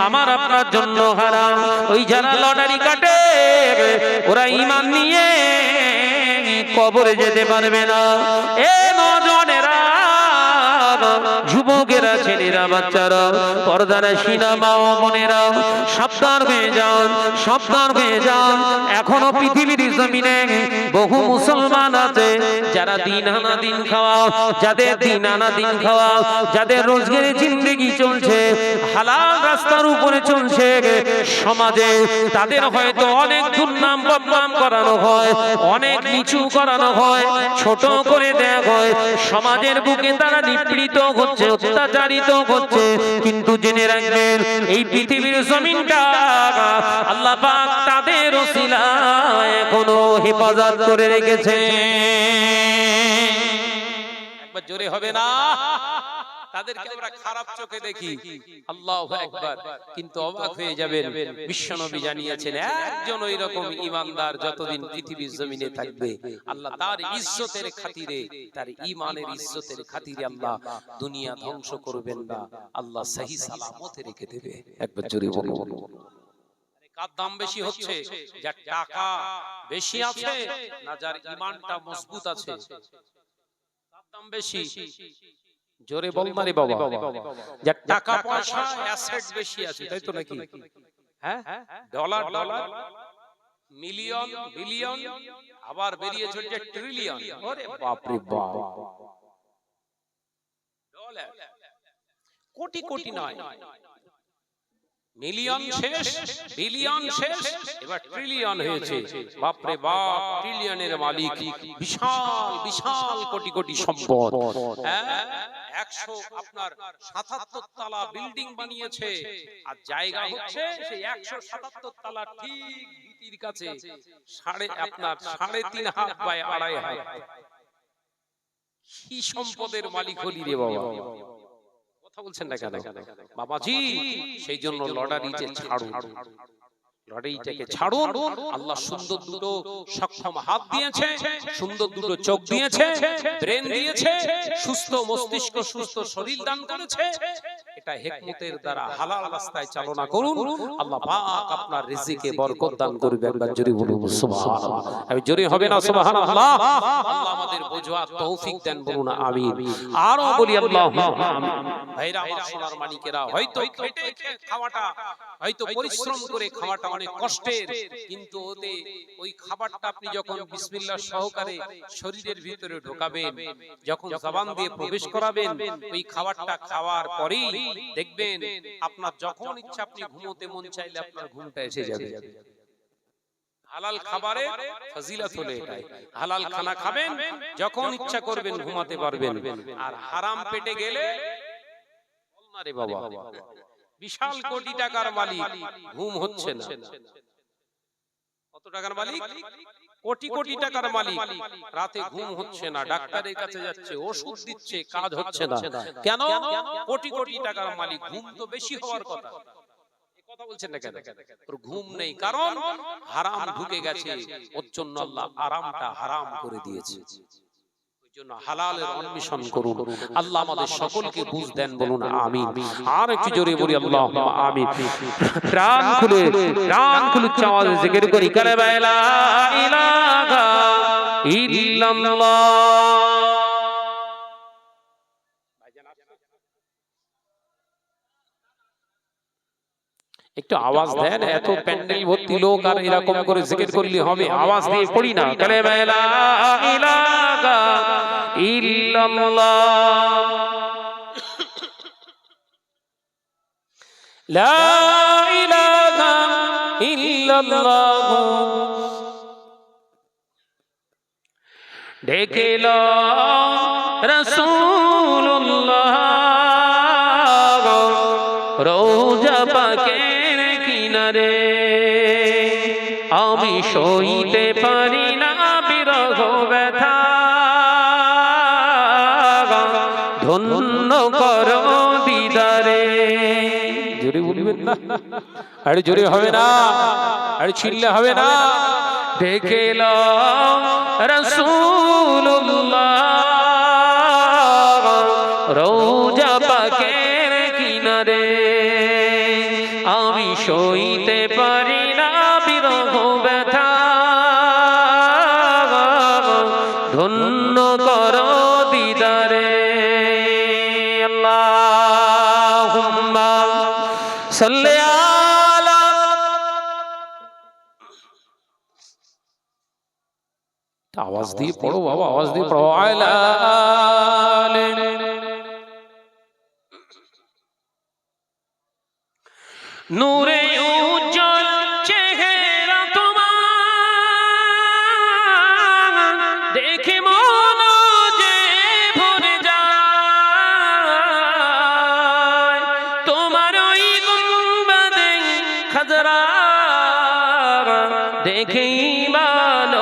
আমার আপনার জন্য হারাম। ওই যারা লটারি কাটে ওরা ঈমান নিয়ে কবরে যেতে পারবে না। এ নওজওয়ানেরা, যুবকেরা, ছেলেরা, বাচ্চারা, পর্দানশীনা মা ও বোনেরা, সাবধান হয়ে যান, সাবধান হয়ে যান। এখনো পৃথিবীর জমিনে বহু মুসলমান আছে যারা দিন আনা দিন খাওয়া, যাদের দিন আনা দিন খাওয়া, যাদের রোজগারের জিন্দেগি চলছে, হালাল রাস্তার উপরে চলছে, সমাজে তাদের হয়তো অনেক দুর্নাম বদনাম করানো হয়, অনেক নিচু করানো হয়, ছোট করে দেয়া হয়। সমাজের বুকে তারা নিপীড়িত হচ্ছে, অত্যাচারিত হচ্ছে। কিন্তু জেনে রাখবেন, এই পৃথিবীর জমিনটা আল্লাহ পাক তাদের ওসিলায় এখনো হেফাজত করে রেখেছে। একবার জোরে হবে না? তাদেরকে আমরা খারাপ চোখে দেখি, আল্লাহু আকবার, কিন্তু অবাক হয়ে যাবেন, বিশ্বনবী জানিয়েছেন একজন ওইরকম ঈমানদার যতদিন পৃথিবীর জমিনে থাকবে, আল্লাহ তার ইজ্জতের খাতিরে, তার ঈমানের ইজ্জতের খাতিরে আল্লাহ দুনিয়া ধ্বংস করবেন না, আল্লাহ সহি সালামতে রেখে দেবে। একবার জোরে বলুন। কার দাম বেশি হচ্ছে? যার টাকা বেশি আছে না যার ঈমানটা মজবুত আছে? কার দাম বেশি? জোরে বল না রে বাবা। যার টাকা পয়সা অ্যাসেট বেশি আছে, তাই তো নাকি? হ্যাঁ, ডলার ডলার, মিলিয়ন বিলিয়ন, আবার বেরিয়ে চলছে ট্রিলিয়ন। ওরে বাপ রে বাপ, ডলার কোটি কোটি নয়, মিলিয়ন শেষ, বিলিয়ন শেষ, এবার ট্রিলিয়ন হয়েছে। বাপরে বাপ, ট্রিলিয়নের মালিক, বিশাল বিশাল কোটি কোটি সম্পদ। 177 তলা বিল্ডিং বানিয়েছে, আর জায়গা হচ্ছে সেই 177 তলা ঠিক ভিতির কাছে, 3.5 হাত বাই 2.5 হাত। কি সম্পদের মালিক হলি রে বাবা, বলছেন না কেন বাবাজি? সেই জন্য লটারিতে ছাড়ুন, লটারিটাকে ছাড়ুন। আল্লাহ সুন্দর দুটো সক্ষম হাত দিয়েছে, সুন্দর দুটো চোখ দিয়েছে, ব্রেন দিয়েছে, সুস্থ মস্তিষ্ক, সুস্থ শরীর দান করেছে। এটা হিকমতের দ্বারা হালাল রাস্তায় চালনা করুন, আল্লাহ পাক আপনার রিজিকে বরকত দান করবে। একবার জোরে বলুন সুবহানাল্লাহ। আমি জোরে হবে না সুবহানাল্লাহ? আল্লাহ আমাদের বোঝার তৌফিক দেন, বলুন আমিন। আরো বলি আল্লাহুম্মা আমিন। ভাইরা আমার, সোনার মানিকেরা, হয়তো খেটে খাওয়াটা হয়তো পরিশ্রম করে খাওয়াটা অনেক কষ্টের, কিন্তু ওতে ওই খাবারটা আপনি যখন বিসমিল্লাহ সহকারে শরীরের ভিতরে ঢোকাবেন, যখন জবান দিয়ে প্রবেশ করাবেন, ওই খাবারটা খাওয়ার পরেই দেখবেন আপনার যখন ইচ্ছা আপনি ঘুমোতে মন চাইলে আপনার ঘুমটা এসে যাবে। হালাল খাবারে ফজিলত হলো এটাই। হালাল খানা খাবেন, যখন ইচ্ছা করবেন ঘুমাতে পারবেন। আর হারাম পেটে গেলে বল না রে বাবা, বিশাল কোটি টাকার মালিক ঘুম হচ্ছে না। কত টাকার মালিক? কোটি কোটি টাকার মালিক, রাতে ঘুম হচ্ছে না, ডাক্তারের কাছে যাচ্ছে, ওষুধ দিচ্ছে, কাজ হচ্ছে না। কেন? কোটি কোটি টাকার মালিক, ঘুম তো বেশি হওয়ার কথা। কথা বলছেন না কেন? ওর ঘুম নেই, কারণ হারাম ঢুকে গেছে, ওর জন্য আল্লাহ আরামটা হারাম করে দিয়েছে। ওই জন্য হালালের অন্বেষণ করুন। আল্লাহ আমাদের সকলকে বুঝ দেন, বলুন আমিন। আর একটু জোরে বলি আল্লাহুম্মা আমিন। প্রাণ খুলে আওয়াজ জিকির করি, কালিমা লা ইলাহা ইল্লাল্লাহ। একটু আওয়াজ দেন, এত প্যান্ডেল ভর্তি লোক আর এরকম করে জিকির করলে হবে? আওয়াজ দিয়ে পড়ি না, কালিমা লা ইলাহা ইল্লাল্লাহ, লা ইলাহা ইল্লাল্লাহ। ডেকে লো রাসূলুল্লাহ, রওজা পাকের কিনারে, আমি সইতে পারি না বিরহ ব্যথা, ধন্য করো দিদারে। জোরে বলবেন না, আরে জোরে হবে না, আরে ছিললে হবে না। দেখে লো রাসূলুল্লাহ, রওজা পাকের কিনারে, আমি সইতে পারি না বিরহ ব্যথা, ধন্য করো দিদারে। আল্লাহুম্মা সাল্লি আলা, আওয়াজ দিয়ে পড়ো বাবা, আওয়াজ দিয়ে পড়ো, আলা নূরে উজ্জ্বল চেহারা তোমার, দেখে মন যে ভরে যায়, তোমার ওই গুম্বাদে খাজরা দেখে ঈমান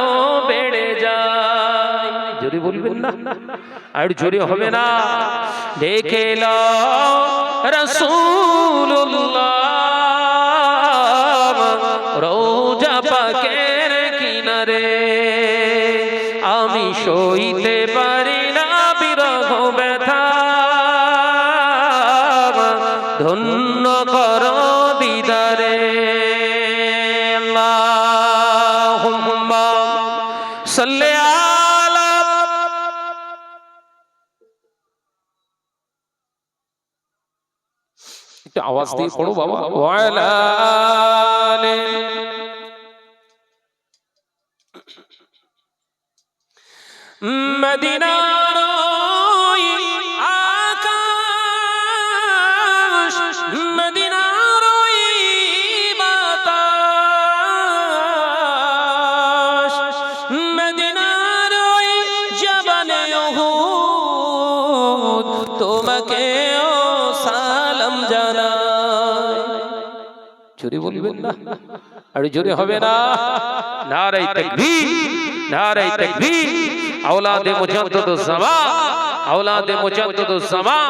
বেড়ে যায়। জোরে বলবেন না, আর জোরে হবে না। দেখে লো রাসূলুল্লাহ, রওজা পাকের কিনারে, আমি সইতে পারি না বিরহ ব্যথা, ধন্য করো দিদারে। আল্লাহুম্মা সাল্লি আলা, একটু আওয়াজ দিয়ে পড়ো বাবা, ওয়ালা আলি। মদিনার ওই আকাশ, মদিনার ওই বাতাস, মদিনার ওই জবানে উহুদ, তোমাকেও সালাম জানাই। জোরে বলবেন না, আর জোরে হবে না। নারে তাকবীর, নারে তাকবীর। औलाद मुजद्दिदुज़्ज़मान, औलाद मुजद्दिदुज़्ज़मान।